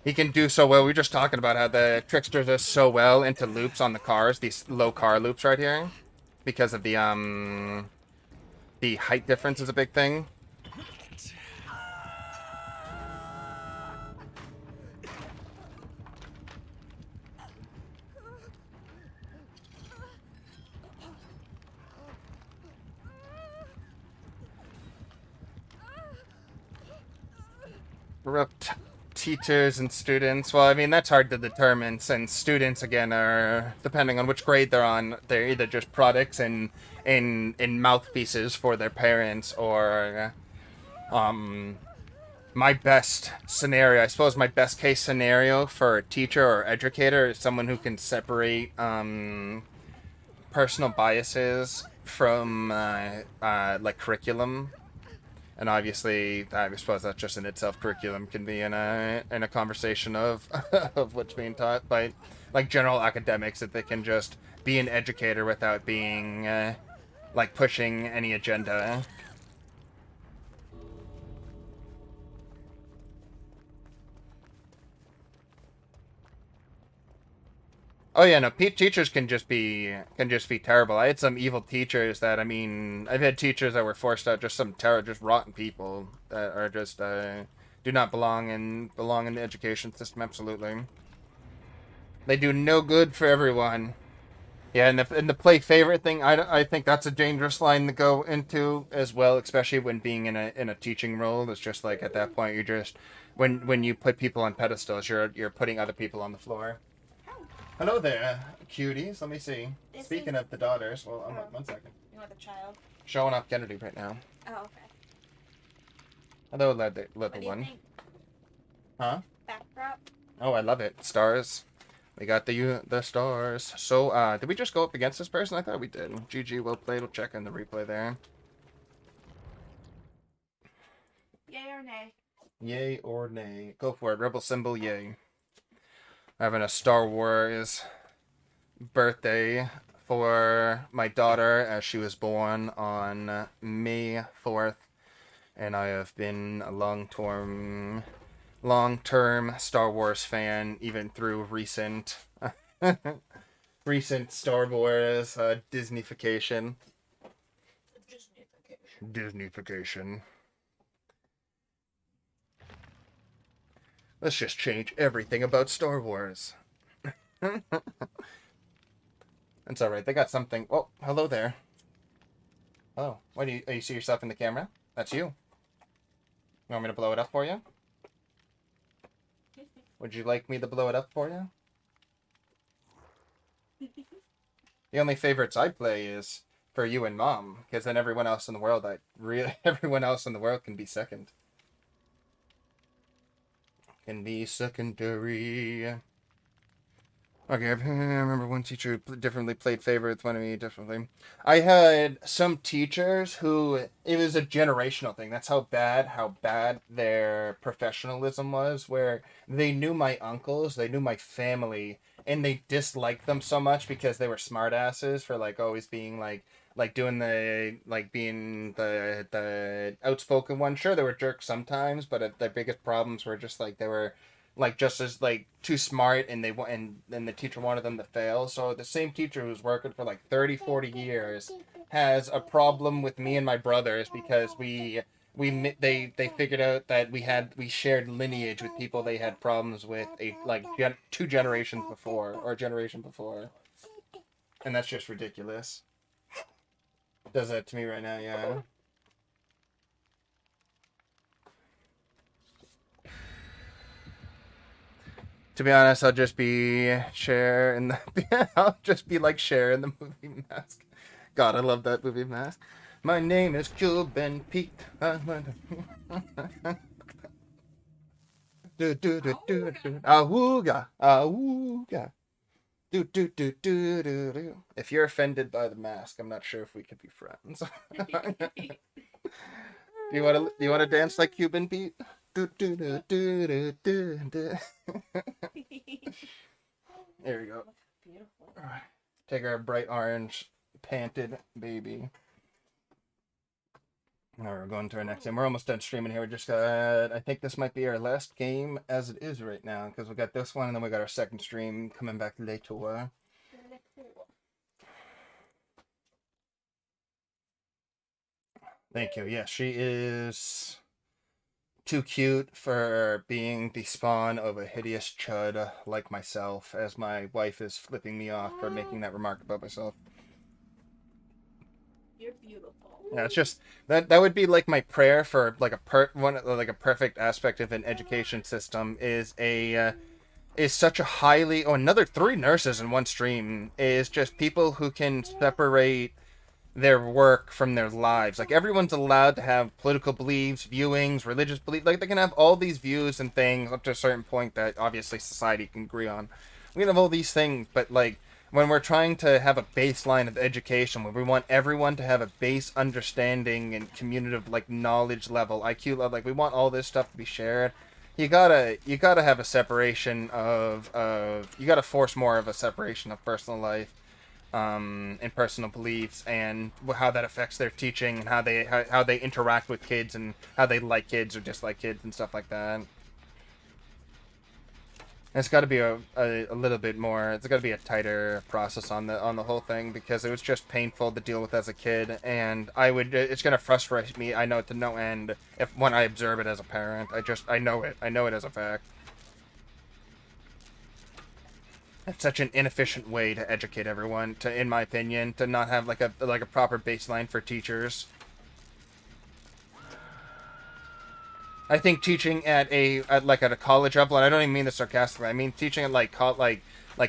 He can do so well. We were just talking about how the Trickster does so well into loops on the cars, these low car loops right here, because of the height difference is a big thing. Corrupt teachers and students. Well, I mean, that's hard to determine since students, again, are, depending on which grade they're on, they're either just products and in mouthpieces for their parents or, my best scenario, I suppose my best case scenario for a teacher or educator is someone who can separate, personal biases from, like, curriculum. And obviously, I suppose that's just in itself. Curriculum can be in a conversation of of what's being taught by like general academics, that they can just be an educator without being like pushing any agenda. Oh yeah, no, teachers can just be terrible. I had some evil teachers that, I mean, I've had teachers that were forced out, just some just rotten people that are just do not belong in the education system. Absolutely, they do no good for everyone. Yeah, and the play favorite thing, I think that's a dangerous line to go into as well, especially when being in a teaching role. It's just like at that point you're just when you put people on pedestals, you're putting other people on the floor. Hello there, cuties. Let me see. Speaking of the daughters, well, one second. You want the child? Showing off Kennedy right now. Oh, okay. Hello, little What do you one. think? Huh? Backdrop? Oh, I love it. Stars. We got the stars. So, did we just go up against this person? I thought we did. GG, well played. We'll check in the replay there. Yay or nay? Yay or nay? Go for it. Rebel symbol, yay. Having a Star Wars birthday for my daughter as she was born on May 4th. And I have been a long-term Star Wars fan, even through recent Star Wars Disneyfication. Disneyfication. Let's just change everything about Star Wars. That's alright. They got something. Oh, hello there. Oh, what do you see yourself in the camera? That's you. You want me to blow it up for you? Would you like me to blow it up for you? The only favorites I play is for you and Mom, because then everyone else in the world, everyone else in the world can be second. Can be secondary. Okay, I remember one teacher who differently played favorites, one of me differently. I had some teachers who, it was a generational thing. That's how bad their professionalism was, where they knew my uncles, they knew my family, and they disliked them so much because they were smartasses for, like, always being, like doing the, like, being the outspoken one. Sure, they were jerks sometimes, but their biggest problems were just, like, they were like just as like too smart, and then the teacher wanted them to fail. So the same teacher who's working for like 30-40 years has a problem with me and my brothers because they figured out that we shared lineage with people they had problems with two generations before, or a generation before, and that's just ridiculous. Does that to me right now, yeah. To be honest, I'll just be Cher in the. I'll just be like Cher in the movie Mask. God, I love that movie Mask. My name is Cuban Pete. Awooga, awooga. Do. If you're offended by the mask, I'm not sure if we could be friends. Do you want to dance like Cuban Pete? Do. There we go. Beautiful. All right. Take our bright orange panted baby. Now we're going to our next game. We're almost done streaming here. We just got, I think this might be our last game as it is right now, because we got this one and then we got our second stream coming back later. Thank you. Yeah, she is too cute for being the spawn of a hideous chud like myself, as my wife is flipping me off for making that remark about myself. You're beautiful. Yeah, it's just that would be like my prayer for like a perfect aspect of an education system is such a highly another 3 nurses in one stream is just people who can separate their work from their lives. Like everyone's allowed to have political beliefs, viewings, religious beliefs. Like they can have all these views and things up to a certain point that obviously society can agree on. We can have all these things, but like when we're trying to have a baseline of education, when we want everyone to have a base understanding and communicative like knowledge level, IQ level, like we want all this stuff to be shared. You gotta have a separation of you gotta force more of a separation of personal life, and personal beliefs, and how that affects their teaching, and how they interact with kids, and how they like kids or dislike kids and stuff like that. It's got to be a little bit more. It's got to be a tighter process on the whole thing, because it was just painful to deal with as a kid, and it's gonna frustrate me. I know to no end when I observe it as a parent. I know it. I know it as a fact. It's such an inefficient way to educate everyone. In my opinion, to not have like a proper baseline for teachers. I think teaching at a college level, and I don't even mean this sarcastically. I mean teaching at like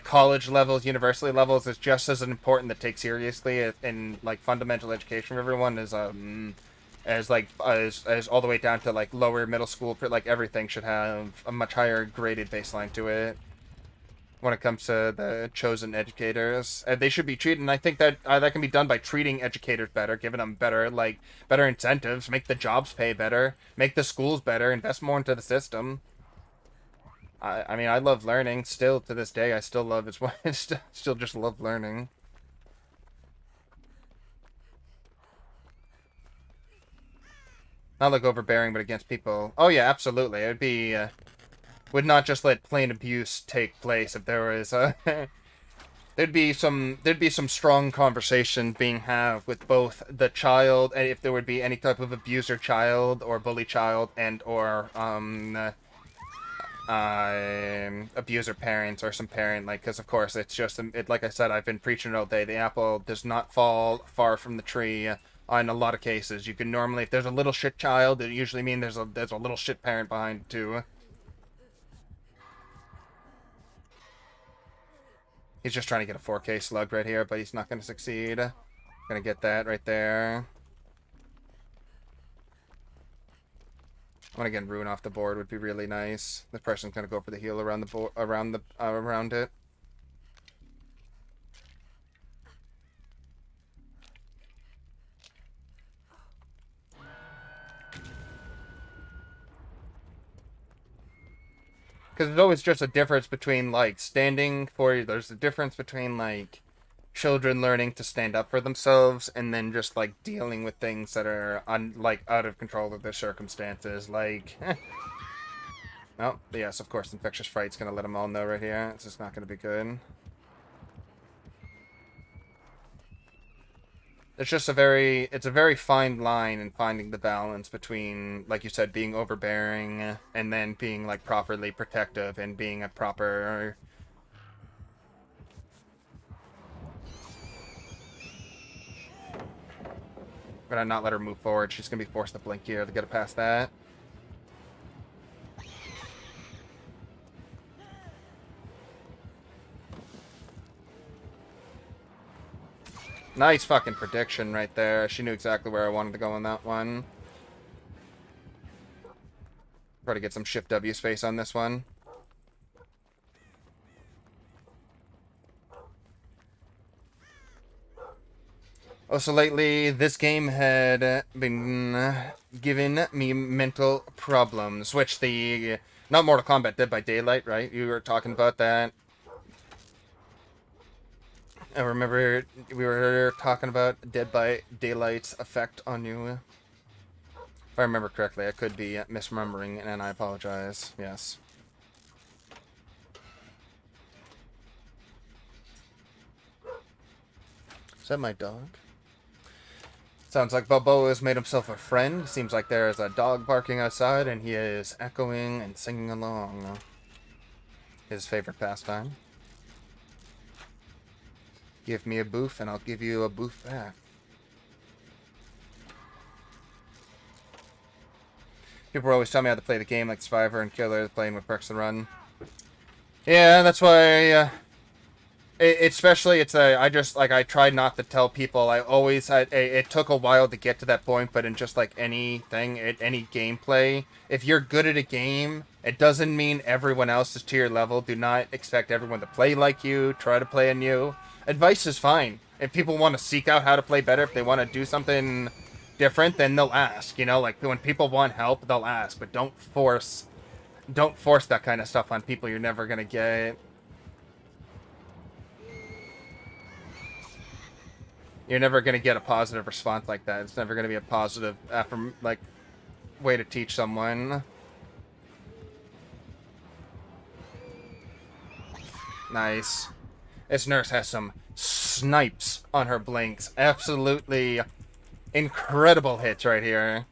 college levels, university levels, is just as important to take seriously in like fundamental education for everyone as all the way down to like lower middle school. Like everything should have a much higher graded baseline to it. When it comes to the chosen educators, they should be treated, and I think that that can be done by treating educators better, giving them better incentives, make the jobs pay better, make the schools better, invest more into the system. I mean, I love learning still to this day. I still love it. Still just love learning. Not like overbearing, but against people. Oh yeah, absolutely. It would be. Would not just let plain abuse take place if there was there'd be some strong conversation being had with both the child, and if there would be any type of abuser child or bully child, and or abuser parents or some parent, like, because of course it's just like I said, I've been preaching it all day. The apple does not fall far from the tree. In a lot of cases, you can normally, if there's a little shit child, it usually means there's a little shit parent behind it too. He's just trying to get a 4K slug right here, but he's not going to succeed. Gonna get that right there. I want to get Ruin off the board would be really nice. This person's gonna go for the heal around the board, around it. Because there's always just a difference between, like, there's a difference between, like, children learning to stand up for themselves and then just, like, dealing with things that are, out of control of their circumstances. Like, oh, yes, of course, Infectious Fright's gonna let them all know right here. It's just not gonna be good. It's just a very fine line in finding the balance between, like you said, being overbearing and then being, like, properly protective and being a proper... Gonna not let her move forward. She's gonna be forced to blink here to get past that. Nice fucking prediction right there. She knew exactly where I wanted to go on that one. Try to get some Shift W space on this one. Also, lately, this game had been giving me mental problems. Which the... Not Mortal Kombat, Dead by Daylight, right? You were talking about that. I remember we were talking about Dead by Daylight's effect on you. If I remember correctly, I could be misremembering, and I apologize. Yes. Is that my dog? Sounds like Balboa has made himself a friend. Seems like there is a dog barking outside, and he is echoing and singing along. His favorite pastime. Give me a boof, and I'll give you a boof back. People always tell me how to play the game like Survivor and Killer, playing with Perks and Run. Yeah, that's why... especially, I tried not to tell people. I always had, it took a while to get to that point, but in just like anything, any gameplay, if you're good at a game, it doesn't mean everyone else is to your level. Do not expect everyone to play like you. Try to play anew. Advice is fine. If people want to seek out how to play better, if they want to do something different, then they'll ask. You know, like when people want help, they'll ask, but don't force that kind of stuff on people you're never gonna get. You're never going to get a positive response like that. It's never going to be a positive way to teach someone. Nice. This nurse has some snipes on her blinks. Absolutely incredible hits right here.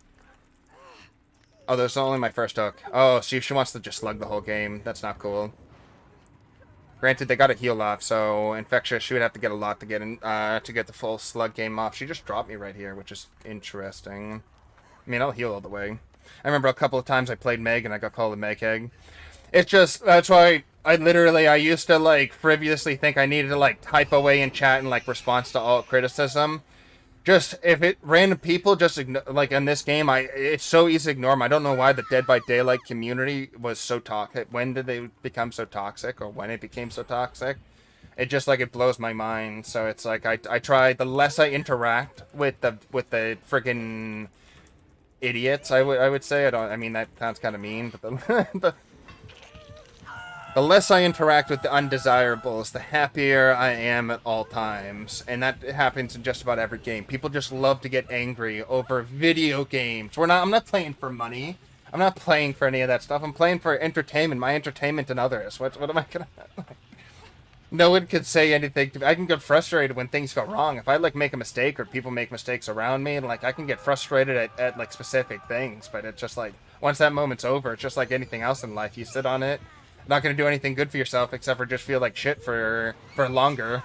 Oh, there's only my first hook. Oh, she wants to just slug the whole game. That's not cool. Granted, they got a heal off, so Infectious, she would have to get a lot to get in, to get the full slug game off. She just dropped me right here, which is interesting. I mean, I'll heal all the way. I remember a couple of times I played Meg and I got called a Meg Egg. It's just, that's why I used to, like, frivolously think I needed to, like, type away in chat in, like, response to all criticism. Just, random people, just, like, in this game, it's so easy to ignore them. I don't know why the Dead by Daylight community was so toxic. When did they become so toxic, or when it became so toxic? It just, like, it blows my mind. So it's like, I try, the less I interact with the friggin' idiots, I would say. I mean, that sounds kind of mean, but the less I interact with the undesirables, the happier I am at all times. And that happens in just about every game. People just love to get angry over video games. I'm not playing for money. I'm not playing for any of that stuff. I'm playing for entertainment, my entertainment and others. What am I gonna... No one could say anything to me. I can get frustrated when things go wrong. If I, like, make a mistake or people make mistakes around me, and, like, I can get frustrated at like, specific things. But it's just, like, once that moment's over, it's just like anything else in life. You sit on it. Not gonna do anything good for yourself except for just feel like shit for longer.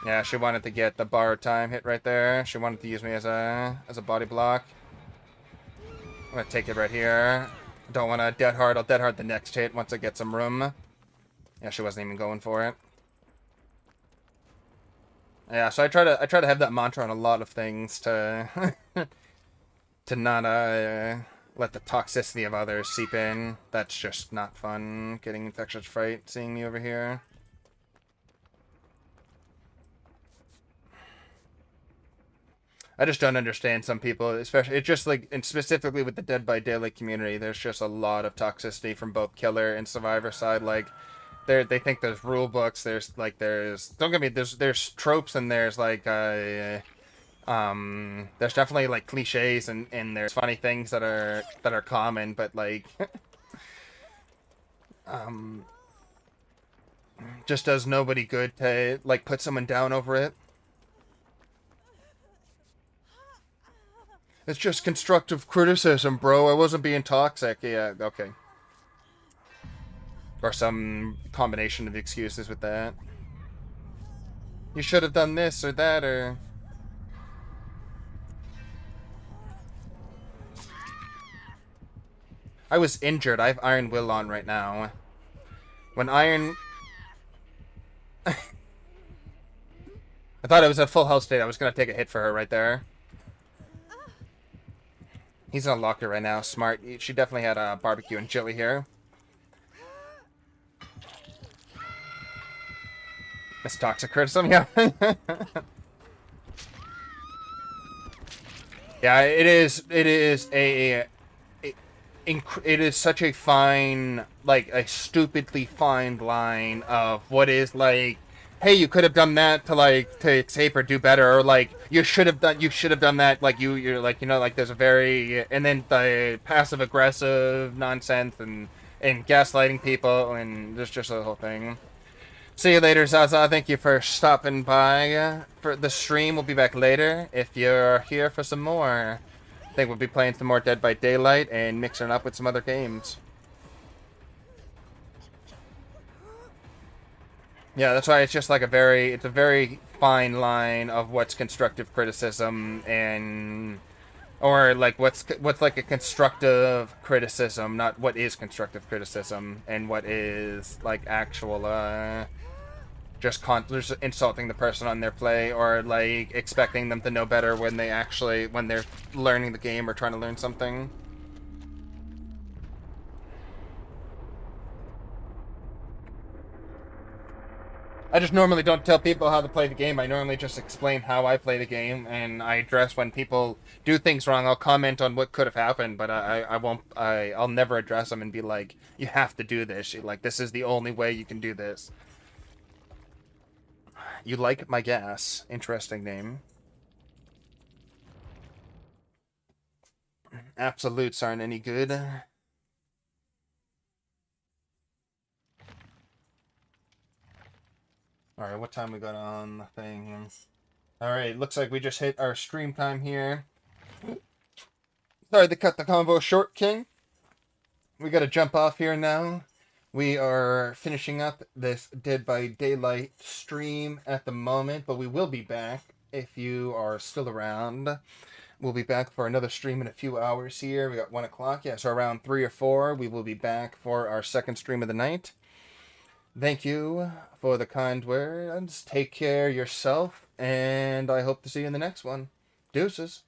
Yeah, she wanted to get the bar time hit right there. She wanted to use me as a body block. I'm gonna take it right here. Don't want to dead hard. I'll dead hard the next hit once I get some room. Yeah, she wasn't even going for it. Yeah, so I try to have that mantra on a lot of things to to not let the toxicity of others seep in. That's just not fun. Getting infectious fright, seeing me over here. I just don't understand some people, especially, it's just like, and specifically with the Dead by Daylight community, there's just a lot of toxicity from both Killer and Survivor side. Like, they think there's rule books, don't get me, there's tropes and there's like, there's definitely like cliches and there's funny things that are common, but like, just does nobody good to like put someone down over it. It's just constructive criticism, bro. I wasn't being toxic. Yeah, okay. Or some combination of excuses with that. You should have done this or that, or... I was injured. I have Iron Will on right now. When Iron I thought it was a full health state. I was going to take a hit for her right there. He's in a locker right now. Smart. She definitely had a barbecue and chili here. That's toxic criticism, yeah. Yeah, it is it is such a fine, like, a stupidly fine line of what is, like, hey, you could have done that to, like, to escape or do better, or, like, you should have done that, like, you're, like, you know, like, there's a very, and then the passive-aggressive nonsense, and gaslighting people, and there's just the whole thing. See you later, Zaza. Thank you for stopping by for the stream. We'll be back later if you're here for some more. I think we'll be playing some more Dead by Daylight and mixing it up with some other games. Yeah, that's why it's just like it's a very fine line of what's constructive criticism and, or like what's like a constructive criticism, not what is constructive criticism, and what is like actual just insulting the person on their play, or like expecting them to know better when they're learning the game or trying to learn something. I just normally don't tell people how to play the game. I normally just explain how I play the game, and I address when people do things wrong. I'll comment on what could have happened, but I'll never address them and be like, you have to do this. Like, this is the only way you can do this. You like my gas. Interesting name. Absolutes aren't any good. Alright, what time we got on the thing? Alright, looks like we just hit our stream time here. Sorry to cut the convo short, King. We gotta jump off here now. We are finishing up this Dead by Daylight stream at the moment, but we will be back if you are still around. We'll be back for another stream in a few hours here. We got 1 o'clock. Yeah, so around 3 or 4, we will be back for our second stream of the night. Thank you for the kind words. Take care of yourself, and I hope to see you in the next one. Deuces.